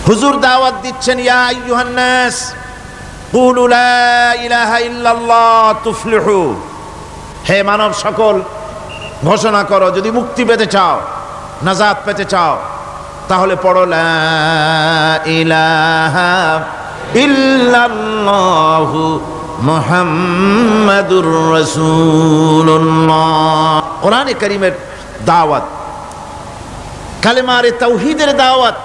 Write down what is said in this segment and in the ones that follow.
হুজুর দাওয়াত দিচ্ছেন, ইয়া আইয়ুহান নাস কুলু লা ইলাহা ইল্লাল্লাহ তুফলিহু, হে মানব সকল ঘোষণা করো, যদি মুক্তি পেতে চাও, নাজাত পেতে চাও, তাহলে পড়ো লা ইলাহা ইল্লাল্লাহু মুহাম্মাদুর রাসূলুল্লাহ। কোরআনে কারীমের দাওয়াত, কালেমারে তাওহীদের দাওয়াত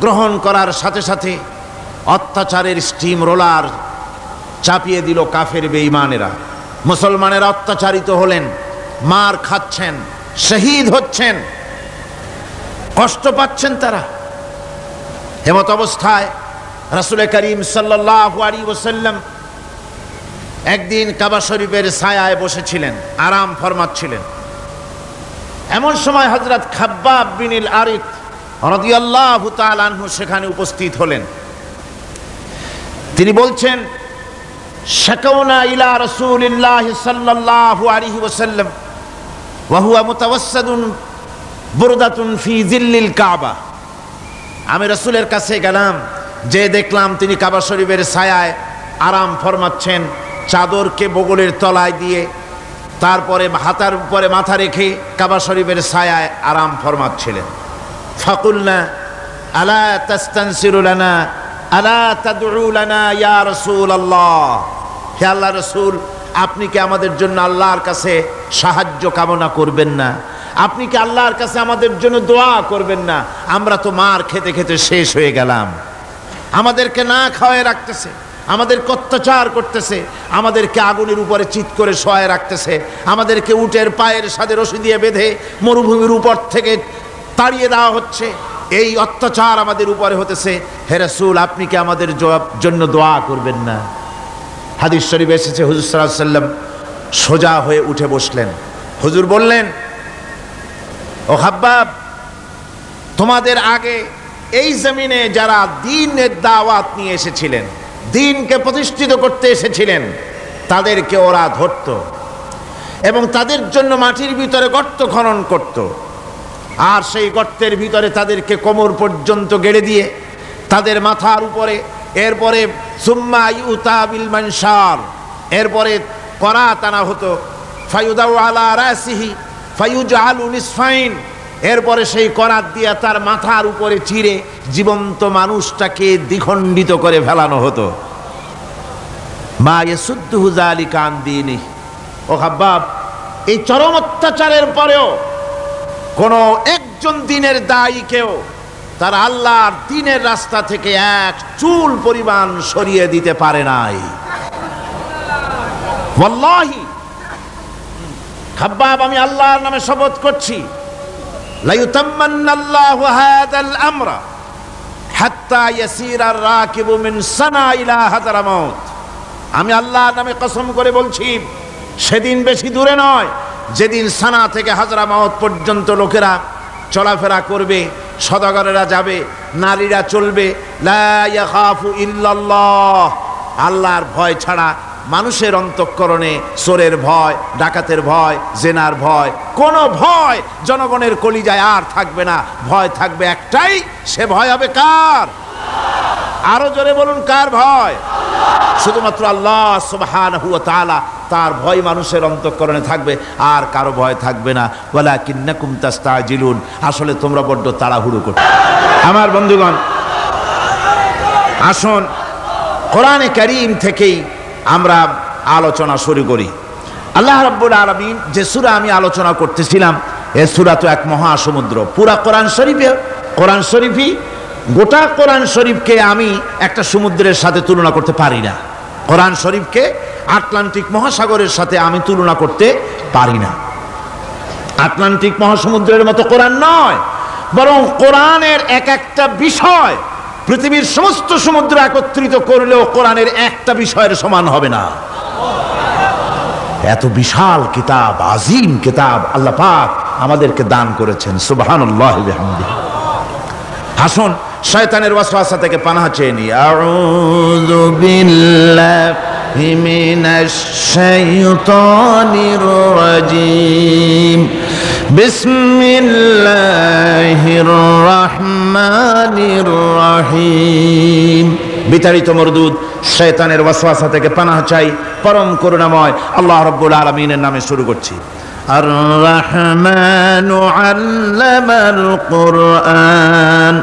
গ্রহণ করার সাথে সাথে অত্যাচারের স্টিম রোলার চাপিয়ে দিল কাফের বেঈমানেরা। মুসলমানেরা অত্যাচারিত হলেন, মার খাচ্ছেন, শহীদ হচ্ছেন, কষ্ট পাচ্ছেন তারা। এমত অবস্থায় রাসূল করিম সাল্লাল্লাহু আলাইহি ওয়াসাল্লাম একদিন কাবা শরীফের ছায়ায় বসেছিলেন, আরাম ফরমাচ্ছিলেন। এমন সময় হযরত খাব্বাব বিন আল আরিত রাদিয়াল্লাহু তাআলা আনহু সেখানে উপস্থিত হলেন। তিনি বলছেন, শাকাউনা ইলা রাসূলিল্লাহি সাল্লাল্লাহু আলাইহি ওয়াসাল্লাম ওয়া হুয়া মুতাওয়াসসিদুন বুরদাতুন ফি জিল্লিল কাবা। আমি রাসূলের কাছে গেলাম, যে দেখলাম তিনি কাবা শরীফের ছায়ায় আরাম ফরমাচ্ছেন, চাদরকে বগলের তলায় দিয়ে তারপরে হাতার উপরে মাথা রেখে কাবা শরীফের ছায়ায় আরাম ফরমাচ্ছিলেন। ফাকুলনা আলা তাস্তানসিরু লানা আলা তাদউ লানা ইয়া রাসূলুল্লাহ, হে আল্লাহর রাসূল, আপনি কি আমাদের জন্য আল্লাহর কাছে সাহায্য কামনা করবেন না? আপনি কি আল্লাহর কাছে আমাদের জন্য দোয়া করবেন না? আমরা তো মার খেতে খেতে শেষ হয়ে গেলাম, আমাদেরকে না খাওয়ায় রাখতেছে, আমাদেরকে অত্যাচার করতেছে, আমাদেরকে আগুনের উপরে চিৎ করে শোয়ায় রাখতেছে, আমাদেরকে উটের পায়ের সাথে রশি দিয়ে বেঁধে মরুভূমির উপর থেকে তাড়িয়ে দেওয়া হচ্ছে, এই অত্যাচার আমাদের উপরে হতেছে। হে রাসূল, আপনি কি আমাদের জন্য দোয়া করবেন না? হাদিস শরীফে এসেছে, হুজুর সাল্লাল্লাহু আলাইহি ওয়াসাল্লাম সোজা হয়ে উঠে বসলেন। হুজুর বললেন, ও খাব্বাব, তোমাদের আগে এই জমিনে যারা দ্বীনের দাওয়াত নিয়ে এসেছিলেন, দ্বীনকে প্রতিষ্ঠিত করতে এসেছিলেন, তাদেরকে ওরা ধরত এবং তাদের জন্য মাটির ভিতরে গর্ত খনন করত, আর সেই গর্তের ভিতরে তাদেরকে কোমর পর্যন্ত গেড়ে দিয়ে তাদের মাথার উপরে, এরপরে সুম্মা ইউতা বিল মানশার, এরপরে করাত আনা হতো, ফায়ুদাউ আলা রাসিহি ফায়ুজআলু নিসফাইন, এরপরে সেই করাত দিয়ে তার মাথার উপরে চিরে জীবন্ত মানুষটাকে দ্বিখণ্ডিত করে ফেলানো হতো। মা ইয়াসুদ্দুহু যালিকা আন দীনি। ও খাব্বাব, এই চরম অত্যাচারের পরেও কোনো একজন দ্বীনের দায়ীকেও তার আল্লাহর দ্বীনের রাস্তা থেকে এক চুল পরিমাণ সরিয়ে দিতে পারে নাই। ওয়াল্লাহি খাব্বাব, আমি আল্লাহর নামে শপথ করছি, লা ইউতাম্মান্নাল্লাহু হাযাল আমরা হাত্তা ইয়াসিরা আর-রাকিবু মিন সানা ইলা হাদরামাউত। আমি আল্লাহর নামে কসম করে বলছি, সেদিন বেশি দূরে নয় যেদিন সানা থেকে হাজরামাউত পর্যন্ত লোকেরা চলাফেরা করবে, সওদাগরেরা যাবে, নারীরা চলবে, লা ইয়াখাফু ইল্লাল্লাহ, আল্লাহর ভয় ছাড়া মানুষের অন্তঃকরণে চোরের ভয়, ডাকাতের ভয়, জেনার ভয়, কোনো ভয় জনগণের কলিজায় আর থাকবে না। ভয় থাকবে একটাই, সে ভয় হবে কার? আরো জোরে বলুন, কার ভয়? শুধুমাত্র আল্লাহ সুবহানাহু ওয়া তাআলা, তার ভয় মানুষের অন্তঃকরণে থাকবে, আর কারো ভয় থাকবে না। ওয়ালাকিন্নাকুম তাস্তাজিলুন, আসলে তোমরা বড্ড তাড়াহুড়ো করছো। আমার বন্ধুগণ, আসুন কোরআনে কারীম থেকেই আমরা আলোচনা শুরু করি। আল্লাহ রাব্বুল আলামিন যে সূরা আমি আলোচনা করতেছিলাম, এই সূরা তো এক মহাসমুদ্র। পুরা কোরআন শরীফই, গোটা কোরআন শরীফকে আমি একটা সমুদ্রের সাথে তুলনা করতে পারি না। কোরআন শরীফকে আটলান্টিক মহাসাগরের সাথে আমি তুলনা করতে পারি না। আটলান্টিক মহাসমুদ্রের মতো কোরআন নয়, বরং কোরআনের এক একটা বিষয় পৃথিবীর সমস্ত সমুদ্র একত্রিত করলেও কোরআনের একটা বিষয়ের সমান হবে না। এত বিশাল কিতাব, আজিম কিতাব আল্লাহ পাক আমাদেরকে দান করেছেন। সুবহানাল্লাহি ওয়া বিহামদিহি। আসুন শয়তানের ওয়াসওয়াসা থেকে পানাহ চেয়ে নিই। আউযু বিল্লাহি মিনাশ শাইতানির রাজীম। বিসমিল্লাহির রাহমানির রাহিম। রাহিম। বিতাড়িত মরদুদ শয়তানের ওয়াসওয়াসা থেকে পানাহ চাই পরম করুণাময় আল্লাহ রাব্বুল আলামিনের নামে শুরু করছি। আর রাহমানু আল্লামাল কুরআন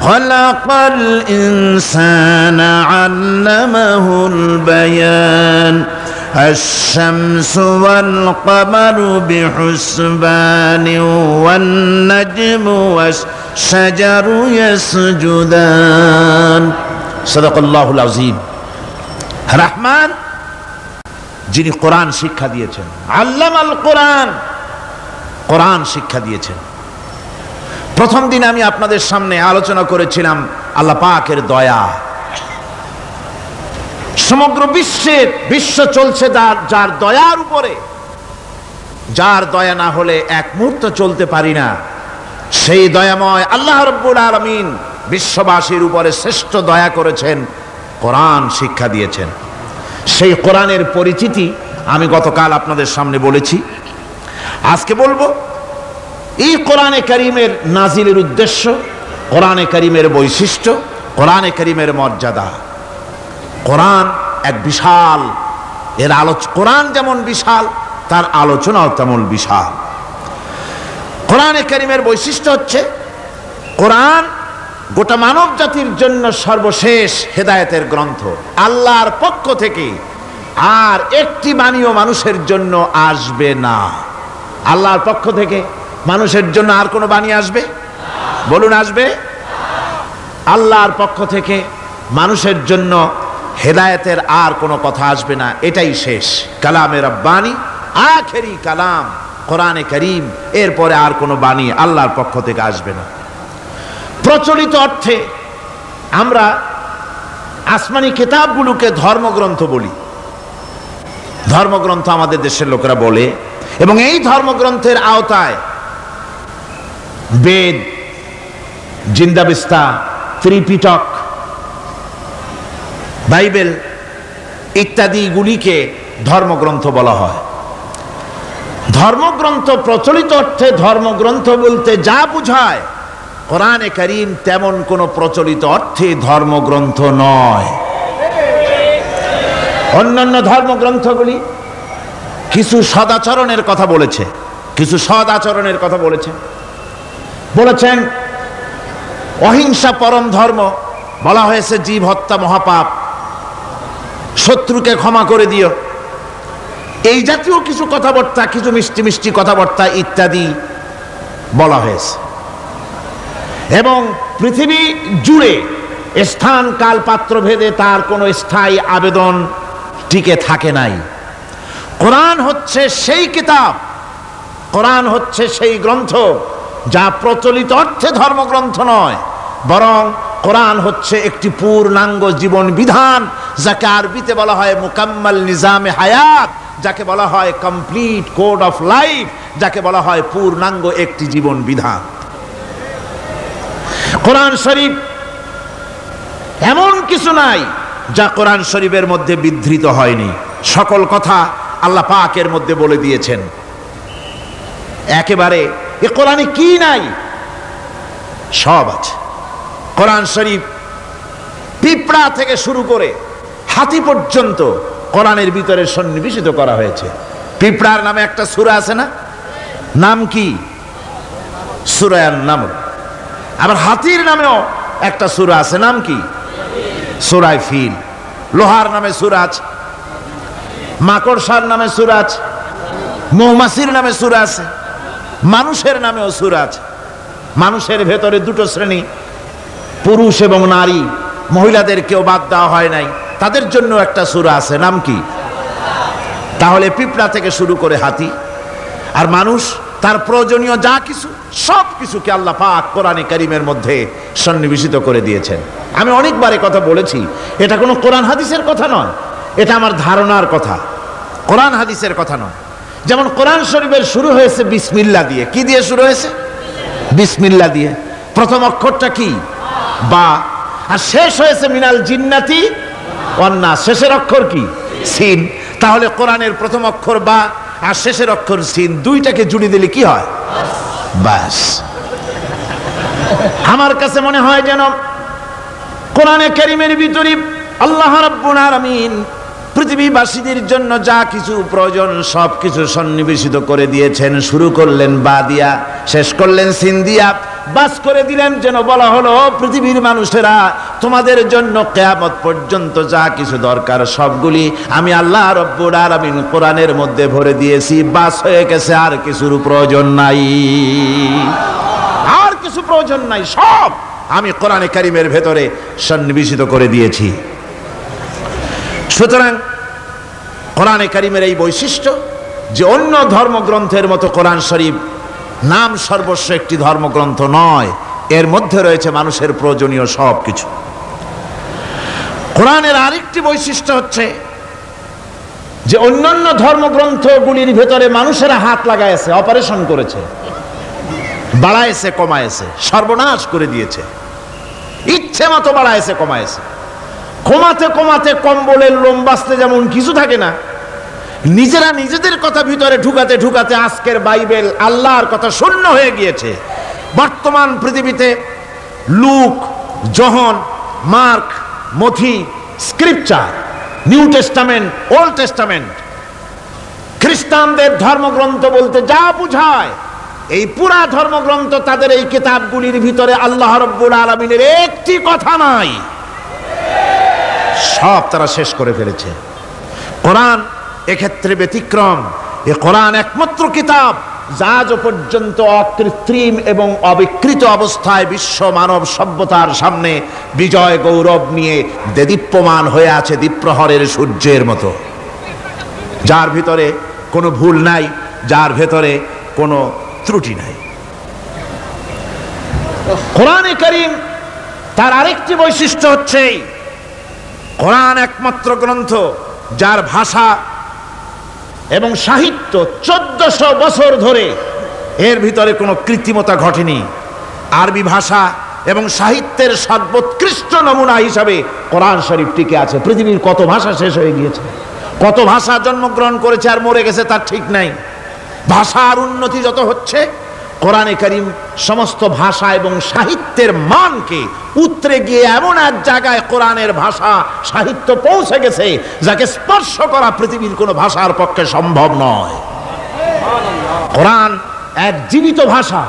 খালাকাল ইনসানা আল্লামাহুল বায়ান الشمس والقمر بحسبان والنجم والشجر يسجدان صدق الله العظيم। রহমান যিনি কোরআন শিক্ষা দিয়েছেন, আল্লামাল কোরআন, কোরআন শিক্ষা দিয়েছেন। প্রথম দিন আমি আপনাদের সামনে আলোচনা করেছিলাম আল্লাহ পাকের দয়া। সমগ্র বিশ্ব চলছে যার দয়ার উপরে, যার দয়া না হলে এক মুহূর্ত চলতে পারি না। সেই দয়াময় আল্লাহ রাব্বুল আলামিন বিশ্ববাসীর উপরে শ্রেষ্ঠ দয়া করেছেন, কোরআন শিক্ষা দিয়েছেন। সেই কোরআনের পরিচিতি আমি গতকাল আপনাদের সামনে বলেছি। আজকে বলবো এই কোরআনে কারীমের নাজিলের উদ্দেশ্য, কোরআনে কারীমের বৈশিষ্ট্য, কোরআনে কারীমের মর্যাদা। কোরআন এক বিশাল, কোরআন যেমন বিশাল তার আলোচনাও তেমন বিশাল। কোরআনে কারীমের বৈশিষ্ট্য হচ্ছে কোরআন গোটা মানব জাতির জন্য সর্বশেষ হেদায়েতের গ্রন্থ, আল্লাহর পক্ষ থেকে আর একটি বাণীও মানুষের জন্য আসবে না। আল্লাহর পক্ষ থেকে মানুষের জন্য আর কোনো বাণী আসবে? বলুন, আসবে? আল্লাহর পক্ষ থেকে মানুষের জন্য হেদায়েতের আর কোনো কথা আসবে না, এটাই শেষ। কালামে রব্বানি, আখেরি কালাম কোরআনে কারীম, এরপরে আর কোনো বাণী আল্লাহর পক্ষ থেকে আসবে না। প্রচলিত অর্থে আমরা আসমানি কিতাবগুলোকে ধর্মগ্রন্থ বলি, ধর্মগ্রন্থ আমাদের দেশের লোকেরা বলে। এবং এই ধর্মগ্রন্থের আওতায় বেদ, জিন্দাবিস্তা, ত্রিপিটক, বাইবেল ইত্যাদিগুলিকে ধর্মগ্রন্থ বলা হয়। ধর্মগ্রন্থ প্রচলিত অর্থে ধর্মগ্রন্থ বলতে যা বুঝায়, কোরআনে কারীম তেমন কোনো প্রচলিত অর্থে ধর্মগ্রন্থ নয়। অন্যান্য ধর্মগ্রন্থগুলি কিছু সদাচরণের কথা বলেছে, কিছু সদাচরণের কথা বলেছেন অহিংসা পরম ধর্ম, বলা হয়েছে জীব হত্যা মহাপাপ, শত্রুকে ক্ষমা করে দিও, এই জাতীয় কিছু কথাবার্তা, কিছু মিষ্টি মিষ্টি কথাবার্তা ইত্যাদি বলা হয়েছে। এবং পৃথিবী জুড়ে স্থান কাল পাত্র ভেদে তার কোনো স্থায়ী আবেদন টিকে থাকে নাই। কোরআন হচ্ছে সেই কিতাব, কোরআন হচ্ছে সেই গ্রন্থ যা প্রচলিত অর্থে ধর্মগ্রন্থ নয়, বরং কোরআন হচ্ছে একটি পূর্ণাঙ্গ জীবন বিধান, যাকে আরবিতে বলা হয় মুকাম্মাল নিজামে হায়াত, যাকে বলা হয় কমপ্লিট কোড অফ লাইফ, যাকে বলা হয় পূর্ণাঙ্গ একটি জীবন বিধান। কোরআন শরীফ এমন কিছু নাই যা কোরআন শরীফের মধ্যে বিধৃত হয়নি। সকল কথা আল্লাহ পাকের মধ্যে বলে দিয়েছেন। একেবারে এ কোরআনে কি নাই? সব আছে। কোরআন শরীফ পিঁপড়া থেকে শুরু করে হাতি পর্যন্ত কোরআনের ভিতরে সন্নিবেশিত করা হয়েছে। পিঁপড়ার নামে একটা সূরা আছে না? নাম কি? সূরা আন-নামল। আবার হাতির নামেও একটা সূরা আছে, নাম কি? সূরা ফিল। লোহার নামে সূরা আছে, মাকড়সার নামে সূরা আছে, মৌমাছির নামে সূরা আছে, মানুষের নামেও সূরা আছে। মানুষের ভেতরে দুটো শ্রেণী, পুরুষ এবং নারী, মহিলাদের কেউ বাদ দেওয়া হয় নাই, তাদের জন্য একটা সূরা আছে, নাম কি? তাহলে পিঁপড়া থেকে শুরু করে হাতি আর মানুষ, তার প্রয়োজনীয় যা কিছু সব কিছুকে আল্লাহ পাক কোরআনে কারীমের মধ্যে সন্নিবেশিত করে দিয়েছেন। আমি অনেকবার কথা বলেছি, এটা কোনো কোরআন হাদিসের কথা নয়, এটা আমার ধারণার কথা, কোরআন হাদিসের কথা নয়। যেমন কোরআন শরীফের শুরু হয়েছে বিসমিল্লাহ দিয়ে। কি দিয়ে শুরু হয়েছে? বিসমিল্লাহ দিয়ে। প্রথম অক্ষরটা কি? বা। আর শেষ হয়েছে মিনাল জিন্নাতি ওয়ান নাস, শেষের অক্ষর কি? সিন। তাহলে কোরআনের প্রথম অক্ষর বা আর শেষের অক্ষর সিন, দুইটাকে জুড়ে দিলে কি হয়? বাস। আমার কাছে মনে হয় যেন কোরআনে কারীমের ভিতরে আল্লাহ রাব্বুল আলামিন পৃথিবীবাসীদের জন্য যা কিছু প্রয়োজন সবকিছু সন্নিবেশিত করে দিয়েছেন। শুরু করলেন বা দিয়া, শেষ করলেন সিন দিয়া, বাস করে দিলেন যেন বলা হলো পৃথিবীর মানুষেরা তোমাদের জন্য কিয়ামত পর্যন্ত যা কিছু দরকার সবগুলি আমি আল্লাহ রাব্বুল আলামিন কোরআনের মধ্যে ভরে দিয়েছি। বাস হয়ে গেছে, আর কিছুর প্রয়োজন নাই, আর কিছু প্রয়োজন নাই, সব আমি কোরআনে কারীমের ভেতরে সন্নিবেশিত করে দিয়েছি। সুতরাং কোরআনে কারীমের এই বৈশিষ্ট্য যে অন্য ধর্মগ্রন্থের মতো কোরআন শরীফ নাম সর্বস্ব একটি ধর্মগ্রন্থ নয়, এর মধ্যে রয়েছে মানুষের প্রয়োজনীয় সব কিছু। কোরআনের আরেকটি বৈশিষ্ট্য হচ্ছে যে অন্যান্য ধর্মগ্রন্থগুলির ভেতরে মানুষেরা হাত লাগাইছে, অপারেশন করেছে, বাড়াইছে কমাইছে, সর্বনাশ করে দিয়েছে, ইচ্ছে মতো বাড়াইছে কমাইছে। কমাতে কমাতে কম্বলের লোম বাঁচতে যেমন কিছু থাকে না, নিজেরা নিজেদের কথা ভিতরে ঢুকাতে ঢুকাতে আজকের বাইবেল আল্লাহর কথা শূন্য হয়ে গিয়েছে। বর্তমান পৃথিবীতে লুক, জন, মার্ক, মথি, scripture, New Testament, Old Testament, খ্রিস্টানদের ধর্মগ্রন্থ বলতে যা বুঝায় এই পুরা ধর্মগ্রন্থ, তাদের এই কিতাবগুলির ভিতরে আল্লাহ রাব্বুল আলামিনের একটি কথা নাই, সব তারা শেষ করে ফেলেছে। কোরআন এক্ষেত্রে ব্যতিক্রম। এ কোরআন একমাত্র কিতাব যা আজ পর্যন্ত অকৃত্রিম এবং অবিকৃত অবস্থায় বিশ্ব মানব সভ্যতার সামনে বিজয় গৌরব নিয়ে দেদীপ্যমান হয়ে আছে দ্বীপ্রহরের সূর্যের মতো, যার ভিতরে কোনো ভুল নাই, যার ভেতরে কোনো ত্রুটি নাই। কোরআনে কারীম তার আরেকটি বৈশিষ্ট্য হচ্ছে কোরআন একমাত্র গ্রন্থ যার ভাষা এবং সাহিত্য 1400 বছর ধরে এর ভিতরে কোনো কৃত্রিমতা ঘটেনি। আরবি ভাষা এবং সাহিত্যের সর্বোৎকৃষ্ট নমুনা হিসাবে কোরআন শরীফ টিকে আছে। পৃথিবীর কত ভাষা শেষ হয়ে গিয়েছে, কত ভাষা জন্মগ্রহণ করেছে আর মরে গেছে তার ঠিক নাই। ভাষার উন্নতি যত হচ্ছে, কোরআনে কারীম সমস্ত ভাষা এবং সাহিত্যের মানকে উতরে গিয়ে এমন এক জায়গায় কোরআনের ভাষা সাহিত্য পৌঁছে গেছে যাকে স্পর্শ করা পৃথিবীর কোনো ভাষার পক্ষে সম্ভব নয়। কোরআন এক জীবিত ভাষা,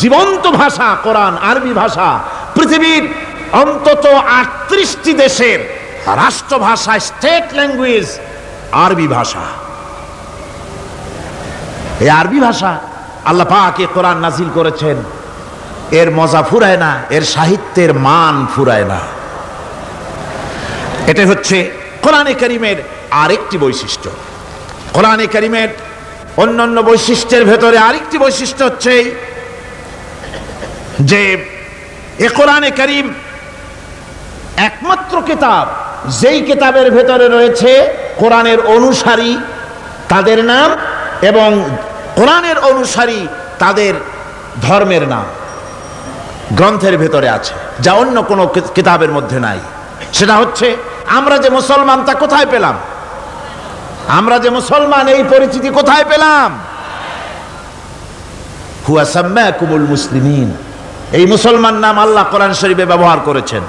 জীবন্ত ভাষা। কোরআন আরবি ভাষা, পৃথিবীর অন্তত 38টি দেশের রাষ্ট্রভাষা, স্টেট ল্যাঙ্গুয়েজ আরবি ভাষা। এই আরবি ভাষা আল্লাহ পাক এ কোরআন নাজিল করেছেন, এর মজা ফুরায় না, এর সাহিত্যের মান ফুরায় না। এটা হচ্ছে কোরআনে কারীমের আরেকটি বৈশিষ্ট্য। কোরআনে কারীমের অন্যান্য বৈশিষ্ট্যের ভেতরে আরেকটি বৈশিষ্ট্য হচ্ছে যে এ কোরআনে কারীম একমাত্র কিতাব যেই কিতাবের ভেতরে রয়েছে কোরআনের অনুসারী তাদের নাম এবং কোরআনের অনুসারী তাদের ধর্মের নাম গ্রন্থের ভেতরে আছে, যা অন্য কোনো কিতাবের মধ্যে নাই। সেটা হচ্ছে আমরা যে মুসলমান তা কোথায় পেলাম? আমরা যে মুসলমান এই পরিচিতি কোথায় পেলাম? হুয়া সাম্মাকুমুল মুসলিমিন, এই মুসলমান নাম আল্লাহ কোরআন শরীফে ব্যবহার করেছেন।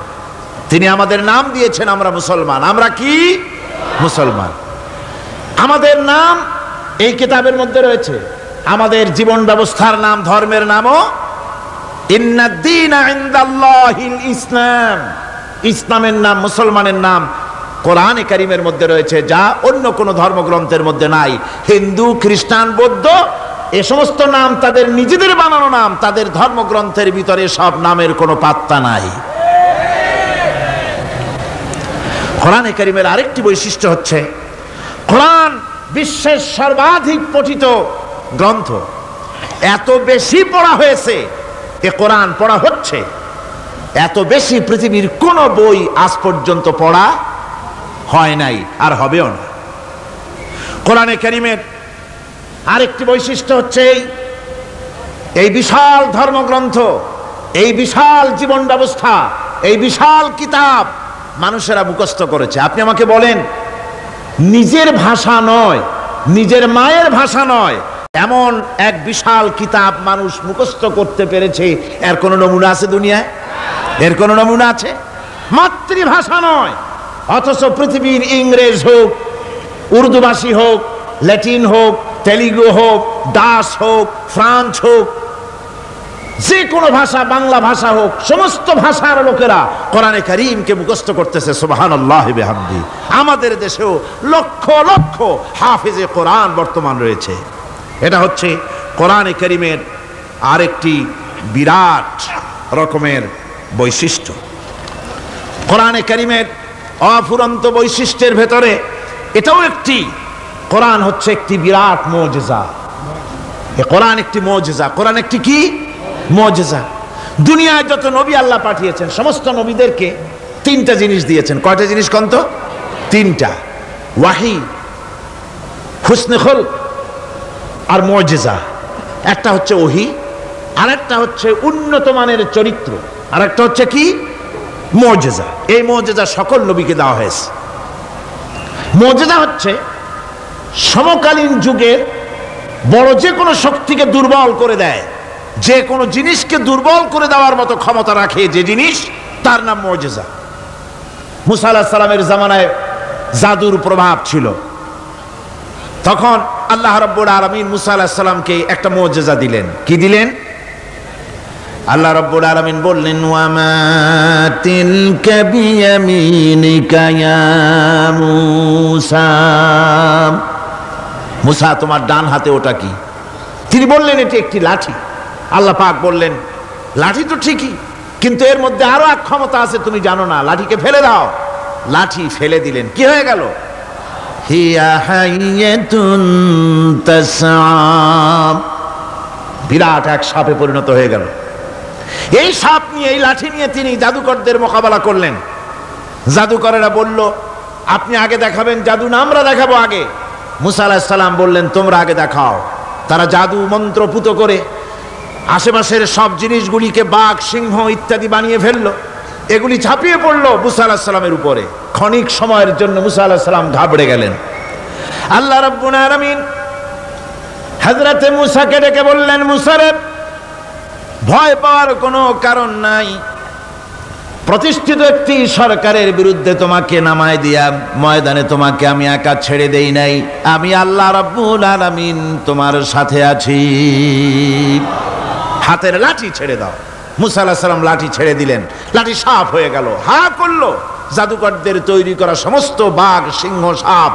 তিনি আমাদের নাম দিয়েছেন, আমরা মুসলমান। আমরা কি মুসলমান? আমাদের নাম এই কিতাবের মধ্যে রয়েছে। আমাদের জীবন ব্যবস্থার নাম, ধর্মের নামও ইন্নাদ-দীনা ইনদাল্লাহিল ইসলাম, ইসলামের নাম, মুসলমানের নাম কোরআনে কারীমের মধ্যে রয়েছে, যা অন্য কোনো ধর্মগ্রন্থের মধ্যে নাই। হিন্দু, খ্রিস্টান, বৌদ্ধ এ সমস্ত নাম তাদের নিজেদের বানানো নাম, তাদের ধর্মগ্রন্থের ভিতরে সব নামের কোনো পাত্তা নাই। কোরআনে কারীমের আরেকটি বৈশিষ্ট্য হচ্ছে কোরআন বিশ্বের সর্বাধিক পঠিত গ্রন্থ। এত বেশি পড়া হয়েছে, এ কোরআন পড়া হচ্ছে, এত বেশি পৃথিবীর কোন বই আজ পর্যন্ত পড়া হয় নাই আর হবেও না। কোরআনে কারীমের আরেকটি বৈশিষ্ট্য হচ্ছে এই বিশাল ধর্মগ্রন্থ, এই বিশাল জীবন ব্যবস্থা, এই বিশাল কিতাব মানুষেরা মুখস্থ করেছে। আপনি আমাকে বলেন, নিজের ভাষা নয়, নিজের মায়ের ভাষা নয়, এমন এক বিশাল কিতাব মানুষ মুখস্থ করতে পেরেছে, এর কোন নমুনা আছে দুনিয়ায়? এর কোন নমুনা আছে? মাতৃভাষা নয়, অথচ পৃথিবীর ইংরেজ হোক, উর্দুভাষী হোক, ল্যাটিন হোক, তেলুগু হোক, ডাচ হোক, ফ্রান্স হোক, যে কোনো ভাষা, বাংলা ভাষা হোক, সমস্ত ভাষার লোকেরা কোরআনে কারীমকে মুখস্থ করতেছে। সুবহানাল্লাহ বিহামদি। আমাদের দেশেও লক্ষ লক্ষ হাফেজে কোরআন বর্তমান রয়েছে। এটা হচ্ছে কোরআনে কারীমের আরেকটি বিরাট রকমের বৈশিষ্ট্য। কোরআনে কারীমের অফুরন্ত বৈশিষ্ট্যের ভেতরে এটাও একটি, কোরআন হচ্ছে একটি বিরাট মুজিজা। এই কোরআন একটি মুজিজা। কোরআন একটি কি? মুজিজা। দুনিয়ায় যত নবী আল্লাহ পাঠিয়েছেন, সমস্ত নবীদেরকে তিনটা জিনিস দিয়েছেন। কয়টা জিনিস কন্ত? তিনটা। ওয়াহি, হুসনে খুলক আর মুজিজা। একটা হচ্ছে ওহী, আরেকটা হচ্ছে উন্নত মানের চরিত্র, আরেকটা হচ্ছে কি? মুজিজা। এই মুজিজা সকল নবীকে দেওয়া হয়েছে। মুজিজা হচ্ছে সমকালীন যুগের বড় যে কোনো শক্তিকে দুর্বল করে দেয়, যে কোনো জিনিসকে দুর্বল করে দেওয়ার মতো ক্ষমতা রাখে যে জিনিস, তার নাম মুজিজা। মুসা আলাইহিস সালামের জামানায় জাদুর প্রভাব ছিল। তখন আল্লাহ রাব্বুল আলামিন মুসা আলাইহিস সালামকে একটা মুজিজা দিলেন। কি দিলেন? আল্লাহ রাব্বুল আলামিন বললেন, ওয়ামা তিলকা বিয়ামিনিকা ইয়া মুসা। মুসা, তোমার ডান হাতে ওটা কি? তিনি বললেন, এটি একটি লাঠি। আল্লাহ পাক বললেন, লাঠি তো ঠিকই, কিন্তু এর মধ্যে আরো এক ক্ষমতা আছে, তুমি জানো না, লাঠিকে ফেলে দাও। লাঠি ফেলে দিলেন, কি হয়ে গেল? হিয়া হাইয়াতুন তাসআ। বিরাট এক সাপে পরিণত হয়ে গেল। এই সাপ নিয়ে, এই লাঠি নিয়ে তিনি জাদুকরদের মোকাবেলা করলেন। জাদুকরেরা বলল, আপনি আগে দেখাবেন জাদু না আমরা দেখাবো আগে? মুসা আলাইহিস সালাম বললেন, তোমরা আগে দেখাও। তারা জাদু মন্ত্র পুত করে আশেপাশের সব জিনিসগুলিকে বাঘ, সিংহ ইত্যাদি বানিয়ে ফেললো। এগুলি ঝাঁপিয়ে পড়লো মুসা আলাইহিস সালামের উপরে। ক্ষণিক সময়ের জন্য মুসা আলাইহিস সালাম ঘাবড়ে গেলেন। আল্লাহ রাব্বুল আলামিন হযরতে মুসাকে ডেকে বললেন, মুসা রে, ভয় পাওয়ার কোনো কারণ নাই। প্রতিষ্ঠিত একটি সরকারের বিরুদ্ধে তোমাকে নামায় দিয়া ময়দানে তোমাকে আমি একা ছেড়ে দেই নাই। আমি আল্লাহ রাব্বুল আলামিন তোমার সাথে আছি। হাতের লাঠি ছেড়ে দাও। মুসা আলাইহিস সালাম লাঠি ছেড়ে দিলেন। লাঠি সাপ হয়ে গেল। হা করলো। জাদুকরদের তৈরি করা সমস্ত বাঘ, সিংহ, সাপ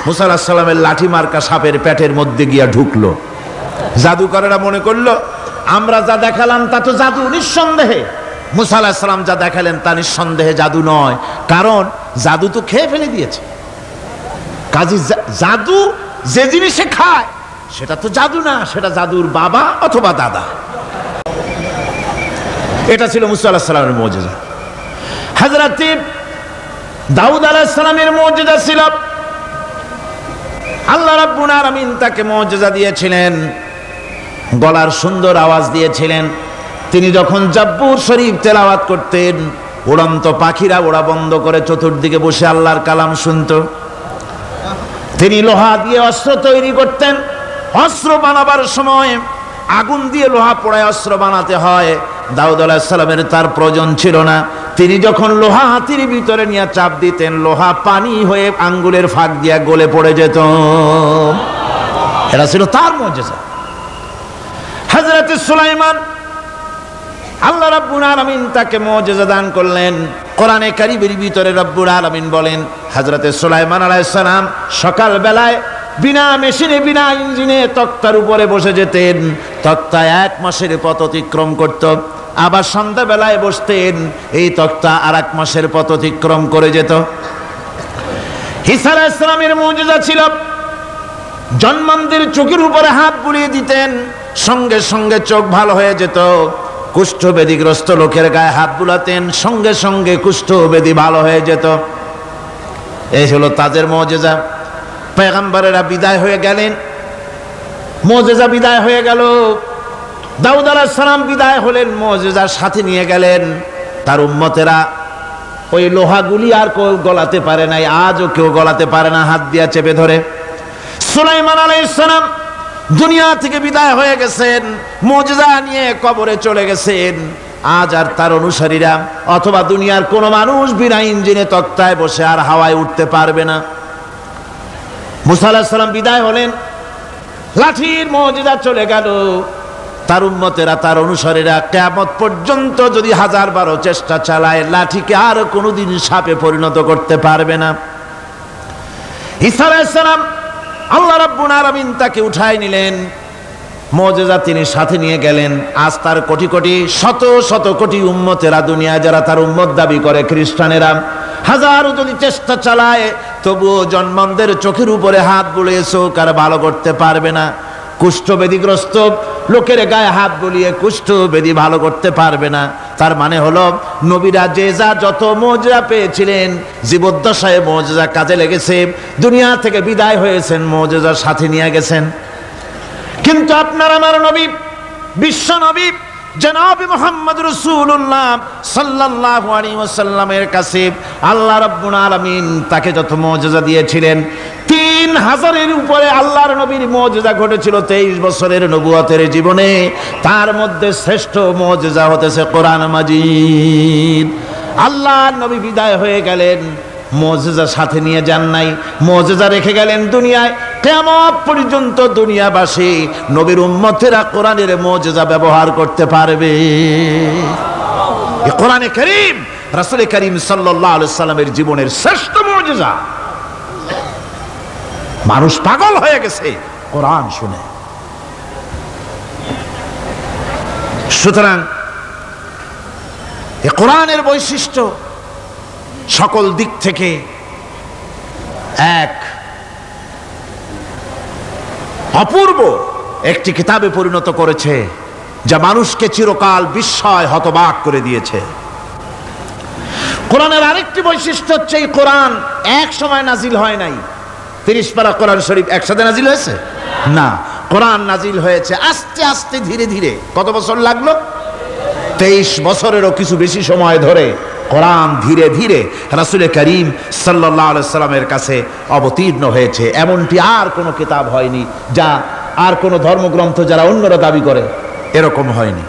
মুসা আলাইহিস সালামের লাঠি মার্কা সাপের পেটের মধ্যে গিয়া ঢুকলো। জাদুকরেরা মনে করলো, আমরা যা দেখালাম তা তো জাদু, নিঃসন্দেহে। মুসা আলাইহিস সালাম যা দেখালেন তা নিঃসন্দেহে জাদু নয়, কারণ জাদু তো খেয়ে ফেলে দিয়েছে। কাজী জাদু যে জিনিসে খায় সেটা তো জাদু না, সেটা জাদুর বাবা অথবা দাদা। এটা ছিল মুসা আলাইহিস সালামের মুজিজা। হযরত দাউদ আলাইহিস সালামের মুজিজা ছিল, আল্লাহ রাব্বুল আলামিন তাকে মুজিজা দিয়েছিলেন, গলার সুন্দর আওয়াজ দিয়েছিলেন। তিনি যখন জাব্বুর শরীফ তেলাওয়াত করতেন, উড়ন্ত পাখিরা ওড়া বন্ধ করে চতুর্দিকে বসে আল্লাহর কালাম শুনত। তিনি লোহা দিয়ে অস্ত্র তৈরি করতেন। অস্ত্র বানাবার সময় আগুন দিয়ে লোহা পোড়ায় অস্ত্র বানাতে হয়। দাউদ আলাইহিস সালামের তার প্রয়োজন ছিল না। তিনি যখন লোহা হাতির ভিতরে নিয়ে চাপ দিতেন, লোহা পানি হয়ে আঙ্গুলের ফাঁক দিয়ে গলে পড়ে যেত। এটা ছিল তার মুজিজা। হযরত সুলাইমান, আল্লাহ রাব্বুল আলামিন তাকে মুজিজা দান করলেন। কোরআনে কারীমের ভিতরে রব্বুল আলামিন বলেন, হযরত সুলাইমান আলাইহিস সালাম সকাল বেলায় বিনা মেশিনে, বিনা ইঞ্জিনে তক্তার উপরে বসে যেতেন। তক্তা 1 মাসের পথ অতিক্রম করত। আবার সন্ধ্যা বেলায় বসতেন, এই তক্তা আর 1 মাসের পথ অতিক্রম করে যেত। ঈসা আলাইহিস সালামের মুজিজা ছিল, জন্মান্ধের চোখের উপরে হাত বুলিয়ে দিতেন, সঙ্গে সঙ্গে চোখ ভালো হয়ে যেত। কুষ্ঠব্যাধিগ্রস্ত লোকের গায়ে হাত বুলাতেন, সঙ্গে সঙ্গে কুষ্ঠব্যাধি ভালো হয়ে যেত। এই হলো তাদের মুজিজা। পয়গম্বরেরা বিদায় হয়ে গেলেন, মুজিজা বিদায় হয়ে গেল। দাউদ আলাইহিস সালাম বিদায় হলেন, মুজিজার সাথে নিয়ে গেলেন। তার উম্মতেরা ওই লোহাগুলি আর কেউ গলাতে পারে নাই, আজও কেউ গলাতে পারে না, হাত দিয়া চেপে ধরে। সুলাইমান আলাইহিস সালাম দুনিয়া থেকে বিদায় হয়ে গেছেন, মুজিজা নিয়ে কবরে চলে গেছেন। আজ আর তার অনুসারীরা অথবা দুনিয়ার কোন মানুষ বিনা ইঞ্জিনে তক্তায় বসে আর হাওয়ায় উঠতে পারবে না। মুসা আলাইহিস সালাম বিদায় হলেন, লাঠির মুজিজা চলে গেল। তার উম্মতেরা, তার অনুসারীরা কিয়ামত পর্যন্ত যদি 1000 চেষ্টা চালায়, লাঠিকে আর কোনোদিন সাপে পরিণত করতে পারবে না। ঈসা আলাইহিস সালাম আল্লাহ রাব্বুল আলামিন তাকে উঠায় নিলেন, মুজিজা তিনি সাথে নিয়ে গেলেন। আজ তার কোটি কোটি শত শত কোটি উম্মতেরা, দুনিয়া যারা তার উম্মত দাবি করে খ্রিস্টানেরা, হাজারো যদি চেষ্টা চালায় তবুও জন্মদের চোখের উপরে হাত বুলিয়ে চোখ আর ভালো করতে পারবে না। কুষ্ঠবেদীগ্রস্ত লোকের গায়ে হাত বুলিয়ে কুষ্ঠবেদী ভালো করতে পারবে না। তার মানে হলো নবীরা যে যা যত মুজিজা পেয়েছিলেন, জীবদ্দশায় মুজিজা কাজে লেগেছে, দুনিয়া থেকে বিদায় হয়েছেন মুজিজার সাথে নিয়ে গেছেন। কিন্তু আপনার আমার নবী, বিশ্ব নবী জনাব মুহাম্মদ রাসূলুল্লাহ সাল্লাল্লাহু আলাইহি ওয়াসাল্লামের কাছে আল্লাহ রাব্বুল আলামিন তাকে যত মুজিজা দিয়েছিলেন, 3000-এর উপরে আল্লাহর নবীর মুজিজা ঘটেছিল 23 বছরের নবুয়তের জীবনে। তার মধ্যে শ্রেষ্ঠ মুজিজা হতেছে কোরআন মাজিদ। আল্লাহর নবী বিদায় হয়ে গেলেন, মুজিজা সাথে নিয়ে যান নাই, মুজিজা রেখে গেলেন দুনিয়ায়। কিয়ামত পর্যন্ত দুনিয়াবাসী নবীর উম্মতেরা কোরআনের মুজিজা ব্যবহার করতে পারবে। এই কোরআনে কারীম রাসূল কারীম সাল্লাল্লাহু আলাইহি সাল্লামের জীবনের শ্রেষ্ঠ মুজিজা। মানুষ পাগল হয়ে গেছে কোরআন শুনে। সুতরাং এই কোরআনের বৈশিষ্ট্য সকল দিক থেকে এক অপূর্ব একটি কিতাবে পরিণত করেছে, যা মানুষকে চিরকাল বিস্ময় হতবাক করে দিয়েছে। কোরআনের আরেকটি বৈশিষ্ট্য হচ্ছে, এই কোরআন এক সময় নাজিল হয় নাই। 30 পারা কোরআন শরীফ একসাথে নাজিল হয়েছে না, কোরআন নাজিল হয়েছে আস্তে আস্তে ধীরে ধীরে। কত বছর লাগলো? 23 বছরেরও কিছু বেশি সময় ধরে কোরআন ধীরে ধীরে রাসূল কারীম সাল্লাল্লাহু আলাইহি সাল্লামের কাছে অবতীর্ণ হয়েছে। এমনটি আর কোনো কিতাব হয়নি, যা আর কোনো ধর্মগ্রন্থ যারা অন্যরা দাবি করে এরকম হয়নি।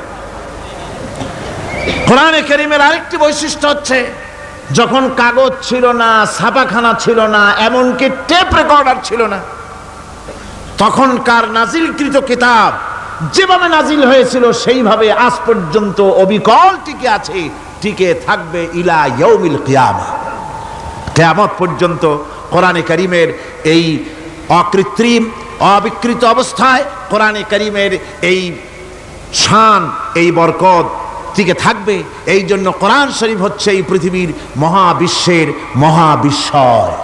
কোরআনে কারীমের আরেকটি বৈশিষ্ট্য হচ্ছে, যখন কাগজ ছিল না, ছাপাখানা ছিল না, এমনকি টেপ রেকর্ডার ছিল না, তখনকার নাজিলকৃত কিতাব যেভাবে নাজিল হয়েছিল সেইভাবে আজ পর্যন্ত অবিকল টিকে আছে, টিকে থাকবে ইলা ইয়াউমিল কিয়ামা। কিয়ামত পর্যন্ত কোরআনে কারীমের এই অকৃত্রিম অবিকৃত অবস্থায় কোরআনে কারীমের এই শান, এই বরকত টিকে থাকবে। এই জন্য কোরআন শরীফ হচ্ছে এই পৃথিবীর মহাবিশ্বের মহাবিস্ময়।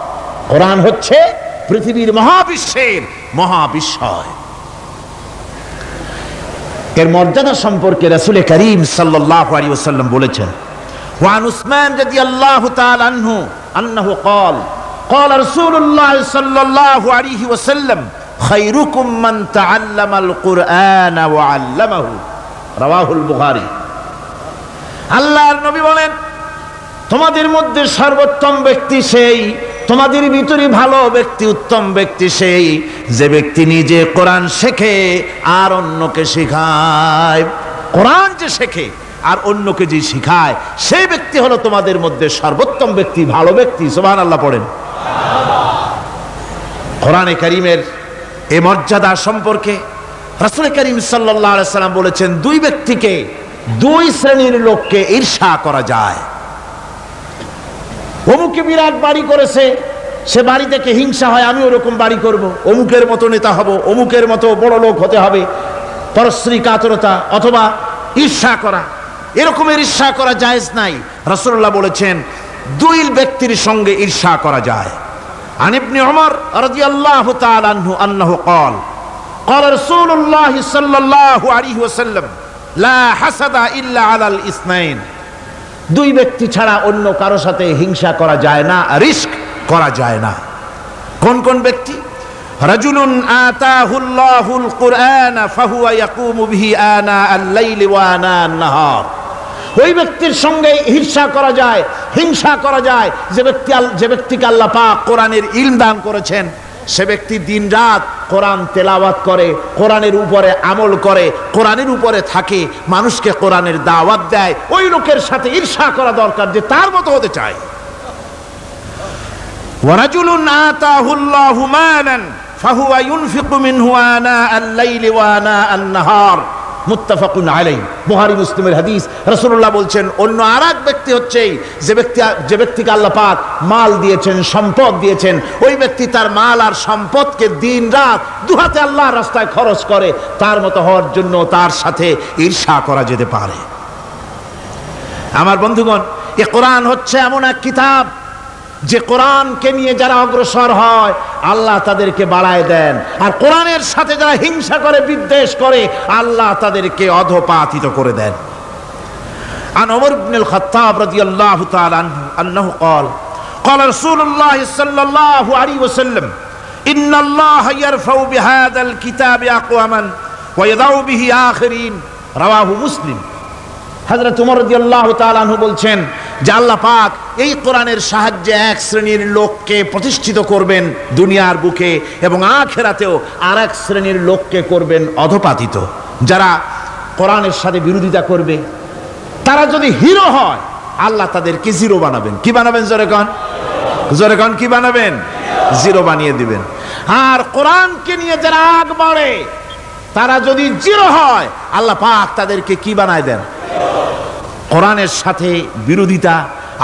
কোরআন হচ্ছে পৃথিবীর মহাবিশ্বের মহাবিস্ময়। এর মর্যাদা সম্পর্কে রাসূল কারীম সাল্লাল্লাহু আলাইহি ওয়াসাল্লাম বলেছেন, ওয়ান উসমান রাদিয়াল্লাহু তাআলা আনহু আন্নাহু قال قال رسول الله صلى الله عليه وسلم خيركم من تعلم القرآن وعلمه رواه البخاري। আল্লাহর নবী বলেন, তোমাদের মধ্যে সর্বোত্তম ব্যক্তি সেই, তোমাদের ভিতরে ভালো ব্যক্তি, উত্তম ব্যক্তি সেই যে ব্যক্তি নিজে কোরআন শেখে আর অন্যকে শেখায়। কোরআন যে শেখে আর অন্যকে যে শিখায়, সেই ব্যক্তি হলো তোমাদের মধ্যে সর্বোত্তম ব্যক্তি, ভালো ব্যক্তি। সুবহানাল্লাহ পড়েন। কোরআনে কারীমের এই মর্যাদা সম্পর্কে রাসূল কারীম সাল্লাল্লাহু আলাইহি সাল্লাম বলেছেন, দুই ব্যক্তিকে, দুই শ্রেণীর লোককে ঈর্ষা করা যায়। অমুকে বিরাট বাড়ি করেছে, সে বাড়ি থেকে হিংসা হয়, আমি ওরকম বাড়ি করব, অমুকের মতো নেতা হব, অমুকের মতো বড় লোক হতে হবে। পরশ্রী কাতরতা অথবা ঈর্ষা করা, এরকমের ঈর্ষা করা জায়েজ নাই। রাসূলুল্লাহ বলেছেন, দুই ব্যক্তির সঙ্গে ঈর্ষা করা যায়। আন ইবনে উমর রাদিয়াল্লাহু তাআলা আনহু আন্নাহু قال قال رسول الله صلى الله عليه وسلم لا حسد الا على الاثنين। দুই ব্যক্তি ছাড়া অন্য কারো সাথে হিংসা করা যায় না, রিস্ক করা যায় না। কোন কোন ব্যক্তি? রাজুলুন আতাহুল্লাহুল কুরআন ফাহুয়া ইয়াকুমু বিহি আনা আল-লাইলি ওয়া আনা আন-নাহার। ওই ব্যক্তির সঙ্গে ঈর্ষা করা যায়, হিংসা করা যায় যে ব্যক্তিকে আল্লাহ পাক কোরআনের ইলম দান করেছেন, সে ব্যক্তি দিনরাত কোরআন তেলাওয়াত করে, কোরআনের উপরে আমল করে, কোরআনের উপরে থাকে, মানুষকে কোরআনের দাওয়াত দেয়, ওই লোকের সাথে ঈর্ষা করা দরকার যে তার মতো হতে চায়। ওয়ারাজুলুন আতাহুল্লাহু মালান ফাহুয়া ইউনফিকু মিনহু আনা আল-লাইলি ওয়া আনা আন-নাহার, মুত্তাফাকুন আলাইহি। বুখারী মুসলিমের হাদিস। রাসূলুল্লাহ বলছেন, অন্য আরেক ব্যক্তি হচ্ছে যে ব্যক্তিকে আল্লাহ পাক মাল দিয়েছেন, সম্পদ দিয়েছেন, ওই ব্যক্তি তার মাল আর সম্পদকে দিন রাত দুহাতে আল্লাহর রাস্তায় খরচ করে, তার মতো হওয়ার জন্য তার সাথে ঈর্ষা করা যেতে পারে। আমার বন্ধুগণ, এ কোরআন হচ্ছে এমন এক কিতাব যে কোরআনকে নিয়ে যারা অগ্রসর হয় আল্লাহ তাদেরকে বাড়ায় দেন, আর কোরআনের সাথে যারা হিংসা করে, বিদ্বেষ করে, আল্লাহ তাদেরকে অধপাতিত করে দেন। আন ওমর ইবনে আল-খাত্তাব রাদিয়াল্লাহু তাআলা আনহু قال قال رسول الله صلى الله عليه وسلم ان الله يرفع بهذا الكتاب اقواما ويضع به آخرين رواه মুসলিম। হযরত ওমর রাদিয়াল্লাহু তাআলা আনহু বলছেন যে আল্লাহ পাক এই কোরআনের সাহায্যে এক শ্রেণীর লোককে প্রতিষ্ঠিত করবেন দুনিয়ার বুকে, এবং আখিরাতেও আরেক শ্রেণীর লোককে করবেন অধপাতিত। যারা কোরআনের সাথে বিরোধিতা করবে, তারা যদি হিরো হয় আল্লাহ তাদেরকে জিরো বানাবেন। কি বানাবেন? জোরে কোন কি বানাবেন? জিরো বানিয়ে দিবেন। আর কোরআনকে নিয়ে যারা আগ বাড়ে, তারা যদি জিরো হয় আল্লাহ পাক তাদেরকে কি বানায় দেন? কোরআনের সাথে বিরোধিতা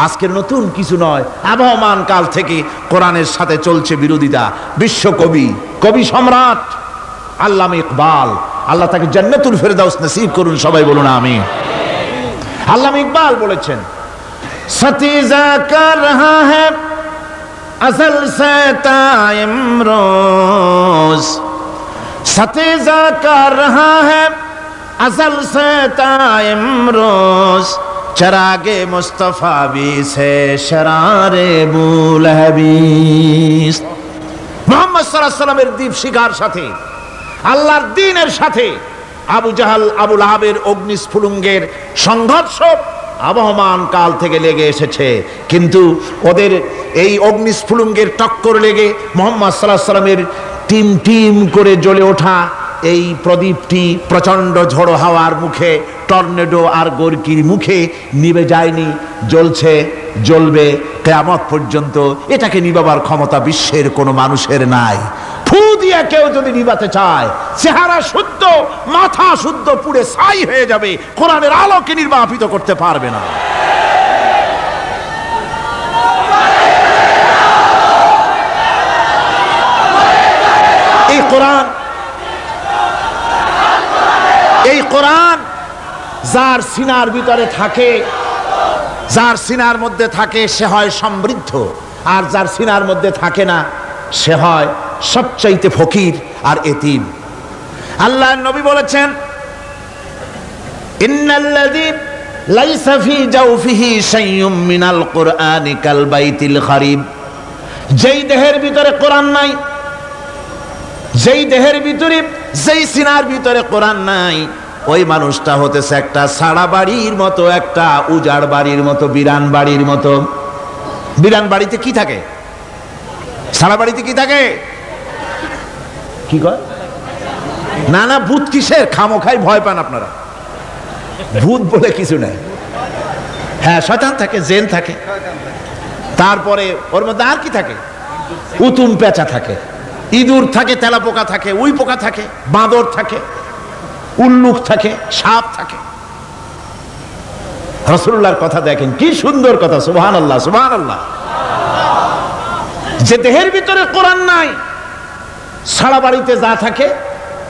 আজকের নতুন কিছু নয়, আবহমান কাল থেকে কোরআনের সাথে চলছে বিরোধিতা। কবি সম্রাট আল্লামা ইকবাল, আল্লাহ তাকে জান্নাতুল ফেরদাউস নসিব করুন, সবাই বলুন আমিন। আল্লামা ইকবাল বলেছেন, সতীজা কর রহা হ্যায় আসল সে তাইমরোজ, সতীজা কর রহা হ্যায় আসল সে তাইমরোজ, চরাগে মুস্তফা বি সে শরারে বুলহবিস। মুহাম্মদ সাল্লাল্লাহু আলাইহি ওয়াসাল্লামের দীপ শিখার সাথে, আল্লাহর দ্বীনের সাথে আবু জাহাল, আবু লাহাবের অগ্নিস্ফুলিঙ্গের সংঘর্ষ আবহমান কাল থেকে লেগে এসেছে, কিন্তু ওদের এই অগ্নিস্ফুলিঙ্গের টক্কর লেগে মুহাম্মদ সাল্লাল্লাহু আলাইহি ওয়াসাল্লামের টিম টিম করে জ্বলে ওঠা এই প্রদীপটি প্রচন্ড ঝড়ো হাওয়ার মুখে, টর্নেডো আর গর্কির মুখে নিভে যায়নি, জ্বলছে, জ্বলবে কিয়ামত পর্যন্ত। এটাকে নিভাবার ক্ষমতা বিশ্বের কোনো মানুষের নাই। ফু দিয়ে কেউ যদি নিভাতে চায়, চেহারা শুদ্ধ, মাথা শুদ্ধ, পুড়ে ছাই হয়ে যাবে, কোরআনের আলোকে নির্বাপিত করতে পারবে না। এই কোরআন যার সিনার ভিতরে থাকে, যার সিনার মধ্যে থাকে, সে হয় সমৃদ্ধ, আর যার সিনার মধ্যে থাকে না সে হয় সবচাইতে ফকির আর এতিম। আল্লাহর নবী বলেছেন, ইন্নাল্লাযী লাইসা ফি জাওফিহি শাইউম মিনাল কুরআনি কাল বাইতিল খারিব, যেই দেহের ভিতরে কোরআন নাই, যেই দেহের ভিতরে, যেই সিনার ভিতরে কোরআন নাই, ওই মানুষটা হতেছে একটা সাড়া বাড়ির মতো, একটা উজাড় বাড়ির মতো, বিরান বাড়ির মতো। বিরান বাড়িতে কি থাকে? সাড়া বাড়িতে কি থাকে? কি কয়? না না, ভূত কিসের? খামোখাই ভয় পান আপনারা। ভূত বলে কিছু নাই। হ্যাঁ, শয়তান থাকে, জিন থাকে, তারপরে ওর মধ্যে আর কি থাকে? উতুম পেঁচা থাকে, ইঁদুর থাকে, তেলাপোকা থাকে, উই পোকা থাকে, বাঁদর থাকে, উল্লুক থাকে, সাপ থাকে। রাসূলুল্লাহর কথা দেখেন, কি সুন্দর কথা, সুবহানাল্লাহ সুবহানাল্লাহ। যে দেহের ভিতরে কোরআন নাই, সারা বাড়িতে যা থাকে,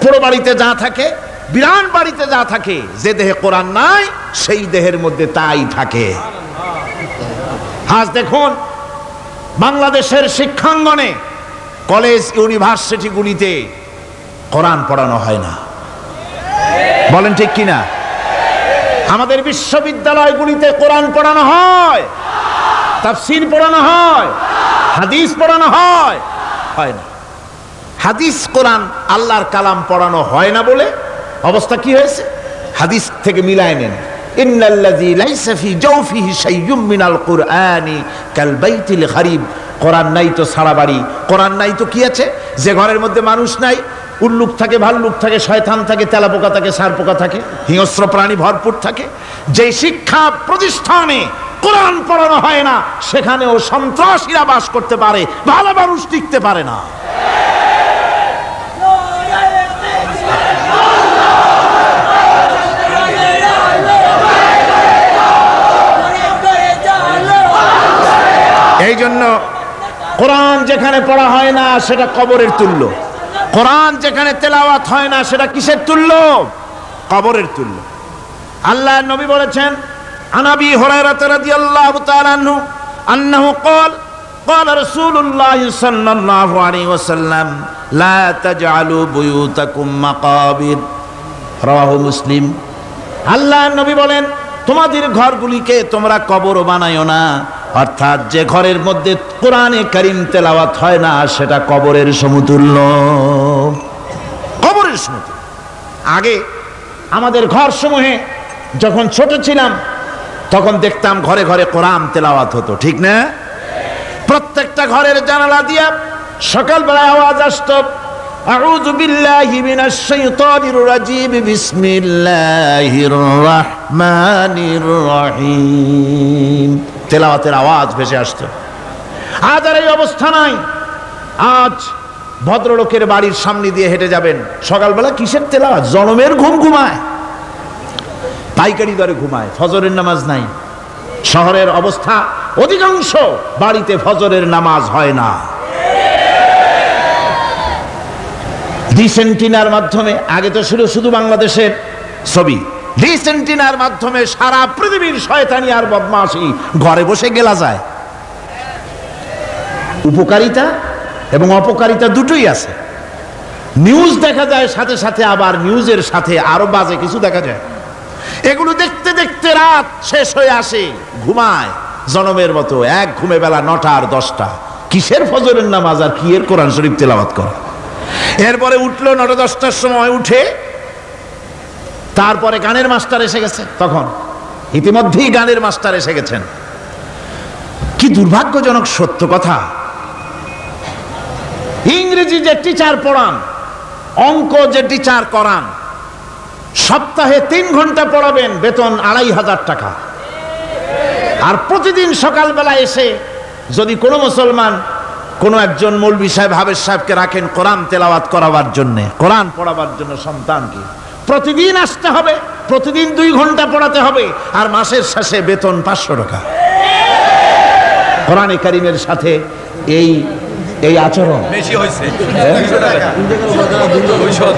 পুরো বাড়িতে যা থাকে, বিরান বাড়িতে যা থাকে, যে দেহে কোরআন নাই সেই দেহের মধ্যে তাই থাকে। আজ দেখুন বাংলাদেশের শিক্ষাঙ্গনে, কলেজ ইউনিভার্সিটিগুলিতে কোরআন পড়ানো হয় না, বলেন ঠিক কিনা? আমাদের বিশ্ববিদ্যালয়গুলিতে কোরআন পড়ানো হয়, তাফসীর পড়ানো হয়, হাদিস পড়ানো হয়, হয় না। হাদিস, কোরআন, আল্লাহর কালাম পড়ানো হয় না বলে অবস্থা কি হয়েছে? হাদিস থেকে মিলায় নেন, ইন্নাল্লাযী লাইসা ফি জাওফিহি শাইউম মিনাল কুরআনি কাল বাইতিল খারিব, কোরআন নাই তো সারা বাড়ি, কোরআন নাই তো কি আছে? যে ঘরের মধ্যে মানুষ নাই, উল্লুক থাকে, ভাল্লুক থাকে, শয়তান থাকে, তেলাপোকা থাকে, সারপোকা থাকে, হিংস্র প্রাণী ভরপুর থাকে। যে শিক্ষা প্রতিষ্ঠানে কোরআন পড়ানো হয় না, সেখানেও সন্ত্রাসীরা বাস করতে পারে, ভালো মানুষ টিকতে পারে না। এই জন্য কোরআন যেখানে পড়া হয় না সেটা কবরের তুল্য, কোরআন যেখানে তেলাওয়াত হয় না সেটা কিসের তুল্য? কবরের তুল্য। আল্লাহ নবী বলেছেন, আনাবি হুরায়রা রাদিয়াল্লাহু তাআলা আনহু আন্নাহু ক্বাল ক্বাল রাসূলুল্লাহ সাল্লাল্লাহু আলাইহি ওয়াসাল্লাম লা তাজআলু বুয়ুতাকুম মাকাবির, রাওয়াহু মুসলিম। আল্লাহ নবী বলেন, তোমাদের ঘরগুলিকে তোমরা কবর বানায়ো না। অর্থাৎ যে ঘরের মধ্যে কোরআনে কারীম তেলাওয়াত হয় না সেটা কবরের সমতুল্য, কবরের সমতুল্য। আগে আমাদের ঘর সমূহে যখন ছোট ছিলাম তখন দেখতাম ঘরে ঘরে কোরআন তেলাওয়াত হতো, ঠিক না? প্রত্যেকটা ঘরের জানালা দিয়া সকালবেলা আওয়াজ আসতো, আউযু বিল্লাহি মিনাশ শাইতানির রাজিম, বিসমিল্লাহির রহমানির রহিম, তেলাওয়াতের আওয়াজ ভেসে আসতো। আজ আর এই অবস্থা নাই। আজ ভদ্রলোকের বাড়ির সামনে দিয়ে হেঁটে যাবেন, সকালবেলা কিসের তেলাওয়াত? জনমের ঘুম ঘুমায়, পাইকারি দরে ঘুমায়, ফজরের নামাজ নাই। শহরের অবস্থা, অধিকাংশ বাড়িতে ফজরের নামাজ হয় না। ডিসেন্টিনার মাধ্যমে, আগে তো শুধু বাংলাদেশের ছবি, ডিসেন্টিনার মাধ্যমে সারা পৃথিবীর শয়তানি আর বদমাশি ঘরে বসে গেলা যায়। উপকারিতা এবং অপকারিতা দুটোই আছে। নিউজ দেখা যায়, সাথে সাথে আবার নিউজের সাথে আরো বাজে কিছু দেখা যায়। এগুলো দেখতে দেখতে রাত শেষ হয়ে আসে, ঘুমায় জনমের মতো, এক ঘুমে বেলা 9টা আর 10টা। কিসের ফজরের নামাজ আর কি এর কোরআন শরীফ তেলাওয়াত করা? এরপরে উঠলো 9টা 10টার সময়, উঠে তারপরে গানের মাস্টার এসে গেছে। তখন ইতিমধ্যেই গানের মাস্টার এসে গেছেন। কি দুর্ভাগ্যজনক সত্য কথা, ইংরেজি যে টিচার পড়ান, অঙ্ক যে টিচার করান, সপ্তাহে 3 ঘন্টা পড়াবেন, বেতন 2500 টাকা। আর প্রতিদিন সকালবেলা এসে যদি কোনো মুসলমান কোনো একজন মৌলভী সাহেব, হাফেজ সাহেবকে রাখেন কোরআন তেলাওয়াত করাবার জন্য, কোরআন পড়াবার জন্য সন্তানকে, প্রতিদিন আসতে হবে, প্রতিদিন 2 ঘন্টা পড়াতে হবে, আর মাসের শেষে বেতন 500 টাকা। কোরআনে কারীমের সাথে এই আচরণ বেশি হয়েছে।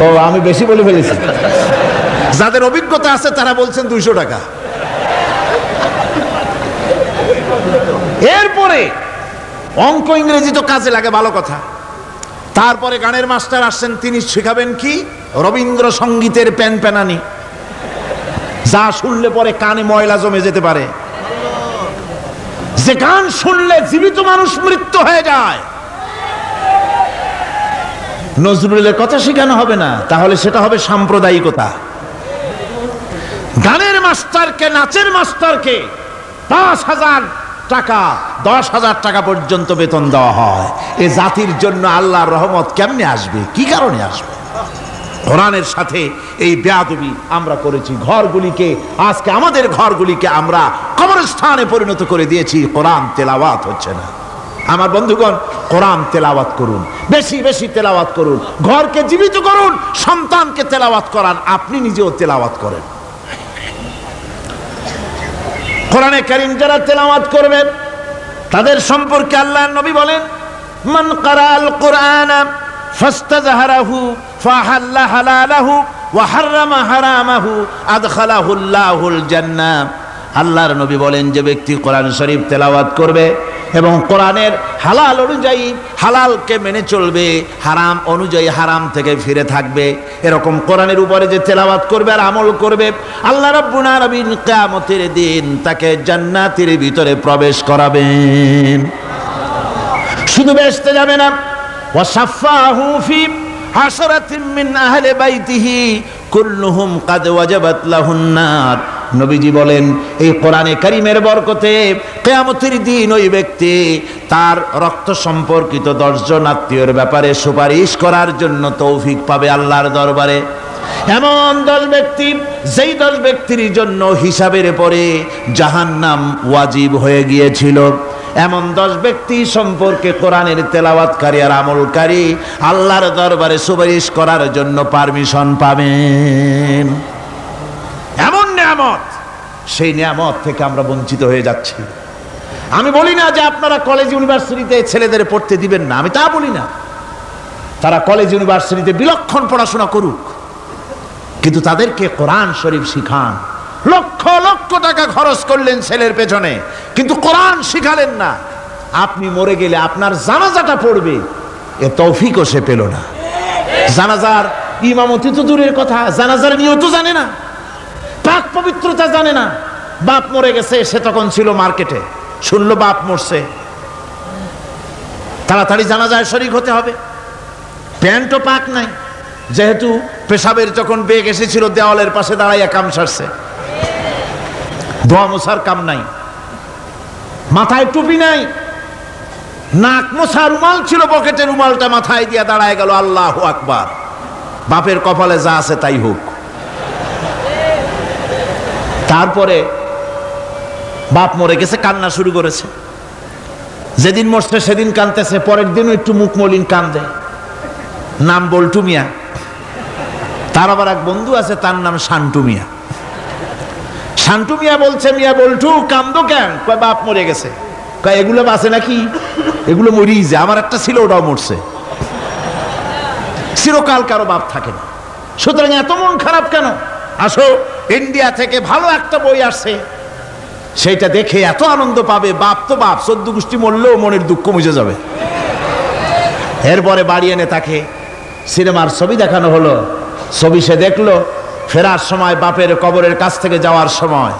তো আমি বেশি বলে ফেলেছি। যাদের অভিজ্ঞতা আছে তারা বলছেন 200 টাকা। এরপরে অঙ্ক ইংরেজি তো কাজে লাগে, ভালো কথা। তারপরে গানের মাস্টার আসছেন, তিনি শেখাবেন কি? রবীন্দ্রসঙ্গীতের প্যানপ্যানানি, যা শুনলে পরে কানে ময়লা জমে যেতে পারে, যে গান শুনলে জীবিত মানুষ মৃত্যু হয়ে যায়। নজরুলের কথা শেখানো হবে না, তাহলে সেটা হবে সাম্প্রদায়িকতা। গানের মাস্টারকে, নাচের মাস্টারকে 5,000 টাকা, 10,000 টাকা পর্যন্ত বেতন দেওয়া হয়। এ জাতির জন্য আল্লাহর রহমত কেমনে আসবে? কি কারণে আসবে? কোরআনের সাথে এই বেয়াদবি আমরা করেছি। ঘরগুলিকে, আজকে আমাদের ঘরগুলিকে আমরা কবরস্থানে পরিণত করে দিয়েছি। কোরআন তেলাওয়াত হচ্ছে না। আমার বন্ধুগণ, কোরআন তেলাওয়াত করুন, বেশি বেশি তেলাওয়াত করুন, ঘরকে জীবিত করুন, সন্তানকে তেলাওয়াত করান, আপনি নিজেও তেলাওয়াত করেন। কোরআনে কারীম যারা তেলাওয়াত করবেন তাদের সম্পর্কে আল্লাহর নবী বলেন, মান ক্বারাআল কুরআনা ফাস্তাযহারাহু ফাহাল্লা হালালাহু ওয়া হাররামা হারামাহু আদখালাহুল্লাহুল জান্নাহ। আল্লাহর নবী বলেন, যে ব্যক্তি কোরআন শরীফ তেলাওয়াত করবে এবং কোরআনের হালাল অনুযায়ী হালালকে মেনে চলবে, হারাম অনুযায়ী হারাম থেকে ফিরে থাকবে, এরকম কোরআনের উপরে যে তেলাওয়াত করবে আর আমল করবে, আল্লাহ রাব্বুল আলামিন কিয়ামতের দিন তাকে জান্নাতের ভিতরে প্রবেশ করাবেন। শুধু বেহেশতে যাবে না, ওয়া শাফাহু ফি হাশরাতিন মিন আহলি বাইতিহি কুল্লুহুম কাদ ওয়াজাবাত লাহুন নার। নবীজি বলেন এই কোরআনে কারীমের বরকতে কিয়ামতের দিন ওই ব্যক্তি তার রক্ত সম্পর্কিত 10 জন আত্মীয়ের ব্যাপারে সুপারিশ করার জন্য তৌফিক পাবে আল্লাহর দরবারে। এমন 10 ব্যক্তি, যেই 10 ব্যক্তির জন্য হিসাবের পরে জাহান্নাম ওয়াজিব হয়ে গিয়েছিল, এমন 10 ব্যক্তি সম্পর্কে কোরআনের তেলাওয়াতকারী আর আমলকারী আল্লাহর দরবারে সুপারিশ করার জন্য পারমিশন পাবেন। এমন নিয়ামত, সেই নিয়ামত থেকে আমরা বঞ্চিত হয়ে যাচ্ছি। আমি বলি না যে আপনারা কলেজ ইউনিভার্সিটিতে ছেলেদের পড়তে দিবেন না, আমি তা বলি না। তারা কলেজ ইউনিভার্সিটিতে বিলক্ষণ পড়াশোনা করুক, কিন্তু তাদেরকে কোরআন শরীফ শিখান। লক্ষ লক্ষ টাকা খরচ করলেন ছেলের পেছনে, কিন্তু কোরআন শিখালেন না। আপনি মরে গেলে আপনার জানাজাটা পড়বে, এ তৌফিকও সে পেল না। জানাজার ইমামতি তো দূরের কথা, জানাজার নিয়ত জানে না, পাক পবিত্রতা জানে না। বাপ মরে গেছে, সে তখন ছিল মার্কেটে, শুনলো বাপ মরছে, তাড়াতাড়ি জানাজায় শরীক হতে হবে। প্যান্টও পাক নাই, যেহেতু পেশাবের যখন বেগ এসেছিল দেওয়ালের পাশে দাঁড়াইয়া কাম সারছে, দোয়া মোছার কাম নাই, মাথায় টুপি নাই, নাক মোছা রুমাল ছিল পকেটে, রুমালটা মাথায় দিয়া দাঁড়ায় গেল। আল্লাহু আকবার। বাপের কপালে যা আছে তাই হোক। তারপরে বাপ মরে গেছে, কান্না শুরু করেছে। যেদিন মরছে সেদিন কানতেছে, পরের দিনও একটু মুখ মলিন কান্দে। নাম বল্টু মিয়া। তার আবার এক বন্ধু আছে, তার নাম শান্টু মিয়া। শান্টু মিয়া বলছে, মিয়া বল্টু কান্দো কেন? কয় বাপ মরে গেছে। কয় এগুলো বাঁচে নাকি? এগুলো মরিই যায়, আমার একটা ছিল ওটাও মরছে। চিরকাল কারো বাপ থাকে না, সুতরাং এত মন খারাপ কেন? আসো, ইন্ডিয়া থেকে ভালো একটা বই আসছে, সেইটা দেখে এত আনন্দ পাবে। বাপ তো বাপ, 14 গোষ্ঠী মরলেও মনের দুঃখ মুছে যাবে। এরপরে বাড়ি এনে তাকে সিনেমার ছবি দেখানো হলো। ছবি সে দেখলো, ফেরার সময় বাপের কবরের কাছ থেকে যাওয়ার সময়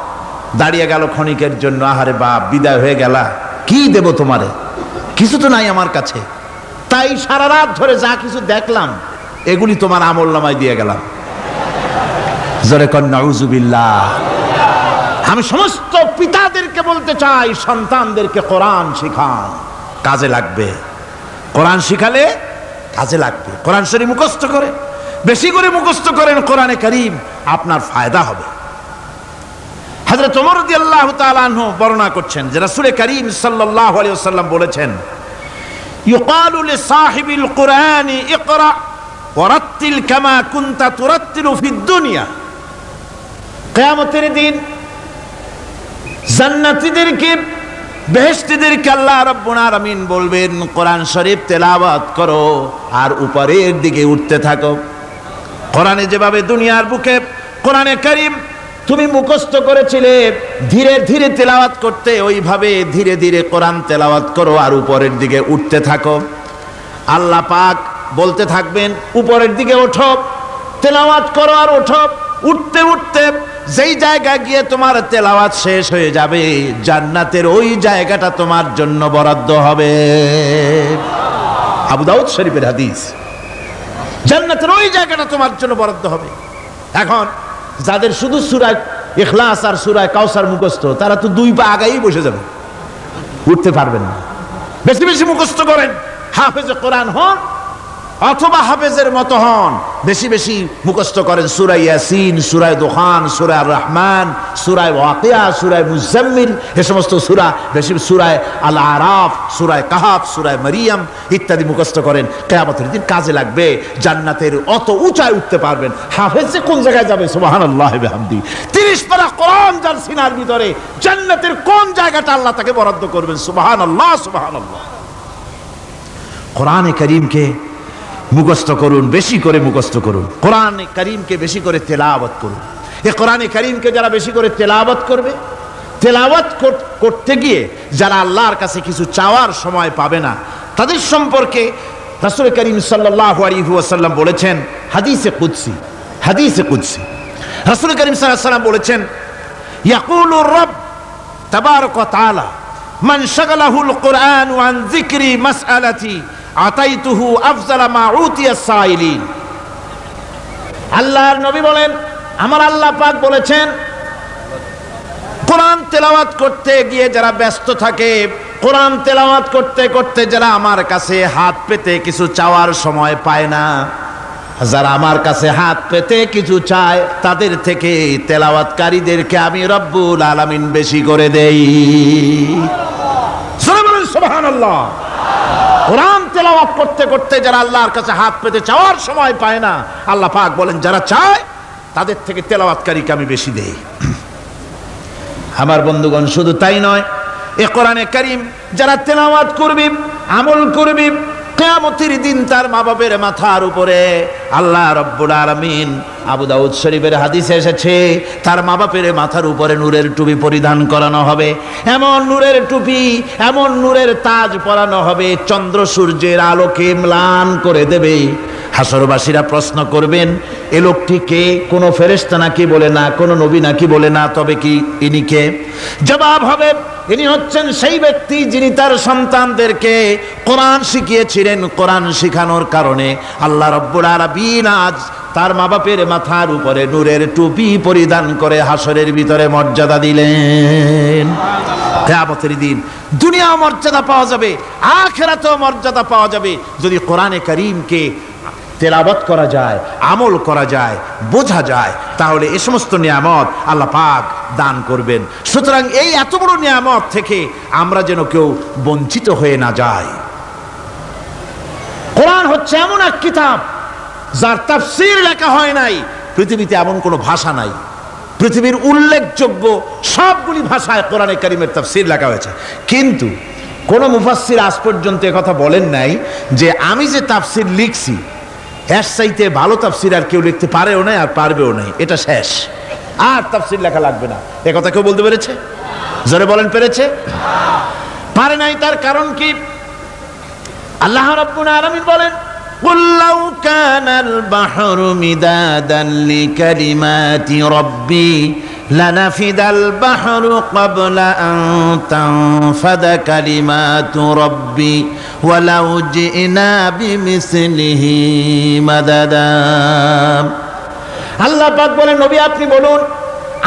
দাঁড়িয়ে গেল ক্ষণিকের জন্য। আহারে বাপ, বিদায় হয়ে গেলা, কি দেব তোমারে? কিছু তো নাই আমার কাছে, তাই সারা রাত ধরে যা কিছু দেখলাম এগুলি তোমার আমল নামায় দিয়ে গেলাম। জোরে কর নাউজুবিল্লাহ। আমি সমস্ত পিতাদেরকে বলতে চাই, সন্তানদেরকে কোরআন শিখান, কাজে লাগবে। কোরআন শিখালে কাজে লাগবে। কোরআন শরীফ মুখস্থ করে, বেশি করে মুখস্থ করেন কোরআনে কারীম, আপনার ফায়দা হবে। হযরত ওমর রাদিয়াল্লাহু তাআলা আনহু বর্ণনা করছেন যে রাসূল কারীম সাল্লাল্লাহু আলাইহি ওয়াসাল্লাম বলেছেন, ইউকালু লিসাহিবিল কুরআনি ইকরা ওয়ারাত্তিল কামা কুনতা তুরাত্তিলু ফিদ দুনিয়া। কিয়ামতের দিন জান্নাতীদেরকে, বেহেশতীদেরকে আল্লাহ রাব্বুল আলামিন বলবেন, কোরআন শরীফ তেলাওয়াত করো আর উপরের দিকে উঠতে থাকো। কোরআনে যেভাবে দুনিয়ার বুকে কোরআনে কারীম তুমি মুখস্থ করেছিলে, ধীরে ধীরে তেলাওয়াত করতে, ওইভাবে ধীরে ধীরে কোরআন তেলাওয়াত করো আর উপরের দিকে উঠতে থাকো। আল্লাহ পাক বলতে থাকবেন, উপরের দিকে ওঠো, তেলাওয়াত করো আর ওঠো। উঠতে উঠতে যেই জায়গায় গিয়ে তোমার তেলাওয়াত শেষ হয়ে যাবে, জান্নাতের ওই জায়গাটা তোমার জন্য বরাদ্দ হবে। আবু দাউদ শরীফের হাদিস। জান্নাতের ওই জায়গাটা তোমার জন্য বরাদ্দ হবে। এখন যাদের শুধু সূরা ইখলাস আর সূরা কাউসার মুখস্থ, তারা তো 2 পা আগাই বসে যাবে, উঠতে পারবেন না। বেশি বেশি মুখস্থ করেন, হাফেজে কোরআন হন অথবা হাফেজের মতো হন। বেশি বেশি মুখস্থ করেন সূরা ইয়াসিন, সূরা দুখান, সূরা আর রহমান, সূরা ওয়াকিয়া, সূরা মুজাম্মিল, এই সমস্ত সূরা, বেশি সূরা আল আরাফ, সূরা কাহাফ, সূরা মারিয়াম ইত্যাদি মুখস্থ করেন। কিয়ামতের দিন কাজে লাগবে। জান্নাতের অত উঁচায় উঠতে পারবেন। হাফেজ যে কোন জায়গায় যাবে, সুবহানাল্লাহ ওয়া বিহামদি। 30 পারা কোরআন যার সিনার ভিতরে, জান্নাতের কোন জায়গাটা আল্লাহ তাকে বরাদ্দ করবেন। সুবহানাল্লাহ, সুবহানাল্লাহ। কোরআনে কারীমকে মুখস্থ করুন, বেশি করে মুখস্থ করুন। কোরআনে কারীমকে বেশি করে তেলাওয়াত করুন। এই কোরআনে কারীমকে যারা বেশি করে তেলাওয়াত করবে, তেলাওয়াত করতে গিয়ে যারা আল্লাহর কাছে কিছু চাওয়ার সময় পাবে না, তাদের সম্পর্কে রাসূল কারীম সাল্লাল্লাহু আলাইহি ওয়াসাল্লাম বলেছেন হাদিসে কুদসি। হাদিসে কুদসি রাসূল কারীম সাল্লাল্লাহু আলাইহি ওয়াসাল্লাম বলেছেন, ইয়াকুলু রাব তাবারাকা ওয়া তাআলা মান শাগালাহুল কুরআন আন যিকরি মাসআলাতি আতাইতুহু আফজালা মা উতিয়াস সাইলিন। আল্লাহর নবী বলেন, আমার আল্লাহ পাক বলেছেন, কোরআন তেলাওয়াত করতে গিয়ে যারা ব্যস্ত থাকে, কোরআন তেলাওয়াত করতে করতে যারা আমার কাছে হাত পেতে কিছু চাওয়ার সময় পায় না, যারা আমার কাছে হাত পেতে কিছু চায়, তাদের থেকে তেলাওয়াতকারীদেরকে আমি রব্বুল আলামিন বেশি করে দেই। সুবহানাল্লাহ। কোরআন তেলাওয়াত করতে করতে যারা আল্লাহর কাছে হাত পেতে চাওয়ার সময় পায় না, আল্লাহ পাক বলেন যারা চায় তাদের থেকে তেলাওয়াতকারীকে আমি বেশি দেই। আমার বন্ধুগণ, শুধু তাই নয়, এ কোরআনে কারীম যারা তেলাওয়াত করবে, আমল করবে, কিয়ামতের দিন তার মা বাপের মাথার উপরে আল্লাহ রাব্বুল আলামিন, আবু দাউদ শরীফের হাদিসে এসেছে, তার মা বাপের মাথার উপরে নূরের টুপি পরিধান করানো হবে। এমন নূরের টুপি, এমন নূরের তাজ পরানো হবে, চন্দ্র সূর্যের আলোকে ম্লান করে দেবে। হাসরবাসীরা প্রশ্ন করবেন, এ লোকটি কে? কোনো ফেরেশতা নাকি? বলে না। কোনো নবী নাকি? বলে না। তবে কি ইনি কে? জবাব হবে, ইনি হচ্ছেন সেই ব্যক্তি যিনি তার সন্তানদেরকে কোরআন শিখিয়েছিলেন। কোরআন শিখানোর কারণে আল্লাহ রাব্বুল আলামিন আজ তার মা বাপের মাথার উপরে নূরের টুপি পরিধান করে হাসরের ভিতরে মর্যাদা দিলেন। কিয়ামতের দিন দুনিয়া মর্যাদা পাওয়া যাবে, আখিরাতেও মর্যাদা পাওয়া যাবে যদি কোরআনে কারীমকে তেলাওয়াত করা যায়, আমল করা যায়, বোঝা যায়, তাহলে এই সমস্ত নিয়ামত আল্লাহ পাক দান করবেন। সুতরাং এই এত বড় নিয়ামত থেকে আমরা যেন কেউ বঞ্চিত হয়ে না যাই। কোরআন হচ্ছে এমন এক কিতাব যার তাফসীর লেখা হয় নাই। পৃথিবীতে এমন কোনো ভাষা নাই, পৃথিবীর উল্লেখযোগ্য সবগুলি ভাষায় কোরআনে কারীমের তাফসীর লেখা হয়েছে, কিন্তু কোন মুফাসসির আজ পর্যন্ত কথা বলেন নাই যে আমি যে তাফসীর লিখছি এর চাইতে ভালো তাফসীর আর কেউ লিখতে পারেও না, আর পারবেও নাই, এটা শেষ, আর তাফসীর লেখা লাগবে না। এ কথা কেউ বলতে পেরেছে? জোরে বলেন, পেরেছে? পারে নাই। তার কারণ কি? আল্লাহ রাব্বুল আলামিন বলেন, قُلْ لَوْ كَانَ الْبَحْرُ مِدَادًا لِكَلِمَاتِ رَبِّي لَنَفِدَ الْبَحْرُ قَبْلَ أَن تَنفَدَ كَلِمَاتُ رَبِّي وَلَوْ جِئْنَا بِمِثْلِهِ مَدَدًا। আল্লাহ পাক বলেন, নবী আপনি বলুন,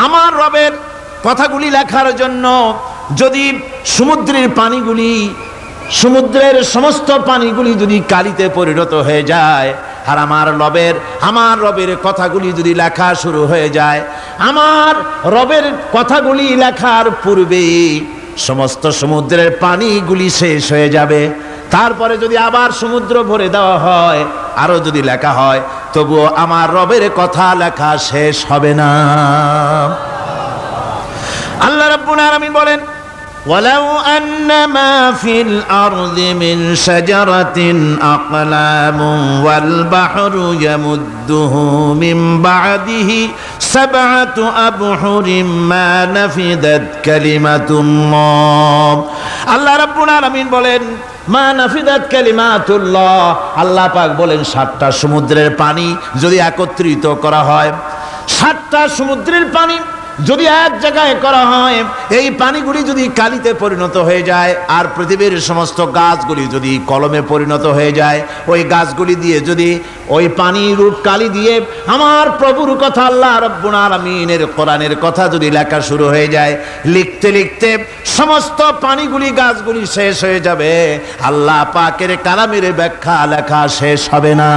আমার রবের কথাগুলি লেখার জন্য যদি সমুদ্রের পানিগুলি, সমুদ্রের সমস্ত পানিগুলি যদি কালিতে পরিণত হয়ে যায়, আর আমার রবের কথাগুলি যদি লেখা শুরু হয়ে যায়, আমার রবের কথাগুলি লেখার পূর্বে সমস্ত সমুদ্রের পানিগুলি শেষ হয়ে যাবে। তারপরে যদি আবার সমুদ্র ভরে দেওয়া হয়, আরো যদি লেখা হয়, তবুও আমার রবের কথা লেখা শেষ হবে না। আল্লাহ রাব্বুল আলামিন বলেন, وَلَوْ أَنَّ مَا فِي الْأَرْضِ مِنْ شَجَرَةٍ أَقْلَامٌ وَالْبَحْرُ يَمُدُّهُ مِنْ بَعْدِهِ سَبْعَةُ أَبْحُرٍ مَا نَفِدَتْ كَلِمَةُ اللَّهِ। আল্লাহ রাব্বুল আলামিন বলেন, মা নাফিদাত কালিমাতুল্লাহ। আল্লাহ পাক বলেন, 7টা সমুদ্রের পানি যদি একত্রিত করা হয়, 7টা সমুদ্রের পানি যদি এক জায়গায় করা হয়, এই পানিগুলি যদি কালিতে পরিণত হয়ে যায়, আর পৃথিবীর সমস্ত গাছগুলি যদি কলমে পরিণত হয়ে যায়, ওই গাছগুলি দিয়ে যদি ওই পানি রূপ কালি দিয়ে আমার প্রভুর কথা, আল্লাহ রাব্বুল আলামিনের কোরআনের কথা যদি লেখা শুরু হয়ে যায়, লিখতে লিখতে সমস্ত পানিগুলি, গাছগুলি শেষ হয়ে যাবে, আল্লাহ পাকের কালামের ব্যাখ্যা লেখা শেষ হবে না।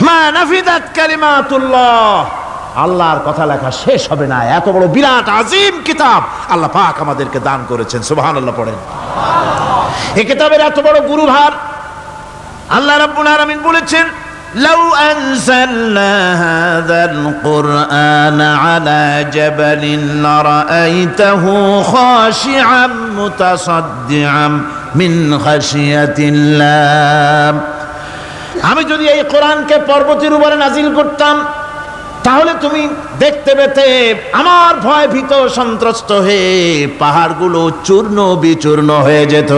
মা নাফিদাত কালিমাতুল্লাহ, আল্লাহর কথা লেখা শেষ হবে না। এত বড় বিরাট আজিম কিতাব আল্লাহ পাক আমাদেরকে দান করেছেন। সুবহানাল্লাহ পড়েন। এই কিতাবের এত বড় গুরুভার আল্লাহ রাব্বুল আলামিন বলেছেন, লাউ আনজালনা হাযাল কুরআন আলা জাবালিন লারাআইতাহু খাশিআম মুতাসাদ্দিআম মিন খাশিয়াতিল্লাহ। আমি যদি এই কোরআনকে পর্বতের উপরে নাজিল করতাম, তাহলে তুমি দেখতে পেতে আমার ভয় ভীত সন্ত্রস্ত হয়ে পাহাড়গুলো চূর্ণ বিচূর্ণ হয়ে যেত।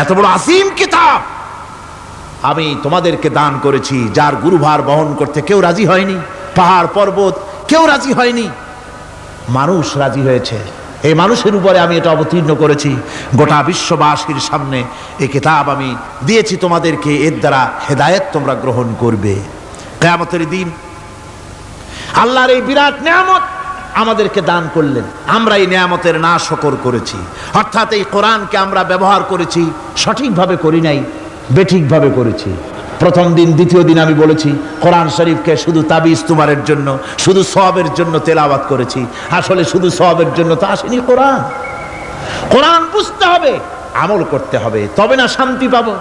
এত বড় আসিম কিতাব আমি তোমাদেরকে দান করেছি, যার গুরুভার বহন করতে কেউ রাজি হয়নি, পাহাড় পর্বত কেউ রাজি হয়নি, মানুষ রাজি হয়েছে। এই মানুষের উপরে আমি এটা অবতীর্ণ করেছি, গোটা বিশ্ববাসীর সামনে এই কিতাব আমি দিয়েছি তোমাদেরকে, এর দ্বারা হেদায়েত তোমরা গ্রহণ করবে। কিয়ামতের দিন আল্লাহর এই বিরাট নিয়ামত আমাদেরকে দান করলেন, আমরা এই নিয়ামতের নাশকর করেছি। অর্থাৎ এই কোরআনকে আমরা ব্যবহার করেছি, সঠিকভাবে করি নাই, বেঠিকভাবে করেছি। প্রথম দিন দ্বিতীয় দিন আমি বলেছি কোরআন শরীফকে শুধু তাবিজ তুমারের জন্য, শুধু সওয়াবের জন্য তেলাওয়াত করেছি। আসলে শুধু সওয়াবের জন্য তো আসেনি কোরআন। কোরআন বুঝতে হবে, আমল করতে হবে, তবে না শান্তি পাবো।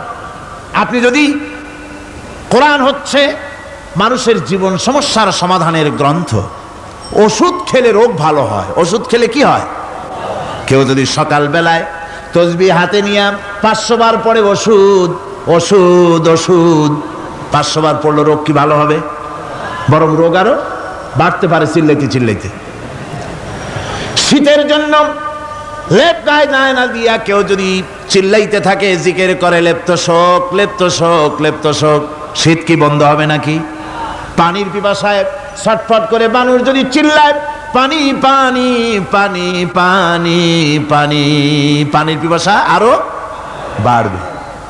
আপনি যদি কোরআন হচ্ছে মানুষের জীবন সমস্যার সমাধানের গ্রন্থ। ওষুধ খেলে রোগ ভালো হয়। ওষুধ খেলে কি হয়? কেউ যদি সকাল বেলায় তসবিহ হাতে নিয়ে 500 বার পড়ে ওষুধ ওষুধ ওষুধ, 500 বার পড়লো, রোগ কি ভালো হবে? বরং রোগ আরো বাড়তে পারে চিল্লাইতে চিল্লাইতে। শীতের জন্য লেপ গায়ে গায়ে না দিয়া কেউ যদি চিল্লাইতে থাকে, জিকির করে লেপ্তশোক লেপ্তশোক লেপ্তশোক, শীত কি বন্ধ হবে নাকি? পানির পিপাসায় ছটফট করে মানুষ যদি চিল্লায় পানি পানি পানি পানি পানি, পানির পিপাসা আরো বাড়বে।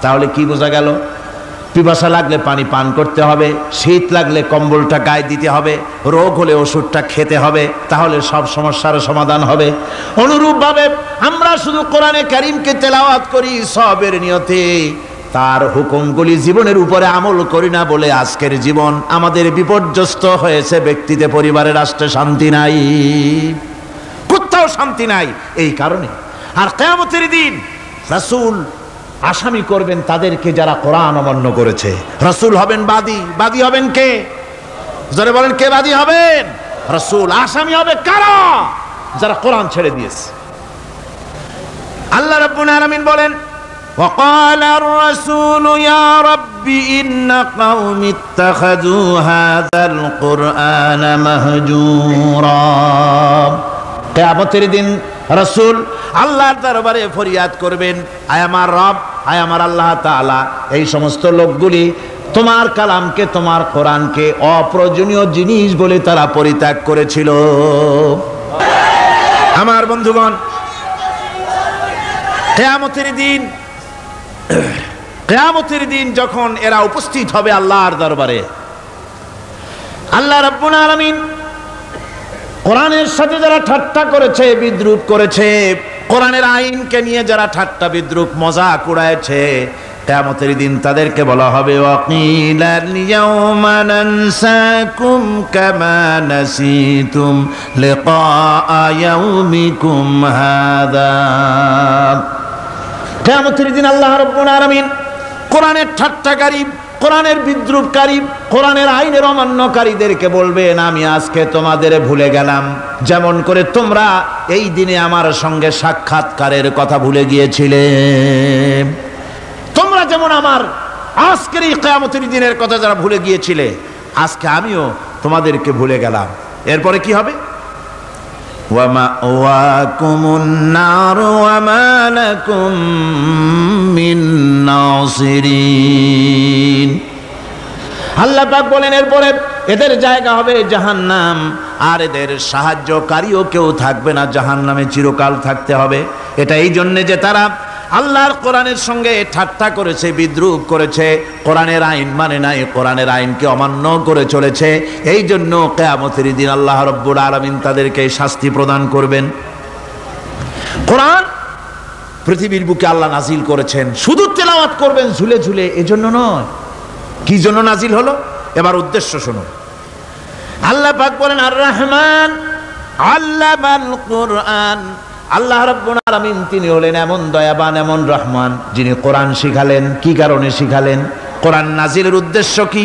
তাহলে কি বোঝা গেল? পিপাসা লাগলে পানি পান করতে হবে, শীত লাগলে কম্বলটা গায়ে দিতে হবে, রোগ হলে ওষুধটা খেতে হবে, তাহলে সব সমস্যার সমাধান হবে। অনুরূপভাবে আমরা শুধু কোরআনে কারীমকে তেলাওয়াত করি সওয়াবের নিয়তে, তার হুকুমগুলি জীবনের উপরে আমল করি না বলে আজকের জীবন আমাদের বিপর্যস্ত হয়েছে। ব্যক্তিতে, পরিবারে, রাষ্ট্রে শান্তি নাই, কোথাও শান্তি নাই এই কারণে। আর কিয়ামতের দিন রাসূল আসামি করবেন তাদেরকে যারা কোরআন অমান্য করেছে। রাসূল হবেন বাদী। বাদী হবেন কে? যারা বলেন কে বাদী হবেন? রাসূল। আসামি হবে কারা? যারা কোরআন ছেড়ে দিয়েছে। আল্লাহ রাব্বুল আলামিন বলেন وقال الرسول يا رب إن قوم اتخذوا هذا القرآن مهجورا। কিয়ামতের দিন রাসূল আল্লাহর দরবারে ফরিয়াদ করবেন, আয় আমার রব, আয় আমার আল্লাহ তাআলা, এই সমস্ত লোকগুলি তোমার কালামকে, তোমার কোরআনকে অপ্রয়োজনীয় জিনিস বলে তারা পরিত্যাগ করেছিল। আমার বন্ধুগণ, কিয়ামতের দিন যখন এরা উপস্থিত হবে আল্লাহর দরবারে, আল্লাহ রাব্বুল আলামিন কোরআনের সাথে যারা ঠাট্টা করেছে, বিদ্রূপ করেছে, কোরআনের আইনকে নিয়ে যারা ঠাট্টা বিদ্রূপ মজাক উড়াইছে, কিয়ামতের দিন তাদেরকে বলা হবে ওয়াকিলাল ইয়াউমা নানসাকুম কামা নাসিতুম লিকা ইয়াউমিকুম হাযা। কিয়ামতের দিন আল্লাহ রাব্বুল আলামিন কোরআনের ঠাট্টাকারী, কোরআনের বিদ্রূপকারী, কোরআনের আইনের অমান্যকারীদেরকে বলবেন আমি আজকে তোমাদের ভুলে গেলাম, যেমন করে তোমরা এই দিনে আমার সঙ্গে সাক্ষাৎকারের কথা ভুলে গিয়েছিলে। তোমরা যেমন আমার আজকের এই কিয়ামতের দিনের কথা যারা ভুলে গিয়েছিলে, আজকে আমিও তোমাদেরকে ভুলে গেলাম। এরপরে কি হবে? ওয়ামাওয়াকুমুন নার ওয়ামা লাকুম মিন নাসিরিন। আল্লাহ পাক বলেন এরপরে এদের জায়গা হবে জাহান্নাম, আর এদের সাহায্যকারীও কেউ থাকবে না, জাহান্নামে চিরকাল থাকতে হবে। এটা এই জন্য যে তারা আল্লাহর কোরআনের সঙ্গে ঠাট্টা করেছে, বিদ্রূপ করেছে, কোরআনের আইন মানে নাই, কোরআনের আইনকে অমান্য করে চলেছে। এই জন্য কিয়ামতের দিন আল্লাহ রাব্বুল আলামিন তাদেরকে শাস্তি প্রদান করবেন। কোরআন পৃথিবীর বুকে আল্লাহ নাজিল করেছেন, শুধু তেলাওয়াত করবেন ঝুলে ঝুলে, এজন্য নয়। কি জন্য নাজিল হলো? এবার উদ্দেশ্য শুনুন। আল্লাহ পাক বলেন আর রহমান আল্লামাল কুরআন। আল্লাহ রাব্বুল আলামিন তিনি হলেন এমন দয়াবান, এমন রহমান, যিনি কোরআন শিখালেন। কি কারণে শিখালেন? কোরআন নাজিলের উদ্দেশ্য কি?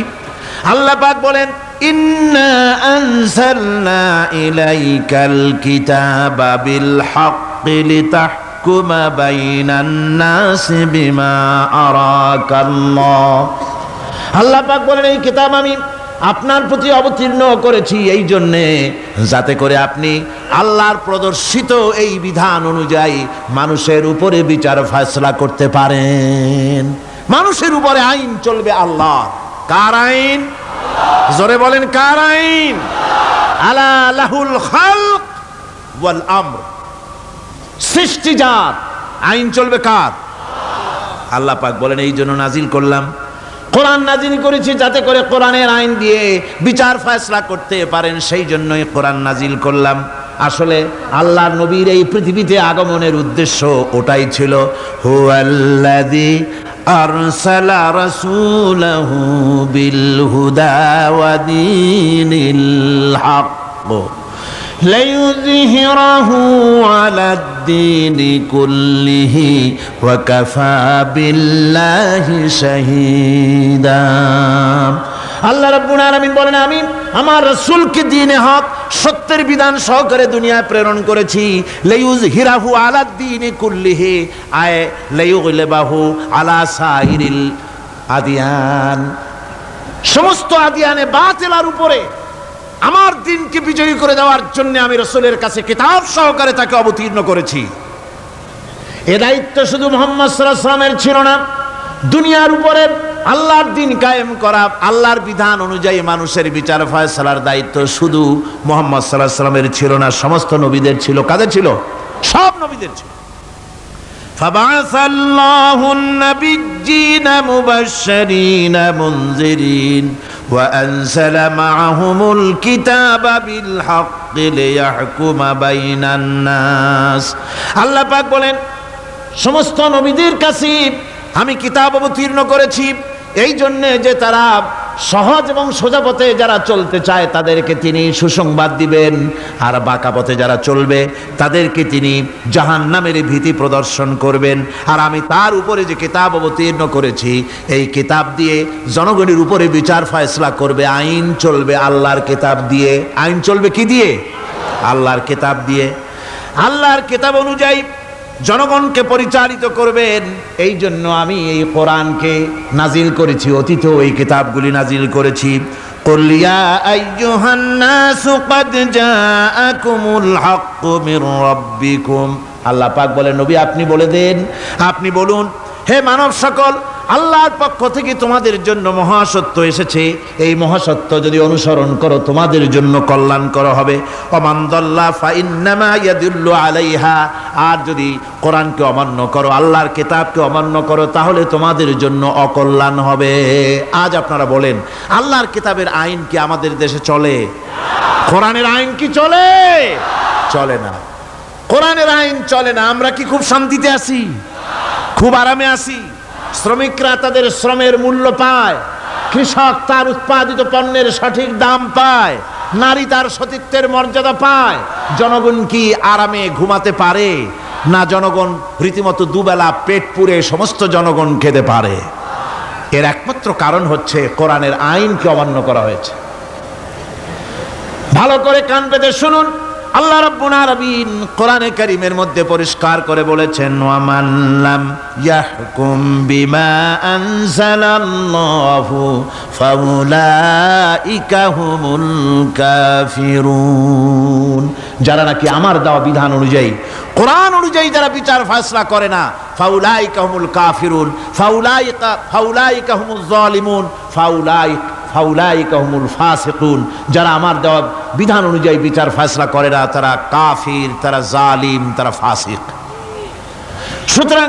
আল্লাহ পাক বলেন ইন্না আনজালনা ইলাইকাল কিতাবা বিল হাক্কি লিতাহকুমা বাইনান নাসি বিমা আরাকাল্লাহ। আল্লাহ পাক বলেন এই কিতাব আমি আপনার প্রতি অবতীর্ণ করেছি এই জন্যে যাতে করে আপনি আল্লাহর প্রদর্শিত এই বিধান অনুযায়ী মানুষের উপরে বিচার ফয়সালা করতে পারেন। মানুষের উপরে আইন চলবে আল্লাহ। কার আইন? জোরে বলেন কার আইন? আলা লাহুল খালক ওয়াল আমর। সৃষ্টিজাত আইন চলবে কার? আল্লাহ পাক বলেন এই জন্য নাজিল করলাম। কোরআন নাজিল করেছি যাতে করে কোরআনের আইন দিয়ে বিচার ফয়সালা করতে পারেন, সেই জন্যই কোরআন নাজিল করলাম। আসলে আল্লাহর নবীর এই পৃথিবীতে আগমনের উদ্দেশ্য ওটাই ছিল। হুয়াল্লাযী আরসালা রাসূলাহু বিল হুদা ওয়া দীনিল হক লিইয়ুযহিরাহু আলাদ-দীনি কুল্লিহি ওয়া কাফা বিল্লাহি শাহীদা। আল্লাহ রাব্বুল আলামিন বলেন, আমি আমার রাসূলকে দ্বীনে হক সত্যের বিধান সহকারে দুনিয়ায় প্রেরণ করেছি। লিইয়ুযহিরাহু আলাদ-দীনি কুল্লিহি আয় লিইয়ুগলিবাহু আলা সাইরিল আদিয়ান, সমস্ত আদিয়ানে বাতিলার উপরে আমার দ্বীনকে বিজয়ী করে দেওয়ার জন্য আমি রাসূলের কাছে কিতাব সহকারে তাকে অবতীর্ণ করেছি। এ দায়িত্ব শুধু মুহাম্মদ সাল্লাল্লাহু আলাইহি ওয়াসাল্লামের ছিল না, দুনিয়ার উপরে আল্লাহর দ্বীন কায়েম করা, আল্লাহর বিধান অনুযায়ী মানুষের বিচার ফয়সালার দায়িত্ব শুধু মুহাম্মদ সাল্লাল্লাহু আলাইহি ওয়াসাল্লামের ছিল না, সমস্ত নবীদের ছিল। কাদের ছিল? সব নবীদের ছিল। ফাবাআসাল্লাহু আন-নাবিয়্যিনা মুবাশশিরিনা মুনযিরিন ওয়া আনজালা মা'আহুমুল কিতাবা বিল হাক্কি লিয়াহকুমা বাইনান নাস। আল্লাহ পাক বলেন, সমস্ত নবীদের কাছে আমি কিতাব অবতীর্ণ করেছি এই জন্যে যে তারা সহজ এবং সোজা পথে যারা চলতে চায় তাদেরকে তিনি সুসংবাদ দিবেন, আর বাঁকা পথে যারা চলবে তাদেরকে তিনি জাহান্নামের ভীতি প্রদর্শন করবেন। আর আমি তার উপরে যে কিতাব অবতীর্ণ করেছি এই কিতাব দিয়ে জনগণের উপরে বিচার ফয়সালা করবে, আইন চলবে আল্লাহর কিতাব দিয়ে। আইন চলবে কি দিয়ে? আল্লাহর কিতাব দিয়ে। আল্লাহর কিতাব অনুযায়ী জনগণকে পরিচালিত করবেন। এই জন্য আমি এই কোরআনকে নাজিল করেছি, অতীতেও এই কিতাবগুলি নাজিল করেছি। কুল ইয়া আইয়ুহান নাসু ক্বাদ জাআকুমুল হাক্কু মির রাব্বিকুম। আল্লাহ পাক বলেন, নবী আপনি বলে দেন, আপনি বলুন, হে মানব সকল, আল্লাহর পক্ষ থেকে তোমাদের জন্য মহাসত্য এসেছে। এই মহাসত্য যদি অনুসরণ করো তোমাদের জন্য কল্যাণকর হবে। ওমান দাল্লা ফাইন্নামা ইয়াদুল্লু আলাইহা। আর যদি কোরআনকে অমান্য করো, আল্লাহর কিতাবকে অমান্য করো, তাহলে তোমাদের জন্য অকল্যাণ হবে। আজ আপনারা বলেন, আল্লাহর কিতাবের আইন কি আমাদের দেশে চলে? কোরআনের আইন কি চলে? চলে না। কোরআনের আইন চলে না। আমরা কি খুব শান্তিতে আছি? খুব আরামে আছি? শ্রমিকরা তাদের শ্রমের মূল্য পায়, কৃষক তার উৎপাদিত পণ্যের সঠিক দাম পায়, নারী তার সতীত্বের মর্যাদা পায়। জনগণ কি আরামে ঘুমাতে পারে? না, জনগণ রীতিমতো দুবেলা পেট পুরে সমস্ত জনগণ খেতে পারে। এর একমাত্র কারণ হচ্ছে কোরআনের আইনকে অমান্য করা হয়েছে। ভালো করে কান পেতে শুনুন, আল্লাহ রাব্বুল আলামিন কোরআনে কারীমের মধ্যে পরিষ্কার করে বলেছেন, ওয়া মান লাম ইয়াহকুম বিমা আনজালাল্লাহু ফাউলাইকা হুমুল কাফিরুন। যারা নাকি আমার দেওয়া বিধান অনুযায়ী, কোরআন অনুযায়ী যারা বিচার ফয়সালা করে না, ফাউলাইকা হুমুল কাফিরুন, ফাউলাইকা হুমুজ জালিমুন, ফাউলাইকা হুমুল ফাসিকুন। যারা আমার দেওয়া বিধান অনুযায়ী বিচার ফয়সালা করে না তারা কাফির, তারা জালিম, তারা ফাসিক। সুতরাং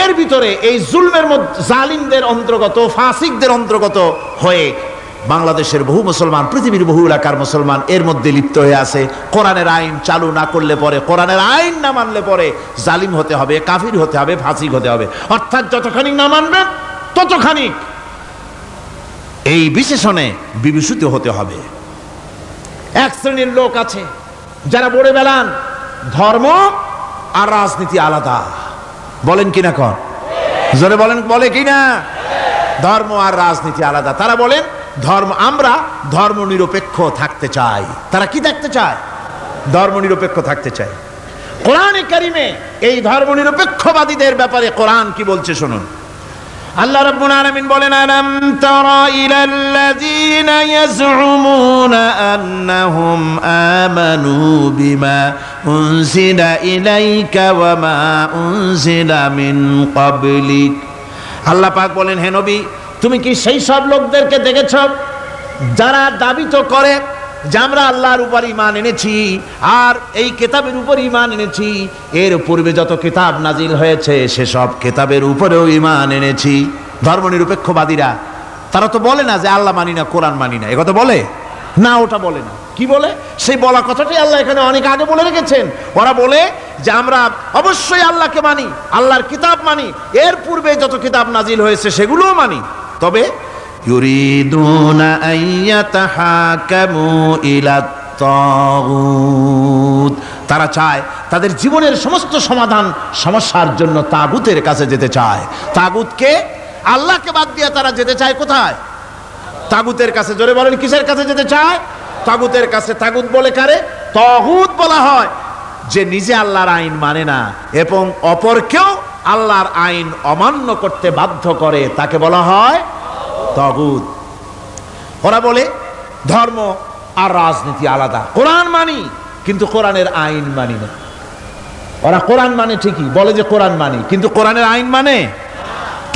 এর ভিতরে এই জুলমের মধ্যে জালিমদের অন্তর্গত, ফাসিকদের অন্তর্গত হয়ে বাংলাদেশের বহু মুসলমান, পৃথিবীর বহু এলাকার মুসলমান এর মধ্যে লিপ্ত হয়ে আছে। কোরআনের আইন চালু না করলে পরে, কোরআনের আইন না মানলে পরে জালিম হতে হবে, কাফির হতে হবে, ফাসিক হতে হবে। অর্থাৎ যতখানি না মানবেন ততখানি এই বিশেষণে বিভূষিত হতে হবে। এক শ্রেণীর লোক আছে যারা বলে বেড়ান ধর্ম আর রাজনীতি আলাদা। বলেন কিনা? কন জোরে বলেন, বলে কিনা? ধর্ম আর রাজনীতি আলাদা। তারা বলেন আমরা ধর্ম নিরপেক্ষ থাকতে চাই। তারা কি থাকতে চায়? ধর্ম নিরপেক্ষ থাকতে চায়। কোরআনে কারীমে এই ধর্ম নিরপেক্ষবাদীদের ব্যাপারে কোরআন কি বলছে শুনুন। আল্লাহ রাব্বুল আলামিন বলেন, আলাম তারা ইলাল্লাযীনা ইয়াজউমুনা আন্নাহুম আমানু বিমা উনজিলা ইলাইকা ওয়া মা উনজিলা মিন ক্বাবলিক। আল্লাহ পাক বলেন, হে নবী, তুমি কি সেই সব লোকদেরকে দেখেছ যারা দাবি তো করে যে আমরা আল্লাহর উপর ঈমান এনেছি আর এই কিতাবের উপর ঈমান এনেছি, এর পূর্বে যত কিতাব নাজিল হয়েছে সেসব কিতাবের উপরেও ঈমান এনেছি। ধর্মনিরপেক্ষবাদীরা তারা তো বলে না যে আল্লাহ মানি না, কোরআন মানি না, একথা বলে না, ওটা বলে না। কি বলে? সেই বলা কথাটাই আল্লাহ এখানে অনেক আগে বলে রেখেছেন। ওরা বলে যে আমরা অবশ্যই আল্লাহকে মানি, আল্লাহর কিতাব মানি, এর পূর্বে যত কিতাব নাজিল হয়েছে সেগুলোও মানি, তবে ইউরিদুনা আইয়াতাহাকামু ইলাত তাগুত, তারা চায় তাদের জীবনের সমস্ত সমাধান সমস্যার জন্য তাগুতের কাছে যেতে চায়। তাগুতকে, আল্লাহকে বাদ দিয়ে তারা যেতে চায় কোথায়? তাগুতের কাছে। জোরে বলেন, কিসের কাছে যেতে চায়? তাগুতের কাছে। তাগুত বলে কারে? তাগুত বলা হয় যে নিজে আল্লাহর আইন মানে না এবং অপরকেও আল্লাহর আইন অমান্য করতে বাধ্য করে, তাকে বলা হয় তাগুত। ওরা বলে ধর্ম আর রাজনীতি আলাদা, কোরআন মানি কিন্তু কোরআনের আইন মানি না। ওরা কোরআন মানে ঠিকই, বলে যে কোরআন মানি, কিন্তু কোরআনের আইন মানে।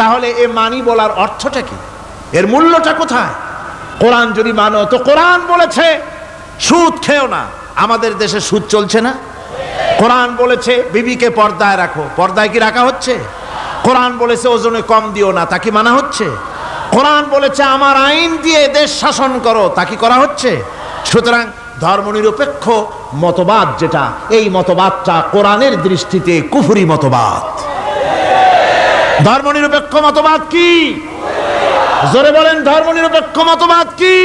তাহলে এ মানি বলার অর্থটা কি? এর মূল্যটা কোথায়? কোরআন যদি মানো তো কোরআন বলেছে সুদ খেও না, আমাদের দেশে সুদ চলছে না? কোরআন বলেছে বিবিকে পর্দায় রাখো, পর্দায় কি রাখা হচ্ছে? কোরআন বলেছে ওজনে কম দিও না, তা কি মানা হচ্ছে? কোরআন বলেছে আমার আইন দিয়ে দেশ শাসন করো, তা কি করা হচ্ছে? সুতরাং ধর্মনিরপেক্ষ মতবাদ যেটা, এই মতবাদটা কোরআনের দৃষ্টিতে কুফরি মতবাদ। ধর্মনিরপেক্ষ মতবাদ কি? জোরে বলেন, ধর্মনিরপেক্ষ মতবাদ কি?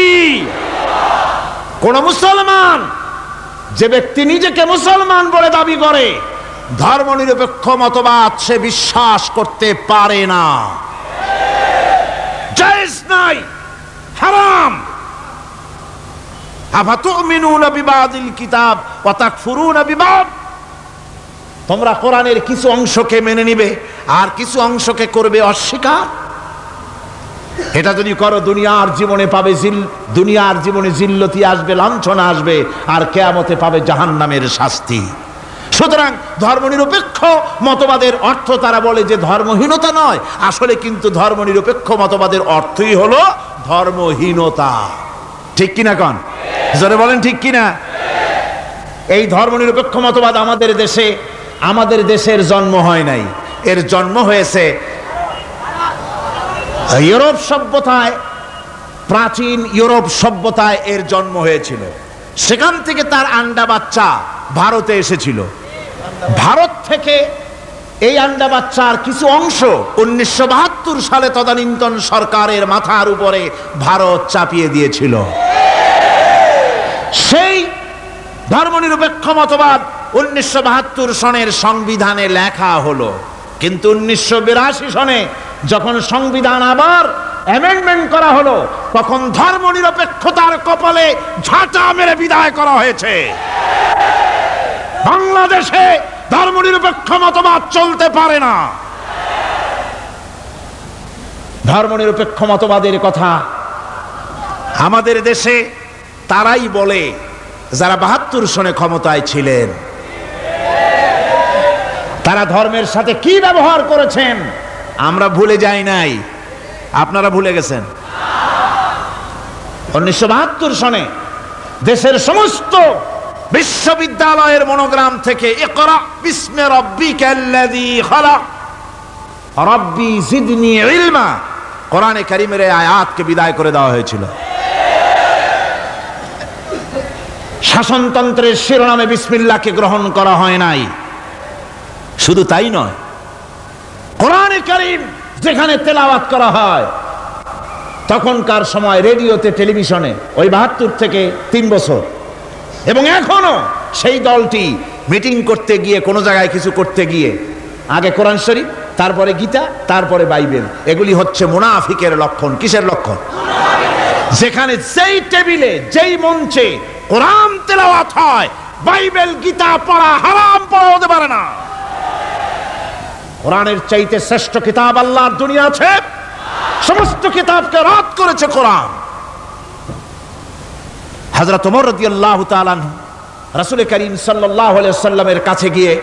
কোন মুসলমান, যে ব্যক্তি নিজেকে মুসলমান বলে দাবি করে, ধর্মনিরপেক্ষ মতবাদ সে বিশ্বাস করতে পারে না, জায়েজ নাই, হারাম। আফাতুমিনুনা বিবাদিল কিতাব ওয়া তাকফুরুনা বিবাদ, তোমরা কোরআনের কিছু অংশকে মেনে নিবে আর কিছু অংশকে করবে অস্বীকার। এটা যদি করো দুনিয়ার জীবনে পাবে দুনিয়ার জীবনে জিল্লতি আসবে, লাঞ্ছনা আসবে, আর কিয়ামতে পাবে জাহান্নামের শাস্তি। সুতরাং ধর্মনিরপেক্ষ মতবাদের অর্থ তারা বলে যে ধর্মহীনতা নয়, আসলে কিন্তু ধর্মনিরপেক্ষ মতবাদের অর্থই হলো ধর্মহীনতা। ঠিক কিনা কন? জোরে বলেন ঠিক কিনা? এই ধর্মনিরপেক্ষ মতবাদ আমাদের দেশের জন্ম হয় নাই, এর জন্ম হয়েছে ইউরোপ সভ্যতায়, প্রাচীন ইউরোপ সভ্যতায় এর জন্ম হয়েছিল। সেখান থেকে তার আন্ডা বাচ্চা ভারতে এসেছিল। ভারত থেকে এই আন্ডা বাচ্চার কিছু অংশ 1972 সালে তদানীন্তন সরকারের মাথার উপরে ভারত চাপিয়ে দিয়েছিল। সেই ধর্মনিরপেক্ষ মতবাদ 1972 সনের সংবিধানে লেখা হলো, কিন্তু 1982 সনে যখন সংবিধান আবার অ্যামেন্ডমেন্ট করা হলো, তখন ধর্মনিরপেক্ষতার কপালে ঝাঁটা মেরে বিদায় করা হয়েছে। বাংলাদেশে ধর্মনিরপেক্ষ মতবাদ চলতে পারে না। ধর্মনিরপেক্ষ মতবাদের কথা আমাদের দেশে তারাই বলে যারা 72 সনে ক্ষমতায় ছিলেন। তারা ধর্মের সাথে কি ব্যবহার করেছেন আমরা ভুলে যাই নাই, আপনারা ভুলে গেছেন। 1972 সনে দেশের সমস্ত বিশ্ববিদ্যালয়ের মনোগ্রাম থেকে ইকরা বিস্মি রাব্বিকাল্লাযী খালাক রাব্বি জিদনি ইলমা, কোরআনে কারীমের এই আয়াতকে বিদায় করে দেওয়া হয়েছিল। শাসনতন্ত্রের শিরোনামে বিসমিল্লাহকে গ্রহণ করা হয় নাই। শুধু তাই নয়, কোরআনে কারীম যেখানে তেলাওয়াত করা হয়, তখনকার সময় রেডিওতে, টেলিভিশনে, ওই 72 থেকে 3 বছর, এবং এখনো সেই দলটি মিটিং করতে গিয়ে, কোনো জায়গায় কিছু করতে গিয়ে, আগে কোরআন শরীফ, তারপরে গীতা, তারপরে বাইবেল, এগুলি হচ্ছে মুনাফিকের লক্ষণ। কিসের লক্ষণ? যেখানে যেই টেবিলে, যেই মঞ্চে কোরআন তেলাওয়াত হয়, বাইবেল গীতা পড়া হারাম, পড়া হতে পারে না। কোরআনের চাইতে শ্রেষ্ঠ কিতাব আল্লাহর দুনিয়া আছে? সমস্ত কিতাবকে রদ করেছে কোরআন। হযরত ওমর রাদিয়াল্লাহু তাআলা আনহু রাসূল করিম সাল্লাল্লাহু আলাইহি ওয়াসাল্লামের কাছে গিয়ে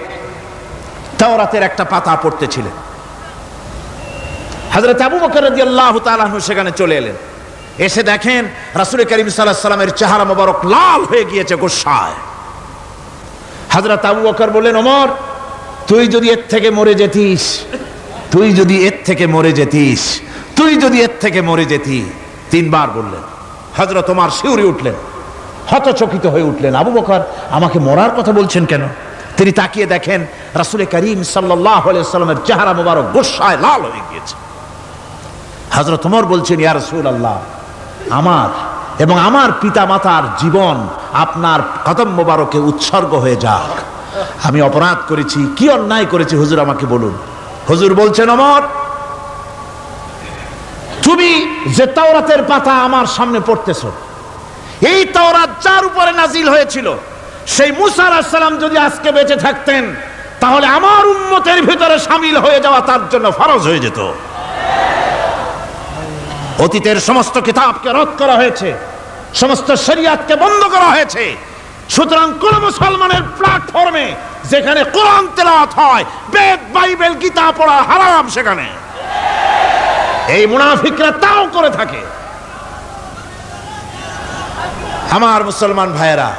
তাওরাতের একটা পাতা পড়তেছিলেন। হযরত আবু বকর রাদিয়াল্লাহু তাআলা আনহু সেখানে চলে এলেন। এসে দেখেন রাসূল করিম সাল্লাল্লাহু আলাইহি ওয়াসাল্লামের চেহারা মোবারক লাল হয়ে গিয়েছে গোসায়। হযরত আবু বকর বললেন, ওমর, তুই যদি এর থেকে মরে যেতিস, যদি এর থেকে মরে যেতি, তিনবার বললেন। হযরত ওমর শিউরে উঠলেন, হতচকিত হয়ে উঠলেন, আবু বকর আমাকে মরার কথা বলছেন কেন? তিনি তাকিয়ে দেখেন রাসূল করিম সাল্লাল্লাহু আলাইহি ওয়াসাল্লামের চেহারা মোবারক গোসায় লাল হয়ে গিয়েছে। হযরত ওমর বলছেন, ইয়া রাসূলুল্লাহ, আমার এবং আমার পিতা মাতার জীবন আপনার কদম মোবারকে উৎসর্গ হয়ে যাক। আমি অপরাধ করেছি, কি অন্যায় করেছি হুজুর আমাকে বলুন। হুজুর বলছেন, ওমর, তুমি যে তাওরাতের পাতা আমার সামনে পড়তেছ, এই তাওরাত যার উপরে নাজিল হয়েছিল, সেই মুসা আলাইহিস সালাম যদি আজকে বেঁচে থাকতেন, তাহলে আমার উম্মতের ভিতরে শামিল হয়ে যাওয়া তার জন্য ফরজ হয়ে যেত। অতীতের সমস্ত কিতাবকে রদ করা হয়েছে, সমস্ত শরিয়াতকে বন্ধ করা হয়েছে। সুতরাং কোন মুসলমানের প্ল্যাটফর্মে যেখানে কোরআন তেলাওয়াত হয়, বেদ, বাইবেল, গীতা পড়া হারাম সেখানে। এই মুনাফিকরা তাও করে থাকে। আমার মুসলমান ভাইয়েরা,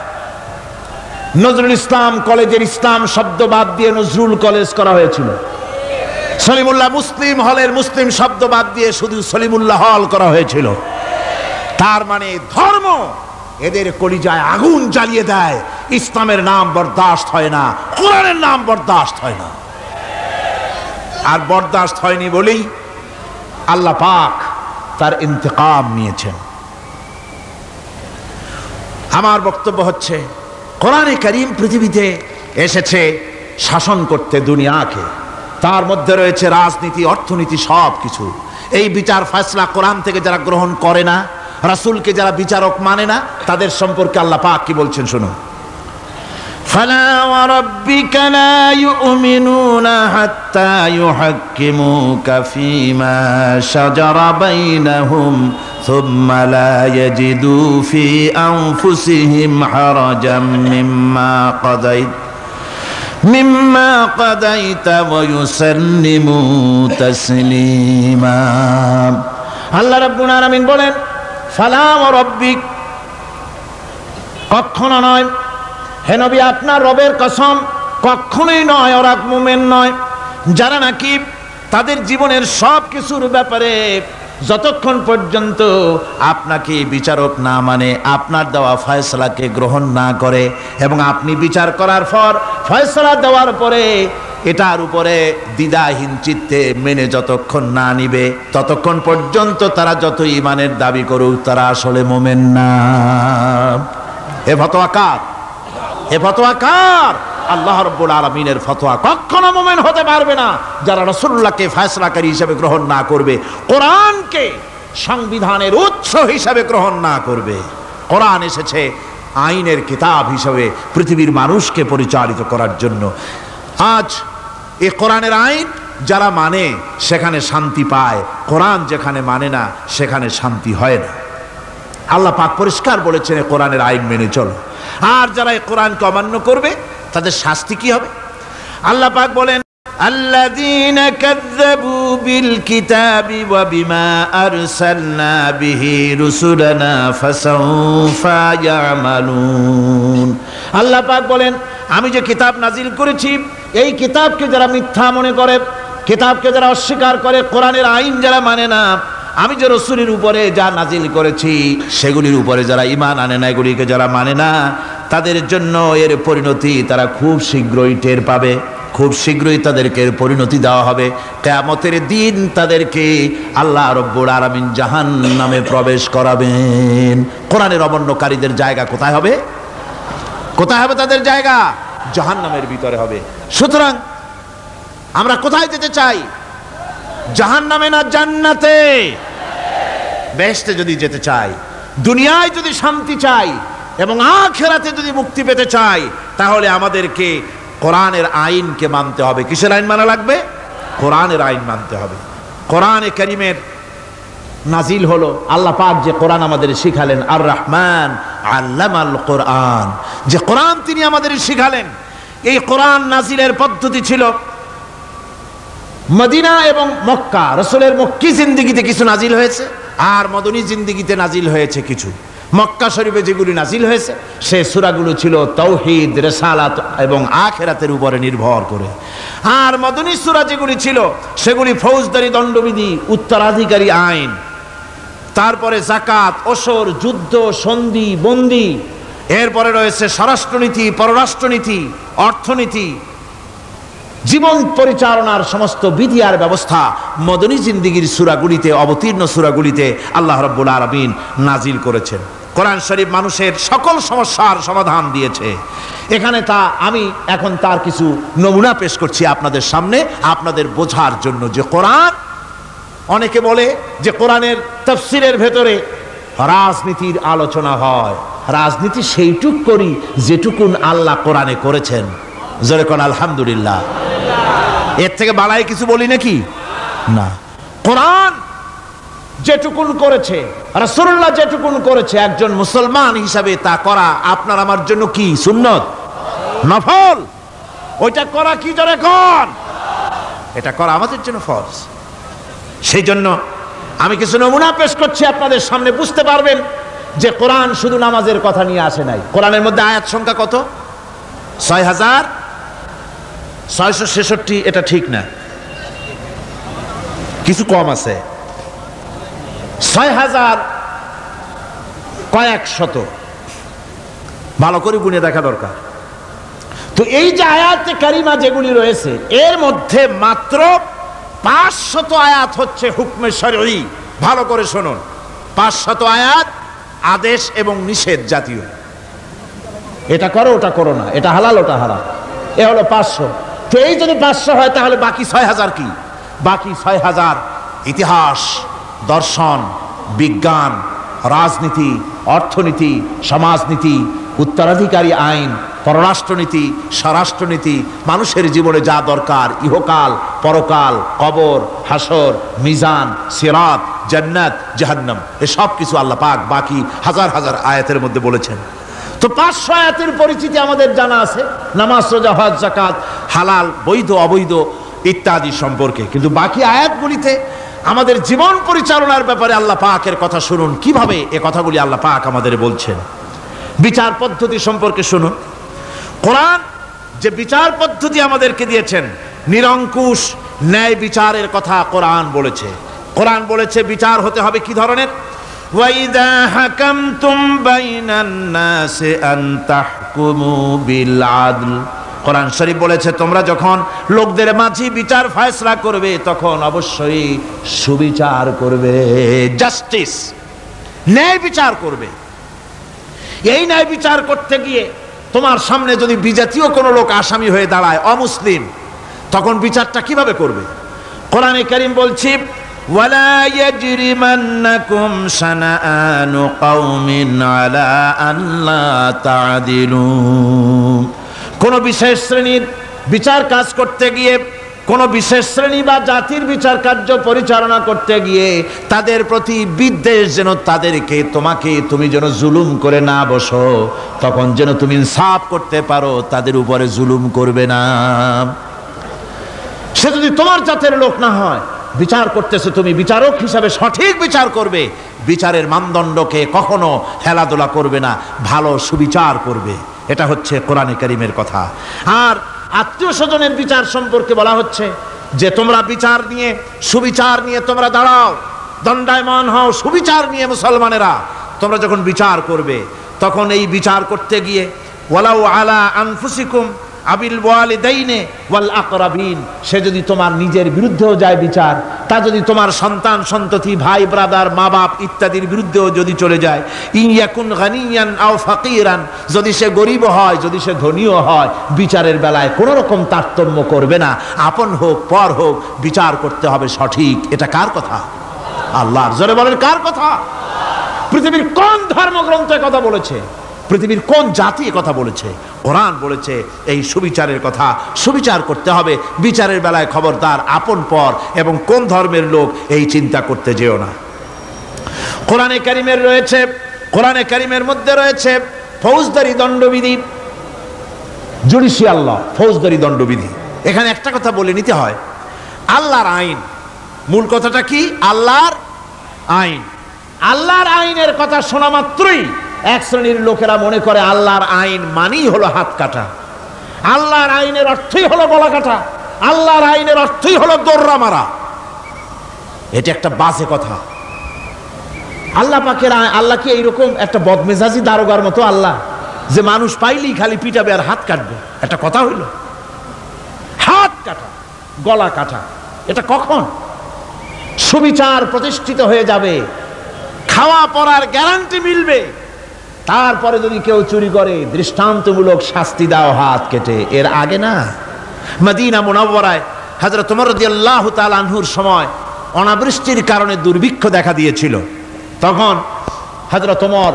নজরুল ইসলাম কলেজের ইসলাম শব্দ বাদ দিয়ে নজরুল কলেজ করা হয়েছিল। সলিমুল্লাহ মুসলিম হলের মুসলিম শব্দ বাদ দিয়ে শুধু সলিমুল্লাহ হল করা হয়েছিল। তার মানে ধর্ম এদের কলিজায় আগুন জ্বালিয়ে দেয়। ইসলামের নাম বরদাস্ত হয় না, কোরআনের নাম বরদাস্ত হয় না। আর বরদাস্ত হয়নি বলেই আল্লাহ পাক তার ইন্তেকাম নিয়েছেন। আমার বক্তব্য হচ্ছে, কোরআনে কারীম পৃথিবীতে এসেছে শাসন করতে দুনিয়াকে। তার মধ্যে রয়েছে রাজনীতি, অর্থনীতি, সব কিছু। এই বিচার ফয়সালা কোরআন থেকে যারা গ্রহণ করে না, রাসূলকে যারা বিচারক মানে না, তাদের সম্পর্কে আল্লাহ পাক কি বলছেন শুনুন। ফালা ওয়া রাব্বিকা লা ইউমিনুনা হাত্তা ইউহাক্কিমুকা ফীমা শাজারা বাইনাহুম সুম্মা লা ইয়াজিদু ফী আনফুসিহিম হারাজাম মিম্মা কাদাইতা ওয়া ইউসাল্লিমু তাসলিমা। আল্লাহ রাব্বুল আলামিন বলেন, ফালা ওয়া রাব্বিক, কখনো নয় হে নবী, আপনার রবের কসম, কখনোই নয়। ওরা মুমিন নয় যারা নাকি তাদের জীবনের সব কিছুর ব্যাপারে যতক্ষণ পর্যন্ত আপনাকে বিচারক না মানে, আপনার দেওয়া ফয়সালাকে গ্রহণ না করে, এবং আপনি বিচার করার পর ফয়সালা দেওয়ার পরে এটার উপরে দ্বিধাহীন চিত্তে মেনে যতক্ষণ না নিবে, ততক্ষণ পর্যন্ত তারা যত ঈমানের দাবি করুক, তারা আসলে মুমিন না। এ ফতোয়া কার? এ ফতোয়া কার? আল্লাহ রাব্বুল আলামিনের ফতোয়া। কখনো মুমিন হতে পারবে না যারা রাসূলুল্লাহকে ফয়সালাকারী হিসেবে গ্রহণ না করবে, কোরআনকে সংবিধানের উৎস হিসেবে গ্রহণ না করবে। কোরআন এসেছে আইনের কিতাব হিসেবে পৃথিবীর মানুষকে পরিচালিত করার জন্য। আজ এই কোরআনের আইন যারা মানে সেখানে শান্তি পায়, কোরআন যেখানে মানে না সেখানে শান্তি হয় না। আল্লাহ পাক পরিষ্কার বলেছেন, কোরআনের আইন মেনে চলো। আর যারা এই কোরআনকে অমান্য করবে তাদের শাস্তি কি হবে? আল্লাহ পাক বলেন, আল্লাযীনা কাযযাবু বিল কিতাবি ওয়া বিমা আরসালনা বিহি রুসুলানা ফাসাউফা ইয়ামালুন। আল্লাহ পাক বলেন, আমি যে কিতাব নাজিল করেছি, এই কিতাবকে যারা মিথ্যা মনে করে, কিতাবকে যারা অস্বীকার করে, কোরআনের আইন যারা মানে না, আমি যে রাসূলের উপরে যা নাজিল করেছি সেগুলির উপরে যারা ঈমান আনে না, এগুলিকে যারা মানে না, তাদের জন্য এর পরিণতি তারা খুব শীঘ্রই টের পাবে। খুব শীঘ্রই তাদেরকে পরিণতি দেওয়া হবে। কিয়ামতের দিন তাদেরকে আল্লাহ রাব্বুল আলামিন জাহান্নামে প্রবেশ করাবেন। কোরআনের অমান্যকারীদের জায়গা কোথায় হবে? কোথায় হবে তাদের জায়গা? জাহান্নামের ভিতরে হবে। সুতরাং আমরা কোথায় যেতে চাই? জাহান্নামে না জান্নাতে? বেহেশতে যদি যেতে চাই, দুনিয়ায় যদি শান্তি চাই এবং আখিরাতে যদি মুক্তি পেতে চাই, তাহলে আমাদেরকে কোরআনের আইনকে মানতে হবে। কিসের আইন মানা লাগবে? কোরআনের আইন মানতে হবে। কোরআনে কারীমের নাজিল হলো, আল্লাহ পাক যে কোরআন আমাদের শিখালেন, আর রহমান আল্লামাল কোরআন, যে কোরআন তিনি আমাদের শিখালেন। এই কোরআন নাজিলের পদ্ধতি ছিল মদিনা এবং মক্কা। রাসূলের মক্কি জিন্দেগিতে কিছু নাজিল হয়েছে, আর মদনী জিন্দেগিতে নাজিল হয়েছে কিছু। মক্কা শরীফে যেগুলি নাজিল হয়েছে সে সূরাগুলো ছিল তাওহীদ, রিসালাত এবং আখিরাতের উপরে নির্ভর করে। আর মদনী সূরা যেগুলি ছিল সেগুলি ফৌজদারি দণ্ডবিধি, উত্তরাধিকারী আইন, তারপরে যাকাত, ওসর, যুদ্ধ, সন্ধি, বন্দি, এরপরে রয়েছে স্বরাষ্ট্রনীতি, পররাষ্ট্রনীতি, অর্থনীতি, জীবন পরিচালনার সমস্ত বিধি আর ব্যবস্থা মদনী জিন্দিগির সূরাগুলিতে, অবতীর্ণ সূরাগুলিতে আল্লাহ রাব্বুল আলামিন নাজিল করেছেন। কোরআন শরীফ মানুষের সকল সমস্যার সমাধান দিয়েছে। এখানে আমি এখন তার কিছু নমুনা পেশ করছি আপনাদের সামনে, আপনাদের বোঝার জন্য যে কোরআন, অনেকে বলে যে কোরআনের তাফসীরের ভেতরে রাজনীতির আলোচনা হয়। রাজনীতি সেইটুক করি যেটুকুন আল্লাহ কোরআনে করেছেন। জোরে কোন আলহামদুলিল্লাহ। এর থেকে বাড়াই কিছু বলি নাকি? না। কোরআন যেটুকুন করেছে, রাসূলুল্লাহ যেটুকুন করেছে, একজন মুসলমান হিসাবে তা করা আপনার আমার জন্য কি? সুন্নত, নফল। ওইটা করা কি জোরে কোন? এটা করা আমাদের জন্য ফরজ। সেই জন্য আমি কিছু নমুনা পেশ করছি আপনাদের সামনে, বুঝতে পারবেন যে কোরআন শুধু নামাজের কথা নিয়ে আসে নাই। কোরআনের মধ্যে আয়াত সংখ্যা কত? 6666। এটা ঠিক না, কিছু কম আছে। 6000 কয়েক শত, ভালো করে গুনে দেখা দরকার। তো এই যে আয়াতে কারিমা যেগুলি রয়েছে এর মধ্যে মাত্র 500 আয়াত হচ্ছে হুকমে শরঈ। ভালো করে শুনুন, 500 আয়াত আদেশ এবং নিষেধ জাতীয়। এটা করো, ওটা করো না, এটা হালাল, ওটা হারাম, এ হলো 500। তো এই যদি 500 হয় তাহলে বাকি 6000 কি? বাকি 6000 ইতিহাস, দর্শন, বিজ্ঞান, রাজনীতি, অর্থনীতি, সমাজনীতি, উত্তরাধিকারী আইন, পররাষ্ট্রনীতি, স্বরাষ্ট্রনীতি, মানুষের জীবনে যা দরকার, ইহকাল, পরকাল, কবর, হাসর, মিজান, সিরাত, জান্নাত, জাহান্নাম, এসব কিছু আল্লাহ পাক বাকি হাজার হাজার আয়াতের মধ্যে বলেছেন। তো 500 আয়াতের পরিচিতি আমাদের জানা আছে, নামাজ, রোজা, হজ, যাকাত, হালাল, বৈধ, অবৈধ ইত্যাদি সম্পর্কে। কিন্তু বাকি আয়াতগুলিতে আমাদের জীবন পরিচালনার ব্যাপারে আল্লাহ পাকের কথা শুনুন, কিভাবে এ কথাগুলি আল্লাহ পাক আমাদের বলছেন। বিচার পদ্ধতি সম্পর্কে শুনুন। কোরআন যে বিচার পদ্ধতি আমাদেরকে দিয়েছেন, নিরঙ্কুশ ন্যায় বিচারের কথা কোরআন বলেছে। কোরআন বলেছে বিচার হতে হবে কি ধরনের? ওয়াইদা হাকামতুম বাইনান নাসি আন তাহকুমু বিল আদল। কোরআন শরীফ বলেছে তোমরা যখন লোকদের মাঝে বিচার ফয়সালা করবে তখন অবশ্যই সুবিচার করবে, জাস্টিস, ন্যায় বিচার করবে। এই ন্যায় বিচার করতে গিয়ে তোমার সামনে যদি বিজাতীয় কোনো লোক আসামি হয়ে দাঁড়ায়, অমুসলিম, তখন বিচারটা কিভাবে করবে? কোরআনে কারীম বলছে ওয়ালা ইয়াজরিমান্নাকুম শানাআনু কওমিন আলা আল্লা তা'দিলু। কোন বিশেষ শ্রেণীর বিচার কাজ করতে গিয়ে, কোন বিশেষ শ্রেণী বা জাতির বিচার কার্য পরিচালনা করতে গিয়ে তাদের প্রতি বিদ্বেষ যেন তাদেরকে, তুমি যেন জুলুম করে না বসো, তখন যেন তুমি ইনসাফ করতে পারো, তাদের উপরে জুলুম করবে না। সে যদি তোমার জাতের লোক না হয়, বিচার করতেছে তুমি, বিচারক হিসাবে সঠিক বিচার করবে, বিচারের মানদণ্ডকে কখনো হেলাদোলা করবে না, ভালো সুবিচার করবে। এটা হচ্ছে কোরআনে কারীমের কথা। আর আত্মীয় স্বজনের বিচার সম্পর্কে বলা হচ্ছে যে তোমরা বিচার নিয়ে, সুবিচার নিয়ে তোমরা দাঁড়াও, দণ্ডায়মান হও, সুবিচার নিয়ে মুসলমানেরা তোমরা যখন বিচার করবে তখন এই বিচার করতে গিয়ে ওয়ালাউ আলা আনফুসিকুম আবিল ওয়ালিদাইনে ওয়াল আকরাবিন, সে যদি তোমার নিজের বিরুদ্ধেও যায় বিচার, তা যদি তোমার সন্তান সন্ততি, ভাই ব্রাদার, মা বাপ ইত্যাদির বিরুদ্ধেও যদি চলে যায়, ইন ইয়াকুন গানিয়ান আও ফাকিরান, যদি সে গরিব হয়, যদি সে ধনীও হয়, বিচারের বেলায় কোনো রকম তারতম্য করবে না, আপন হোক পর হোক, বিচার করতে হবে সঠিক। এটা কার কথা? আল্লাহর। জোরে বলেন, কার কথা? পৃথিবীর কোন ধর্মগ্রন্থ কথা বলেছে? পৃথিবীর কোন জাতি কথা বলেছে? কোরআন বলেছে এই সুবিচারের কথা। সুবিচার করতে হবে, বিচারের বেলায় খবরদার আপন পর এবং কোন ধর্মের লোক এই চিন্তা করতে যেও না। কোরআনে কারীমের মধ্যে রয়েছে ফৌজদারি দণ্ডবিধি, জুডিশিয়াল ল, ফৌজদারি দণ্ডবিধি। এখানে একটা কথা বলে নিতে হয়, আল্লাহর আইন, মূল কথাটা কি? আল্লাহর আইন। আল্লাহর আইনের কথা শোনা মাত্রই এক শ্রেণীর লোকেরা মনে করে আল্লাহর আইন মানেই হলো হাত কাটা, আল্লাহর আইনের অর্থই হলো গলা কাটা, আল্লাহর আইনের অর্থই হলো দৌড়া মারা। এটা একটা বাজে কথা। আল্লাহ পাকের আল্লাহ কি এইরকম একটা বদমেজাজি দারোগার মতো আল্লাহ যে মানুষ পাইলেই খালি পিটাবে আর হাত কাটবে? একটা কথা হইল? হাত কাটা, গলা কাটা, এটা কখন সুবিচার প্রতিষ্ঠিত হয়ে যাবে, খাওয়া পড়ার গ্যারান্টি মিলবে, তারপরে যদি কেউ চুরি করে দৃষ্টান্তমূলক শাস্তি দাও হাত কেটে। এর আগে না। মদিনা মুনাওয়ারায় হযরত ওমর রাদিয়াল্লাহু তাআলা আনহুর সময় অনাবৃষ্টির কারণে দুর্ভিক্ষ দেখা দিয়েছিল। তখন হযরত ওমর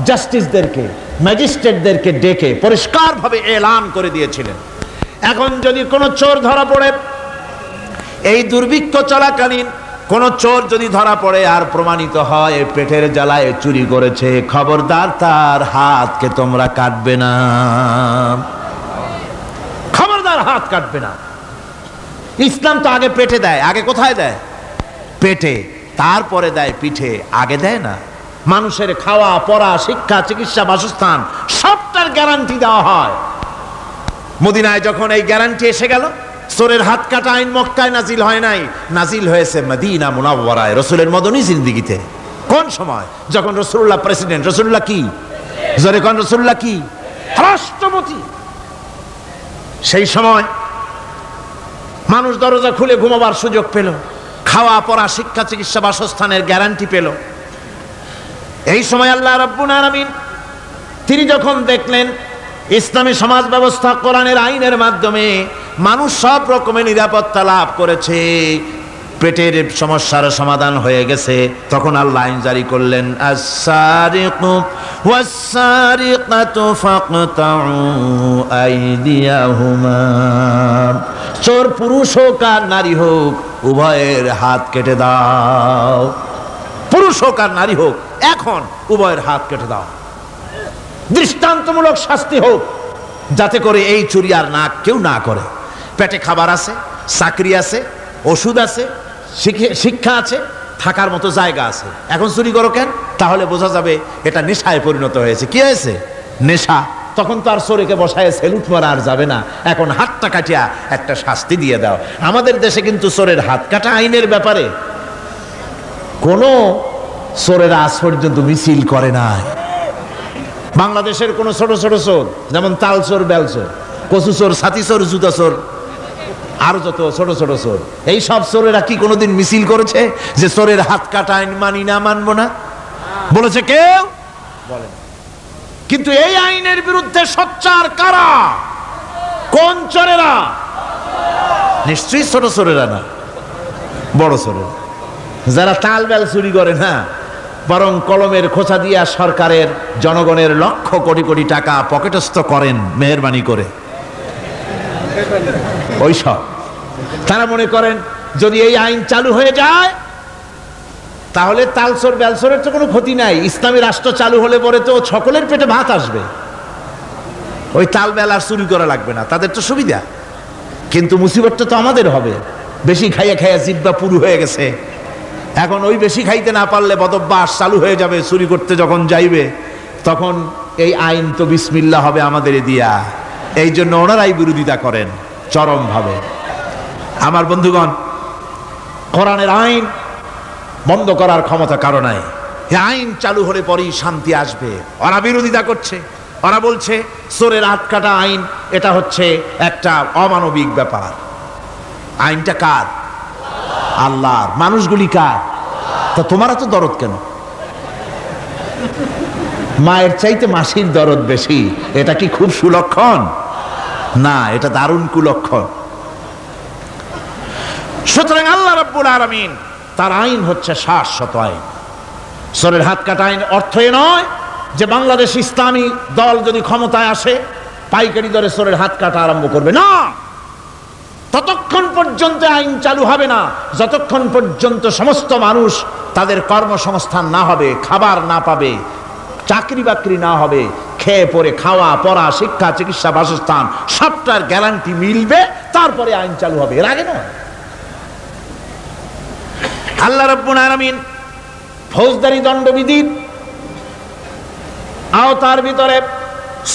জাস্টিসদেরকে, ম্যাজিস্ট্রেটদেরকে ডেকে পরিষ্কারভাবে এলান করে দিয়েছিলেন, এখন যদি কোনো চোর ধরা পড়ে, এই দুর্ভিক্ষ চলাকালীন কোন চোর যদি ধরা পড়ে আর প্রমাণিত হয় পেটের জ্বালায় চুরি করেছে, খবরদার তার হাতকে তোমরা কাটবে না, খবরদার হাত কাটবে না। ইসলাম তো আগে পেটে দেয়। আগে কোথায় দেয়? পেটে, তারপরে দেয় পিঠে, আগে দেয় না। মানুষের খাওয়া পড়া, শিক্ষা, চিকিৎসা, বাসস্থান সবটার গ্যারান্টি দেওয়া হয়। মদিনায় যখন এই গ্যারান্টি এসে গেল, চোরের হাত কাটা আইন মক্কায় নাজিল হয় নাই, নাজিল হয়েছে মদিনা মুনাওয়ারায়, রাসূলের মদনী জিন্দেগিতে। কোন সময়? যখন রাসূলুল্লাহ প্রেসিডেন্ট। রাসূলুল্লাহ কি? জোরে কোন রাসূলুল্লাহ কি? রাষ্ট্রপতি। সেই সময় মানুষ দরজা খুলে ঘুমাবার সুযোগ পেল, খাওয়া পড়া, শিক্ষা, চিকিৎসা, বাসস্থানের গ্যারান্টি পেল। এই সময় আল্লাহ রাব্বুল আলামিন তিনি যখন দেখলেন ইসলামী সমাজ ব্যবস্থা কোরআনের আইনের মাধ্যমে মানুষ সব রকমের নিরাপত্তা লাভ করেছে, পেটের সমস্যার সমাধান হয়ে গেছে, তখন আল্লাহ আইন জারি করলেন, আস-সারিকু ওয়াস-সারিকাতু ফাকতাউ আইদিয়াহুমা। চোর পুরুষ হোক আর নারী হোক, উভয়ের হাত কেটে দাও। পুরুষ হোক আর নারী হোক, এখন উভয়ের হাত কেটে দাও। দৃষ্টান্তমূলক শাস্তি হোক, যাতে করে এই চুরি আর না কেউ না করে। পেটে খাবার আছে, চাকরি আছে, ওষুধ আছে, শিক্ষা আছে, থাকার মতো জায়গা আছে, এখন চুরি করো কেন? তাহলে বোঝা যাবে এটা নেশায় পরিণত হয়েছে। কি হয়েছে? নেশা। তখন তো আর চোরকে বসায় সেলুট মারা আর যাবে না, এখন হাতটা কাটিয়া একটা শাস্তি দিয়ে দাও। আমাদের দেশে কিন্তু চোরের হাত কাটা আইনের ব্যাপারে কোনো চোরেরা আজ পর্যন্ত মিছিল করে নাই। বাংলাদেশের কোন ছোট ছোট চোর, যেমন তাল চোর, বেল চোর, কচু চোর, ছাতি চোর, জুতা চোর, আরো যত ছোট ছোট চোর, এই সব চোরেরা কি কোনোদিন মিছিল করেছে যে চোরের হাত কাটা আইন মানি না, মানবো না? বলেছে কেউ? বলেন। কিন্তু এই আইনের বিরুদ্ধে সোচ্চার কারা? কোন চোরেরা? নিশ্চয়ই ছোট চোরেরা না, বড় চোরেরা, যারা তাল বেল চুরি করে না, বরং কলমের খোঁচা দিয়া সরকারের, জনগণের লক্ষ কোটি কোটি টাকা পকেটস্থ করেন মেহেরবানি করে। ওইসব তারা মনে করেন যদি এই আইন চালু হয়ে যায় তাহলে তালচোর বেলচোরের তো কোনো ক্ষতি নাই, ইসলামী রাষ্ট্র চালু হলে পরে তো সকলের পেটে ভাত আসবে, ওই তাল বেল আর চুরি করা লাগবে না, তাদের তো সুবিধা। কিন্তু মুসিবতটা তো আমাদের হবে। বেশি খাইয়া খাইয়া জিহ্বা পুরু হয়ে গেছে, এখন ওই বেশি খাইতে না পারলে বদভ্যাস চালু হয়ে যাবে, চুরি করতে যখন যাইবে তখন এই আইন তো বিসমিল্লাহ হবে আমাদের দিয়া। এই জন্য ওনারাই বিরোধিতা করেন চরমভাবে। আমার বন্ধুগণ, কোরআনের আইন বন্ধ করার ক্ষমতা কারো নাই। এই আইন চালু হলে পরেই শান্তি আসবে। ওরা বিরোধিতা করছে, ওরা বলছে চোরের হাত কাটা আইন এটা হচ্ছে একটা অমানবিক ব্যাপার। আইনটা কার? আল্লাহর। মানুষগুলি কার? তা তোমারা তো দরদ কেন? মায়ের চাইতে মাসির দরদ বেশি, এটা কি খুব সুলক্ষণ? না, এটা দারুণ কুলক্ষণ। সুতরাং আল্লাহ রাব্বুল আলামিন তার আইন হচ্ছে শাশ্বত আইন। চোরের হাত কাটা আইন অর্থ এ নয় যে বাংলাদেশ ইসলামী দল যদি ক্ষমতায় আসে পাইকারি দরে চোরের হাত কাটা আরম্ভ করবে, না। ততক্ষণ পর্যন্ত আইন চালু হবে না যতক্ষণ পর্যন্ত সমস্ত মানুষ তাদের কর্মসংস্থান না হবে, খাবার না পাবে, চাকরি বাকরি না হবে, খেয়ে পরে খাওয়া পড়া, শিক্ষা, চিকিৎসা, বাসস্থান সবটার গ্যারান্টি মিলবে, তারপরে আইন চালু হবে, এর আগে না। আল্লাহ রাব্বুল আলামিন ফৌজদারি দণ্ডবিধির আওতার ভিতরে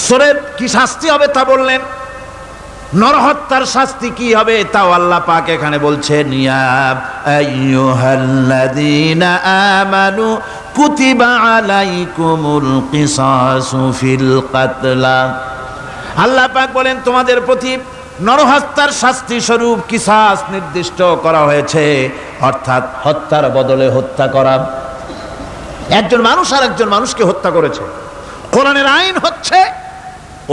সূরার কি শাস্তি হবে তা বললেন, নরহত্যার শাস্তি কি হবে তাও আল্লাহ পাক এখানে বলছেন, ইয়া আইয়ুহাল্লাযীনা আমানু কুতিবা আলাইকুমুল কিসাসু ফিল কাতলা। আল্লাহ পাক বলেন তোমাদের প্রতি নরহত্যার শাস্তি স্বরূপ কিসাস নির্দিষ্ট করা হয়েছে, অর্থাৎ হত্যার বদলে হত্যা করা। একজন মানুষ আর একজন মানুষকে হত্যা করেছে, কোরআনের আইন হচ্ছে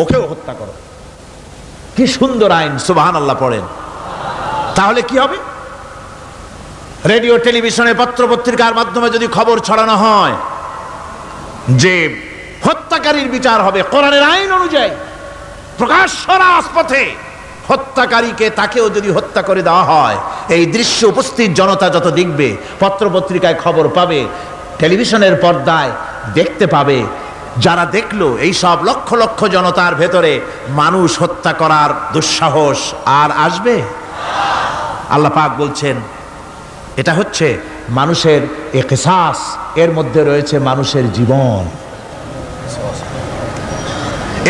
ওকেও হত্যা করো। কি সুন্দর আইন, সুবহানাল্লাহ পড়েন। তাহলে কি হবে? রেডিও টেলিভিশনে পত্র পত্রিকার মাধ্যমে যদি খবর ছড়ানো হয় যে হত্যাকারীর বিচার হবে কোরআনের আইন অনুযায়ী, প্রকাশ্য রাজপথে হত্যাকারীকে তাকেও যদি হত্যা করে দেওয়া হয়, এই দৃশ্য উপস্থিত জনতা যত দেখবে, পত্র পত্রিকায় খবর পাবে, টেলিভিশনের পর্দায় দেখতে পাবে, যারা দেখলো এই সব লক্ষ লক্ষ জনতার ভেতরে মানুষ হত্যা করার দুঃসাহস আর আসবে? আল্লাহ পাক বলছেন এটা হচ্ছে মানুষের কিসাস, এর মধ্যে রয়েছে মানুষের জীবন।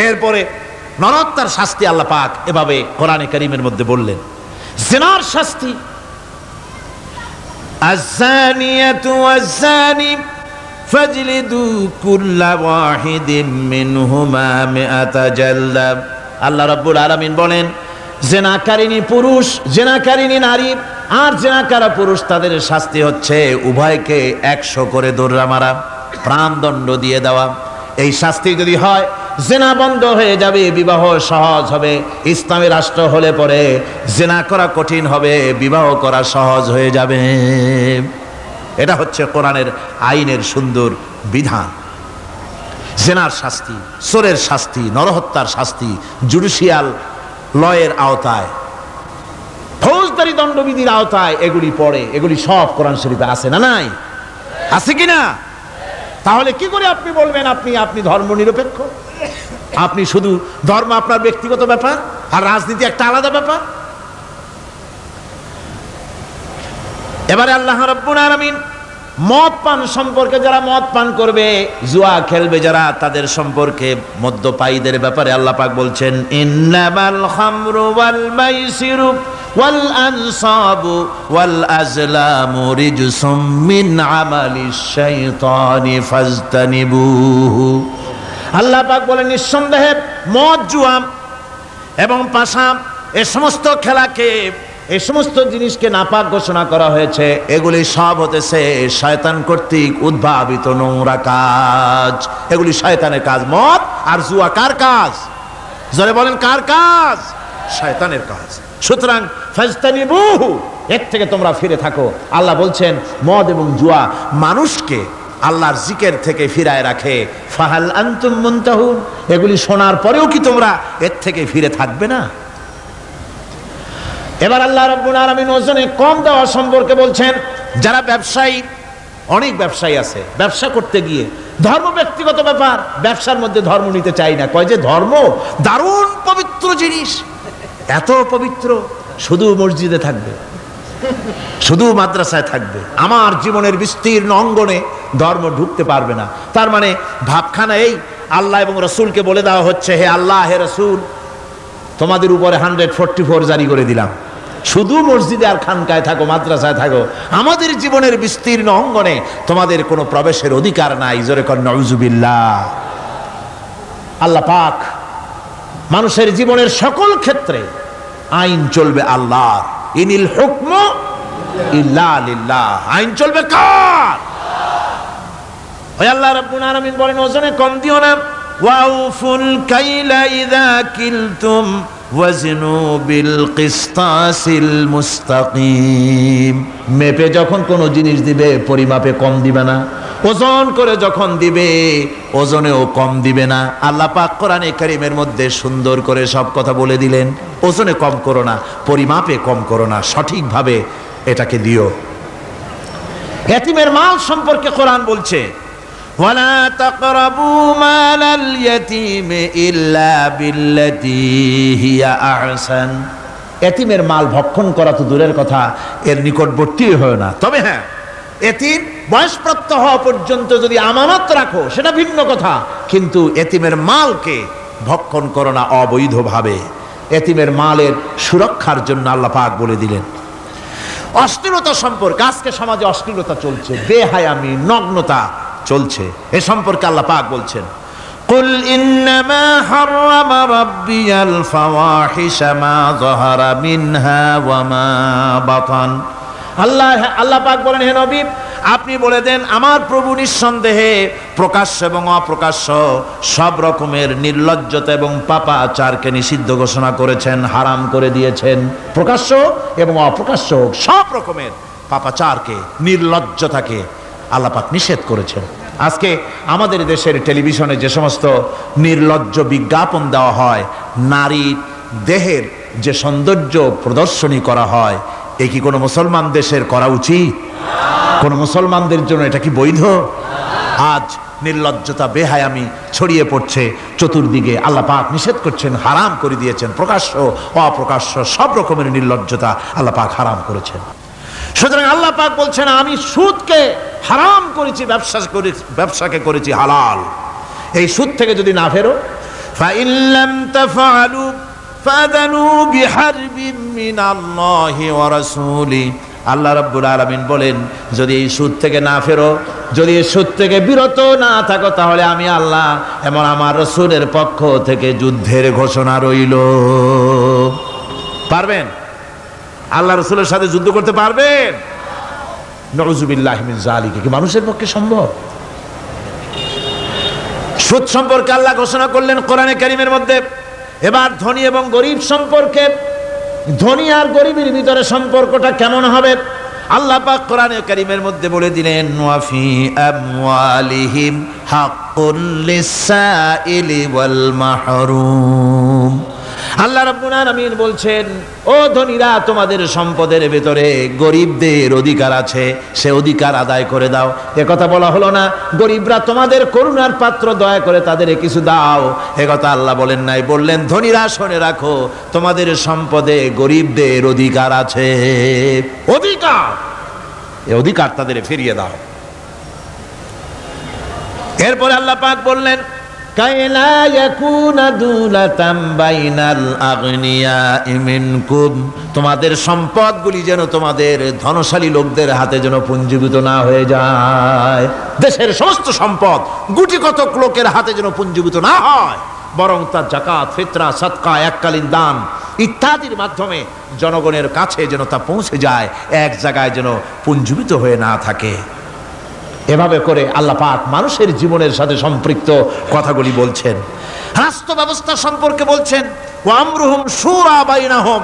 এরপরে নরহত্যার শাস্তি আল্লাহ পাক এভাবে কোরআনে কারীমের মধ্যে বললেন। জিনার শাস্তি, আয-যানিয়াতু ওয়াজ-যানি ফাজলিদু কুল্লা ওয়াহিদিম মিনহুমা মিআতা জালদা। আল্লাহ রাব্বুল আলামিন বলেন, জিনাকারিনী পুরুষ, জিনাকারিনী নারী আর জিনাকারা পুরুষ, তাদের শাস্তি হচ্ছে উভয়কে 100 করে দৌড়া মারা, প্রাণদণ্ড দিয়ে দেওয়া। এই শাস্তি যদি হয়, জিনা বন্ধ হয়ে যাবে, বিবাহ সহজ হবে। ইসলামী রাষ্ট্র হলে পরে জিনা করা কঠিন হবে, বিবাহ করা সহজ হয়ে যাবে। এটা হচ্ছে কোরআনের আইনের সুন্দর বিধান। জিনার শাস্তি, চোরের শাস্তি, নরহত্যার শাস্তি জুডিশিয়াল লয়ের আওতায়, ফৌজদারি দণ্ডবিধির আওতায় এগুলি পড়ে। এগুলি সব কোরআন শরীফে আছে না নাই? আছে কিনা? তাহলে কি করে আপনি বলবেন আপনি ধর্ম নিরপেক্ষ? আপনি শুধু ধর্ম আপনার ব্যক্তিগত ব্যাপার আর রাজনীতি একটা আলাদা ব্যাপার। এবারে আল্লাহ রাব্বুল আলামিন মদ পান সম্পর্কে, যারা মদ পান করবে, জুয়া খেলবে যারা, তাদের সম্পর্কে মদ্যপায়ীদের ব্যাপারে আল্লাহ পাক বলছেন, ইন্নামাল খামরু ওয়াল মাইসিরু ওয়াল আনসাবু ওয়াল আজলামু রিজসুম মিন আমালিশ শাইতানি ফাজতানিবুহু। আল্লাহ পাক বলেন নিঃসন্দেহে মদ, জুয়া এবং পাশা, এ সমস্ত খেলাকে, এই সমস্ত জিনিসকে নাপাক ঘোষণা করা হয়েছে। এগুলি সব হতেছে শয়তান কর্তৃক উদ্ভাবিত নোংরা কাজ। এগুলি শয়তানের কাজ। মদ আর জুয়া কার কাজ? জোরে বলেন, কার কাজ? শয়তানের কাজ। সুতরাং ফাজতানিবুহু, এর থেকে তোমরা ফিরে থাকো। আল্লাহ বলছেন মদ এবং জুয়া মানুষকে আল্লাহর জিকির থেকে ফিরায় রাখে। ফাহাল আনতুম মুনতাহুন, এগুলি শোনার পরেও কি তোমরা এর থেকে ফিরে থাকবে না? এবার আল্লাহ রাব্বুল আলামিন ওজনে কম দেওয়া সম্পর্কে বলছেন। যারা ব্যবসায়ী, অনেক ব্যবসায়ী আছে, ব্যবসা করতে গিয়ে ধর্ম ব্যক্তিগত ব্যাপার, ব্যবসার মধ্যে ধর্ম নিতে চাই না। কয় যে ধর্ম দারুণ পবিত্র জিনিস, এত পবিত্র, শুধু মসজিদে থাকবে, শুধু মাদ্রাসায় থাকবে, আমার জীবনের বিস্তীর্ণ অঙ্গনে ধর্ম ঢুকতে পারবে না। তার মানে ভাবখানা এই, আল্লাহ এবং রসুলকে বলে দেওয়া হচ্ছে, হে আল্লাহ, হে রসুল, তোমাদের উপরে 144 জারি করে দিলাম, শুধু মসজিদে আর খানকায় থাকো, মাদ্রাসায় থাকো, আমাদের জীবনের বিস্তীর্ণ অঙ্গনে তোমাদের কোনো প্রবেশের অধিকার নাই। জোরে কর নাউজুবিল্লাহ। আল্লাহ পাক মানুষের জীবনের সকল ক্ষেত্রে আইন চলবে আল্লাহর। ইনিল হুকমু ইল্লা লিল্লাহ, আইন চলবে কার? ওই আল্লাহ রাব্বুল আলামিন বলেন ওজনে কম দিও না। ওয়াউফুল কাইলা ইযা কিলতুম ওয়াজনু বিল কিসতাসিল মুস্তাকিম। মেপে যখন কোনো জিনিস দিবে পরিমাপে কম দিবে না, ওজন করে যখন দিবে ওজনেও কম দিবে না। আল্লাহ পাক কোরআনে কারীমের মধ্যে সুন্দর করে সব কথা বলে দিলেন। ওজনে কম করো না, পরিমাপে কম করো না, সঠিকভাবে এটাকে দিও। ইয়াতীমের মাল সম্পর্কে কোরআন বলছে, ওয়ালা তাকরাবু মালাল ইয়াতীম ইল্লা বিল্লাতী হিয়া আহসান। ইয়াতীমের মাল ভক্ষণ করা তো দূরের কথা, এর নিকটবর্তী হয় না। তবে হ্যাঁ, এতিম বয়সপ্রাপ্ত হওয়া পর্যন্ত যদি আমানত রাখো সেটা ভিন্ন কথা, কিন্তু এতিমের মালকে ভক্ষণ করো না অবৈধভাবে। এতিমের মালের সুরক্ষার জন্য আল্লাহ পাক বলে দিলেন। অশ্লীলতা সম্পর্কে, আজকে সমাজে অশ্লীলতা চলছে, বেহায়ামি নগ্নতা চলছে, এ সম্পর্কে আল্লাহ পাক বলছেন, কুল ইন্নামা হারামা রাব্বিয়াল ফাওয়াহিশা মা যাহারা মিনহা ওয়া মা বাতান। আল্লাহ পাক বলেন, হে নবী আপনি বলে দেন, আমার প্রভু নিঃসন্দেহে প্রকাশ্য এবং অপ্রকাশ্য সব রকমের নির্লজ্জতা এবং পাপাচারকে নিষিদ্ধ ঘোষণা করেছেন, হারাম করে দিয়েছেন। প্রকাশ্য এবং অপ্রকাশ্য সব রকমের পাপাচারকে, নির্লজ্জতাকে আল্লাহ পাক নিষেধ করেছেন। আজকে আমাদের দেশের টেলিভিশনে যে সমস্ত নির্লজ্জ বিজ্ঞাপন দেওয়া হয়, নারী দেহের যে সৌন্দর্য প্রদর্শনী করা হয়, এ কি কোনো মুসলমান দেশের করা উচিত? কোন মুসলমানদের জন্য এটা কি বৈধ? আজ নির্লজ্জতা বেহায়ামি ছড়িয়ে পড়ছে চতুর্দিকে। আল্লাহ পাক নিষেধ করছেন, হারাম করে দিয়েছেন। প্রকাশ্য অপ্রকাশ্য সব রকমের নির্লজ্জতা আল্লাহ পাক হারাম করেছেন। সুতরাং আল্লাহ পাক বলছেন, আমি সুদকে হারাম করেছি, ব্যবসাকে করেছি হালাল। এই সুদ থেকে যদি না ফেরো, ফাইন লাম তাফআলু ফাযানু বিহারবিন মিনাল্লাহি ওয়া রাসূলি। আল্লাহ রাব্বুল আলামিন বলেন, যদি এই সুদ থেকে না ফেরো, যদি এই সুদ থেকে বিরত না থাকো, তাহলে আমি আল্লাহ এবং আমার রাসূলের পক্ষ থেকে যুদ্ধের ঘোষণা রইল। পারবেন? আল্লাহ রাসূলের সাথে যুদ্ধ করতে পারবেন? নাউযুবিল্লাহি মিন যালিকা। কি মানুষের পক্ষে সম্ভব? সুদ সম্পর্কে আল্লাহ ঘোষণা করলেন কোরআনে কারীমের মধ্যে। এবার ধনী এবং গরিব সম্পর্কে, ধনী আর গরিবের ভিতরে সম্পর্কটা কেমন হবে আল্লাহ পাক কোরআনে কারীমের মধ্যে বলে দিলেন, ওয়া ফি আমওয়ালিহিম হাক্কুল লিসাইলি ওয়াল মাহরুম। আল্লাহ রাব্বুল আলামিন বলছেন, ও ধনীরা, তোমাদের সম্পদের ভিতরে গরিবদের অধিকার আছে, সে অধিকার আদায় করে দাও। একথা বলা হলো না, গরিবরা তোমাদের করুণার পাত্র, দয়া করে তাদের কিছু দাও, একথা আল্লাহ বলেন নাই। বললেন, ধনীরা শুনে রাখো, তোমাদের সম্পদে গরিবদের অধিকার আছে, অধিকার, এই অধিকার তাদের ফিরিয়ে দাও। এরপরে আল্লাহ পাক বললেন, কাইলা ইয়াকুনা দুলাতাম বাইনাল আগনিয়াই মিনকুম, তোমাদের সম্পদগুলি যেন তোমাদের ধনশালী লোকদের হাতে যেন পুঞ্জীভূত না হয়ে যায়। দেশের সমস্ত সম্পদ গুটি কতক লোকের হাতে যেন পুঞ্জীভূত না হয়, বরং তার যাকাত, ফিতরা, সাদকা, এককালীন দান ইত্যাদির মাধ্যমে জনগণের কাছে যেন তা পৌঁছে যায়, এক জায়গায় যেন পুঞ্জীভূত হয়ে না থাকে। এভাবে করে আল্লাহ পাক মানুষের জীবনের সাথে সম্পৃক্ত কথাগুলি বলছেন। রাষ্ট্র ব্যবস্থা সম্পর্কে বলছেন, ওয়া আমরুহুম শুরা বাইনাহুম,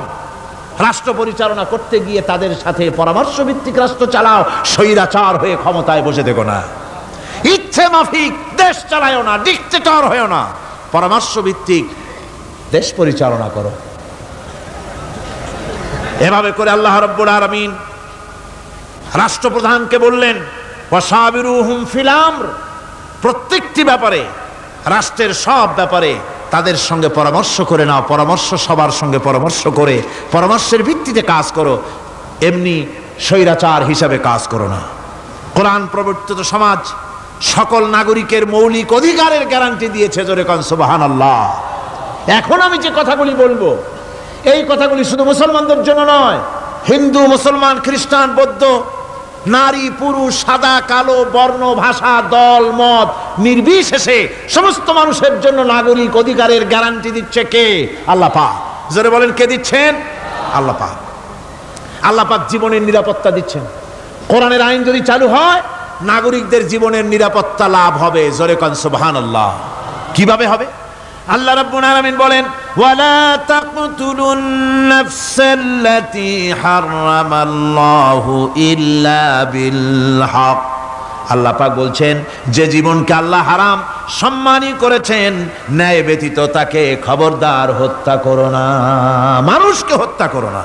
রাষ্ট্র পরিচালনা করতে গিয়ে তাদের সাথে পরামর্শ ভিত্তিক রাষ্ট্র চালাও, স্বৈরাচার হয়ে ক্ষমতায় বসে থেকো না, ইচ্ছে মাফিক দেশ চালায়ও না, ডিক্টেটর হয়েও না, পরামর্শ ভিত্তিক দেশ পরিচালনা করো। এভাবে করে আল্লাহ রাব্বুল আলামিন রাষ্ট্রপ্রধানকে বললেন, ওয়াসাবিরুহুম ফিল আমর, প্রত্যেকটি ব্যাপারে, রাষ্ট্রের সব ব্যাপারে তাদের সঙ্গে পরামর্শ করে নাও, পরামর্শ সবার সঙ্গে পরামর্শ করে পরামর্শের ভিত্তিতে কাজ করো, এমনি স্বৈরাচার হিসাবে কাজ করো না। কোরআন প্রবর্তিত সমাজ সকল নাগরিকের মৌলিক অধিকারের গ্যারান্টি দিয়েছে, জোরে কোন সুবহানাল্লাহ। এখন আমি যে কথাগুলি বলবো, এই কথাগুলি শুধু মুসলমানদের জন্য নয়, হিন্দু, মুসলমান, খ্রিস্টান, বৌদ্ধ, নারী পুরুষ, সাদা কালো, বর্ণ ভাষা, দল মত নির্বিশেষে সমস্ত মানুষের জন্য নাগরিক অধিকারের গ্যারান্টি দিচ্ছে কে? আল্লাহ পাক। জোরে বলেন, কে দিচ্ছেন? আল্লাহ পাক। আল্লাহ পাক জীবনের নিরাপত্তা দিচ্ছেন। কোরআনের আইন যদি চালু হয়, নাগরিকদের জীবনের নিরাপত্তা লাভ হবে। জোরে কোন সুবহানাল্লাহ। কিভাবে হবে? আল্লাহ রাব্বুল আলামিন বলেন, ওয়ালা তাকতুলুন নাফসাল্লাতী হারামাল্লাহু ইল্লা বিল হক। আল্লাহ পাক বলছেন, যে জীবনকে আল্লাহ হারাম সম্মানই করেছেন, ন্যায় ব্যতীত তাকে খবরদার হত্যা করো না। মানুষকে হত্যা করো না,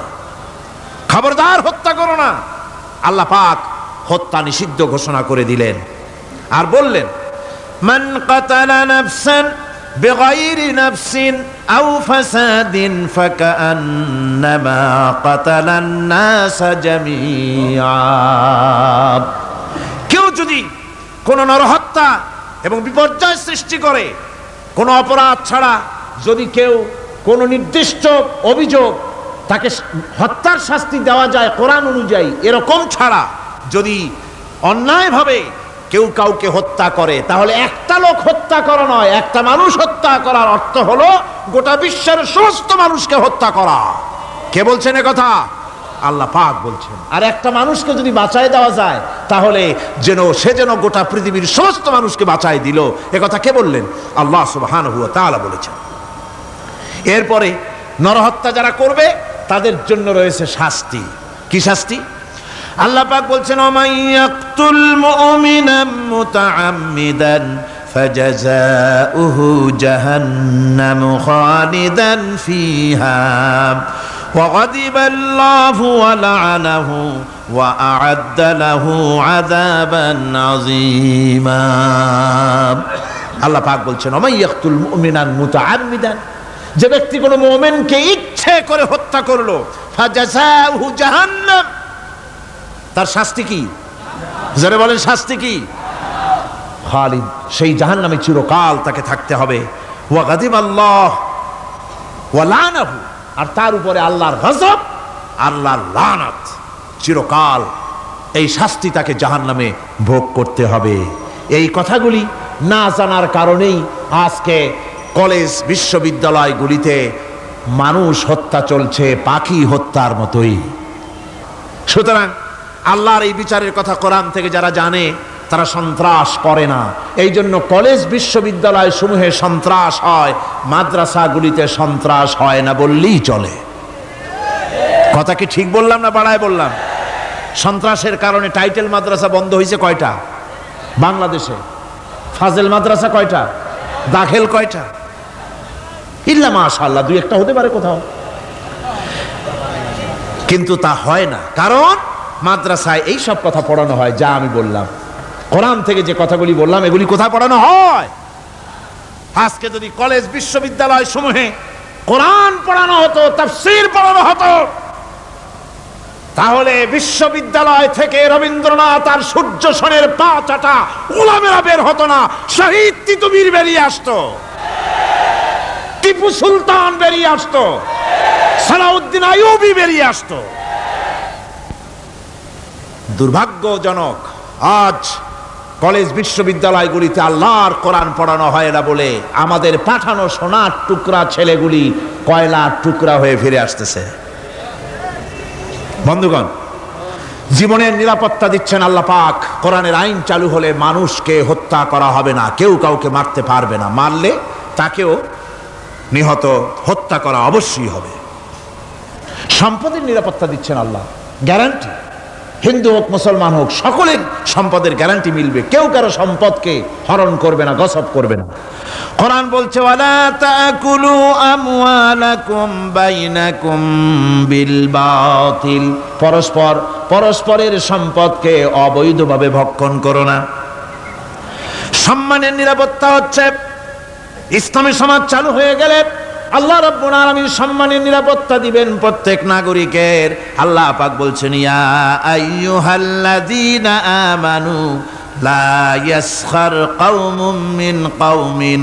খবরদার হত্যা করো না। আল্লাহ পাক হত্যা নিষিদ্ধ ঘোষণা করে দিলেন। আর বললেন, মান কাতালা নাফসান বিগাইরি নাফসিন আও ফাসাদিন ফাকান্নামা কাতালান নাস জামিআ। যদি কোনো নরহত্যা এবং বিপর্যয় সৃষ্টি করে, কোনো অপরাধ ছাড়া যদি কেউ কোনো নির্দিষ্ট অভিযোগ তাকে হত্যার শাস্তি দেওয়া যায় কোরআন অনুযায়ী, এরকম ছাড়া যদি অন্যায়ভাবে কেউ কাউকে হত্যা করে, তাহলে একটা লোক হত্যা করা নয়, একটা মানুষ হত্যা করার অর্থ হলো গোটা বিশ্বের সমস্ত মানুষকে হত্যা করা। কে বলছেন এ কথা? আল্লাহ পাক বলছেন। আর একটা মানুষকে যদি বাঁচায় দেওয়া যায়, তাহলে সে যেন গোটা পৃথিবীর সমস্ত মানুষকে বাঁচায় দিল। এ কথা কে বললেন? আল্লাহ সুবহানাহু ওয়া তাআলা বলেছেন। এরপরে নরহত্যা যারা করবে তাদের জন্য রয়েছে শাস্তি। কি শাস্তি? আল্লাহ পাক বলছেন, ওমান ইয়াকতুল মুমিনান মুতাআম্মিদান ফাজাযাউহু জাহান্নামু খালিদান ফিহা ওয়া গাদিবাল্লাহু ওয়া লা'নাহু ওয়া আ'আদ্দা লাহু আযাবান আযীমা। আল্লাহ পাক বলছেন, ওমান ইয়াকতুল মুমিনান মুতাআম্মিদান, যে ব্যক্তি কোনো মুমিনকে ইচ্ছে করে হত্যা করলো, ফাজাযাউহু জাহান্নাম, তার শাস্তি কি? যারা বলেন শাস্তি কি? খালিদ, সেই জাহান্নামে চিরকাল তাকে থাকতে হবে। ওয়া গাদিবাল্লাহ ওয়া লা'নাহু, আর তার উপরে আল্লাহর গজব, আল্লাহর লানত, চিরকাল এই শাস্তি তাকে জাহান্নামে ভোগ করতে হবে। এই কথাগুলি না জানার কারণেই আজকে কলেজ বিশ্ববিদ্যালয়গুলিতে মানুষ হত্যা চলছে পাখি হত্যার মতোই। সুতরাং আল্লাহর এই বিচারের কথা কোরআন থেকে যারা জানে তারা সন্ত্রাস করে না। এই জন্য কলেজ বিশ্ববিদ্যালয় সমূহে সন্ত্রাস হয়, মাদ্রাসাগুলিতে সন্ত্রাস হয় না বললেই চলে। কথা কি ঠিক বললাম না বাড়ায় বললাম? সন্ত্রাসের কারণে টাইটেল মাদ্রাসা বন্ধ হয়েছে কয়টা বাংলাদেশে? ফাজেল মাদ্রাসা কয়টা? দাখিল কয়টা? ইল্লা মাশাআল্লাহ দুই একটা হতে পারে কোথাও, কিন্তু তা হয় না। কারণ মাদ্রাসায় এই সব কথা পড়ানো হয় যা আমি বললাম। কোরআন থেকে যে কথাগুলি বললাম এগুলি কোথায় পড়ানো হয়? আজকে যদি কলেজ বিশ্ববিদ্যালয় সমূহে কোরআন পড়ানো হতো, তাফসীর পড়ানো হতো, তাহলে বিশ্ববিদ্যালয় থেকে রবীন্দ্রনাথ আর সূর্য সেনের পা চাটা উলামেরা বের হতো না, শহীদ তিতুমীর বেরিয়ে আসতো, টিপু সুলতান বেরিয়ে আসতো, সালাউদ্দিন আইয়ুবী বেরিয়ে আসতো। দুর্ভাগ্যজনক, আজ কলেজ বিশ্ববিদ্যালয়গুলিতে আল্লাহর কোরআন পড়ানো হয় না বলে আমাদের পাঠানো সোনার টুকরা ছেলেগুলি কয়লার টুকরা হয়ে ফিরে আসতেছে। বন্ধুগণ, জীবনের নিরাপত্তা দিচ্ছেন আল্লাহ পাক। কোরআনের আইন চালু হলে মানুষকে হত্যা করা হবে না, কেউ কাউকে মারতে পারবে না, মারলে তাকেও নিহত হত্যা করা অবশ্যই হবে। সম্পদের নিরাপত্তা দিচ্ছেন আল্লাহ, গ্যারান্টি। হিন্দু হোক মুসলমান হোক সকলের সম্পদের গ্যারান্টি মিলবে, কেউ কারো সম্পদকে হরণ করবে না, গসব করবে না। কোরআন বলছে, ওয়ালা তাকুলু আমওয়ালাকুম বাইনাকুম বিল বাতিল, পরস্পরের সম্পদকে অবৈধভাবে ভক্ষণ করো না। সম্মানের নিরাপত্তা হচ্ছে ইসলামী সমাজ চালু হয়ে গেলে আল্লাহ রাব্বুল আলামিন সম্মানের নিরাপত্তা দিবেন প্রত্যেক নাগরিকের। আল্লাহ পাক বলছেন, ইয়া আইয়ুহাল্লাযীনা আমানু লা ইয়াসখার কওমুম মিন কওমিন,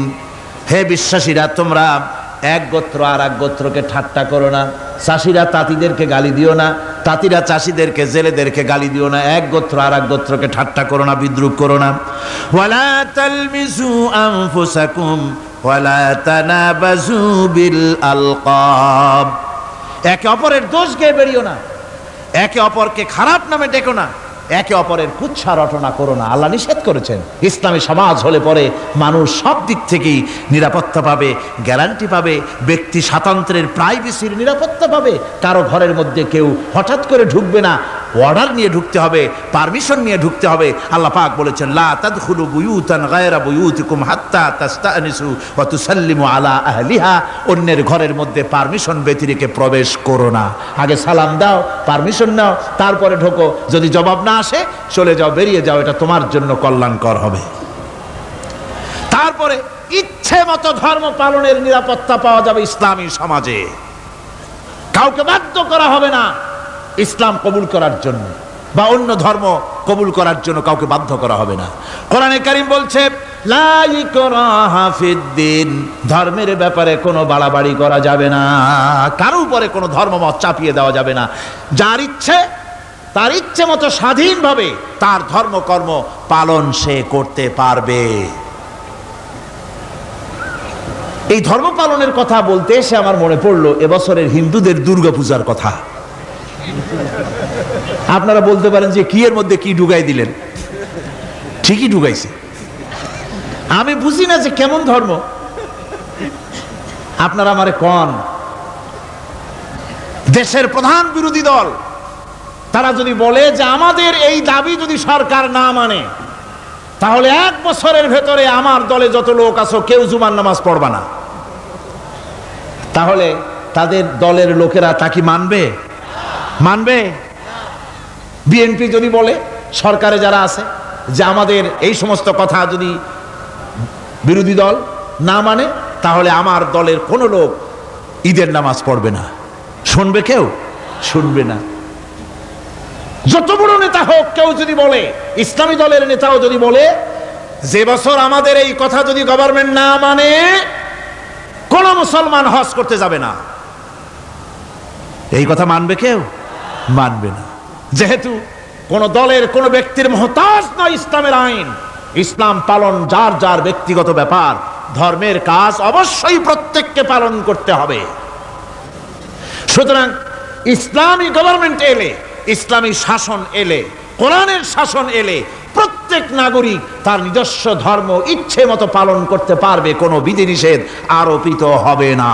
হে বিশ্বাসীরা তোমরা এক গোত্র আর এক গোত্রকে ঠাট্টা করো না। চাষিরা তাঁতিদেরকে গালি দিও না, তাঁতিরা চাষিদেরকে, জেলেদেরকে গালি দিও না। এক গোত্র আর এক গোত্রকে ঠাট্টা করো না, বিদ্রুপ করো না। ওয়ালা তালমিজু আনফুসাকুম ওয়ালা তানাবাজু বিল আলকাব, একে অপরের দোষ গেয়ে বেরিও না, একে অপরকে খারাপ নামে ডেকো না, একে অপরের কুৎসা রটনা করো না। আল্লাহ নিষেধ করেছেন। ইসলামী সমাজ হলে পরে মানুষ সব দিক থেকেই নিরাপত্তা পাবে, গ্যারান্টি পাবে, ব্যক্তি স্বাতন্ত্র্যের প্রাইভেসির নিরাপত্তা পাবে। কারো ঘরের মধ্যে কেউ হঠাৎ করে ঢুকবে না, অর্ডার নিয়ে ঢুকতে হবে, পারমিশন নিয়ে ঢুকতে হবে। আল্লাহ পাক বলেছেন, লা তাদখুলু বুয়ুতান গায়রা বুয়ুতিকুম হাত্তা তাস্তানিসু ওয়া তুসাল্লিমু আলা আহলিহা, অন্যের ঘরের মধ্যে পারমিশন ব্যতি রেখে প্রবেশ করো না। আগে সালাম দাও, পারমিশন নাও, তারপরে ঢোকো। যদি জবাব না আসে চলে যাও, বেরিয়ে যাও, এটা তোমার জন্য কল্যাণকর হবে। তারপরে ইচ্ছে মতো ধর্ম পালনের নিরাপত্তা পাওয়া যাবে ইসলামী সমাজে। কাউকে বাধ্য করা হবে না ইসলাম কবুল করার জন্য, বা অন্য ধর্ম কবুল করার জন্য কাউকে বাধ্য করা হবে না। কোরআনে কারীম বলছে লা ইকরাহা ফিদ্দিন, ধর্মের ব্যাপারে কোনো বাড়াবাড়ি করা যাবে না, কারো উপরে কোনো ধর্মমত চাপিয়ে দেওয়া যাবে না। যার ইচ্ছে তার ইচ্ছে মতো স্বাধীনভাবে তার ধর্মকর্ম পালন সে করতে পারবে। এই ধর্ম পালনের কথা বলতে এসে আমার মনে পড়লো এবছরের হিন্দুদের দুর্গাপূজার কথা। আপনারা বলতে পারেন যে কি এর মধ্যে কি ঢুকাই দিলেন, ঠিকই ঢুকাইছে। আমি বুঝি না যে কেমন ধর্ম, আপনারা আমারে কোন দেশের প্রধান বিরোধী দল তারা যদি বলে যে আমাদের এই দাবি যদি সরকার না মানে তাহলে 1 বছরের ভেতরে আমার দলে যত লোক আছো কেউ জুমার নামাজ পড়বা না, তাহলে তাদের দলের লোকেরা তা কি মানবে? মানবে? বিএনপি যদি বলে, সরকারে যারা আছে, যে আমাদের এই সমস্ত কথা যদি বিরোধী দল না মানে তাহলে আমার দলের কোনো লোক ঈদের নামাজ পড়বে না, শুনবে কেউ? শুনবে না। যত বড় নেতা হোক কেউ যদি বলে, ইসলামী দলের নেতাও যদি বলে যে বছর আমাদের এই কথা যদি গভর্নমেন্ট না মানে কোন মুসলমান হজ করতে যাবে না, এই কথা মানবে কেউ? মানবে না। যেহেতু কোন দলের কোন ব্যক্তির মুহতাজ নয় ইসলামের আইন, ইসলাম পালন যার যার ব্যক্তিগত ব্যাপার, ধর্মের কাজ অবশ্যই প্রত্যেককে পালন করতে হবে। সুতরাং ইসলামী গভর্নমেন্ট এলে, ইসলামী শাসন এলে, কোরআনের শাসন এলে প্রত্যেক নাগরিক তার নিজস্ব ধর্ম ইচ্ছে মতো পালন করতে পারবে, কোনো বিধিনিষেধ আরোপিত হবে না।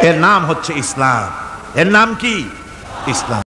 এর নাম হচ্ছে ইসলাম। এর নাম কি? ইসলাম।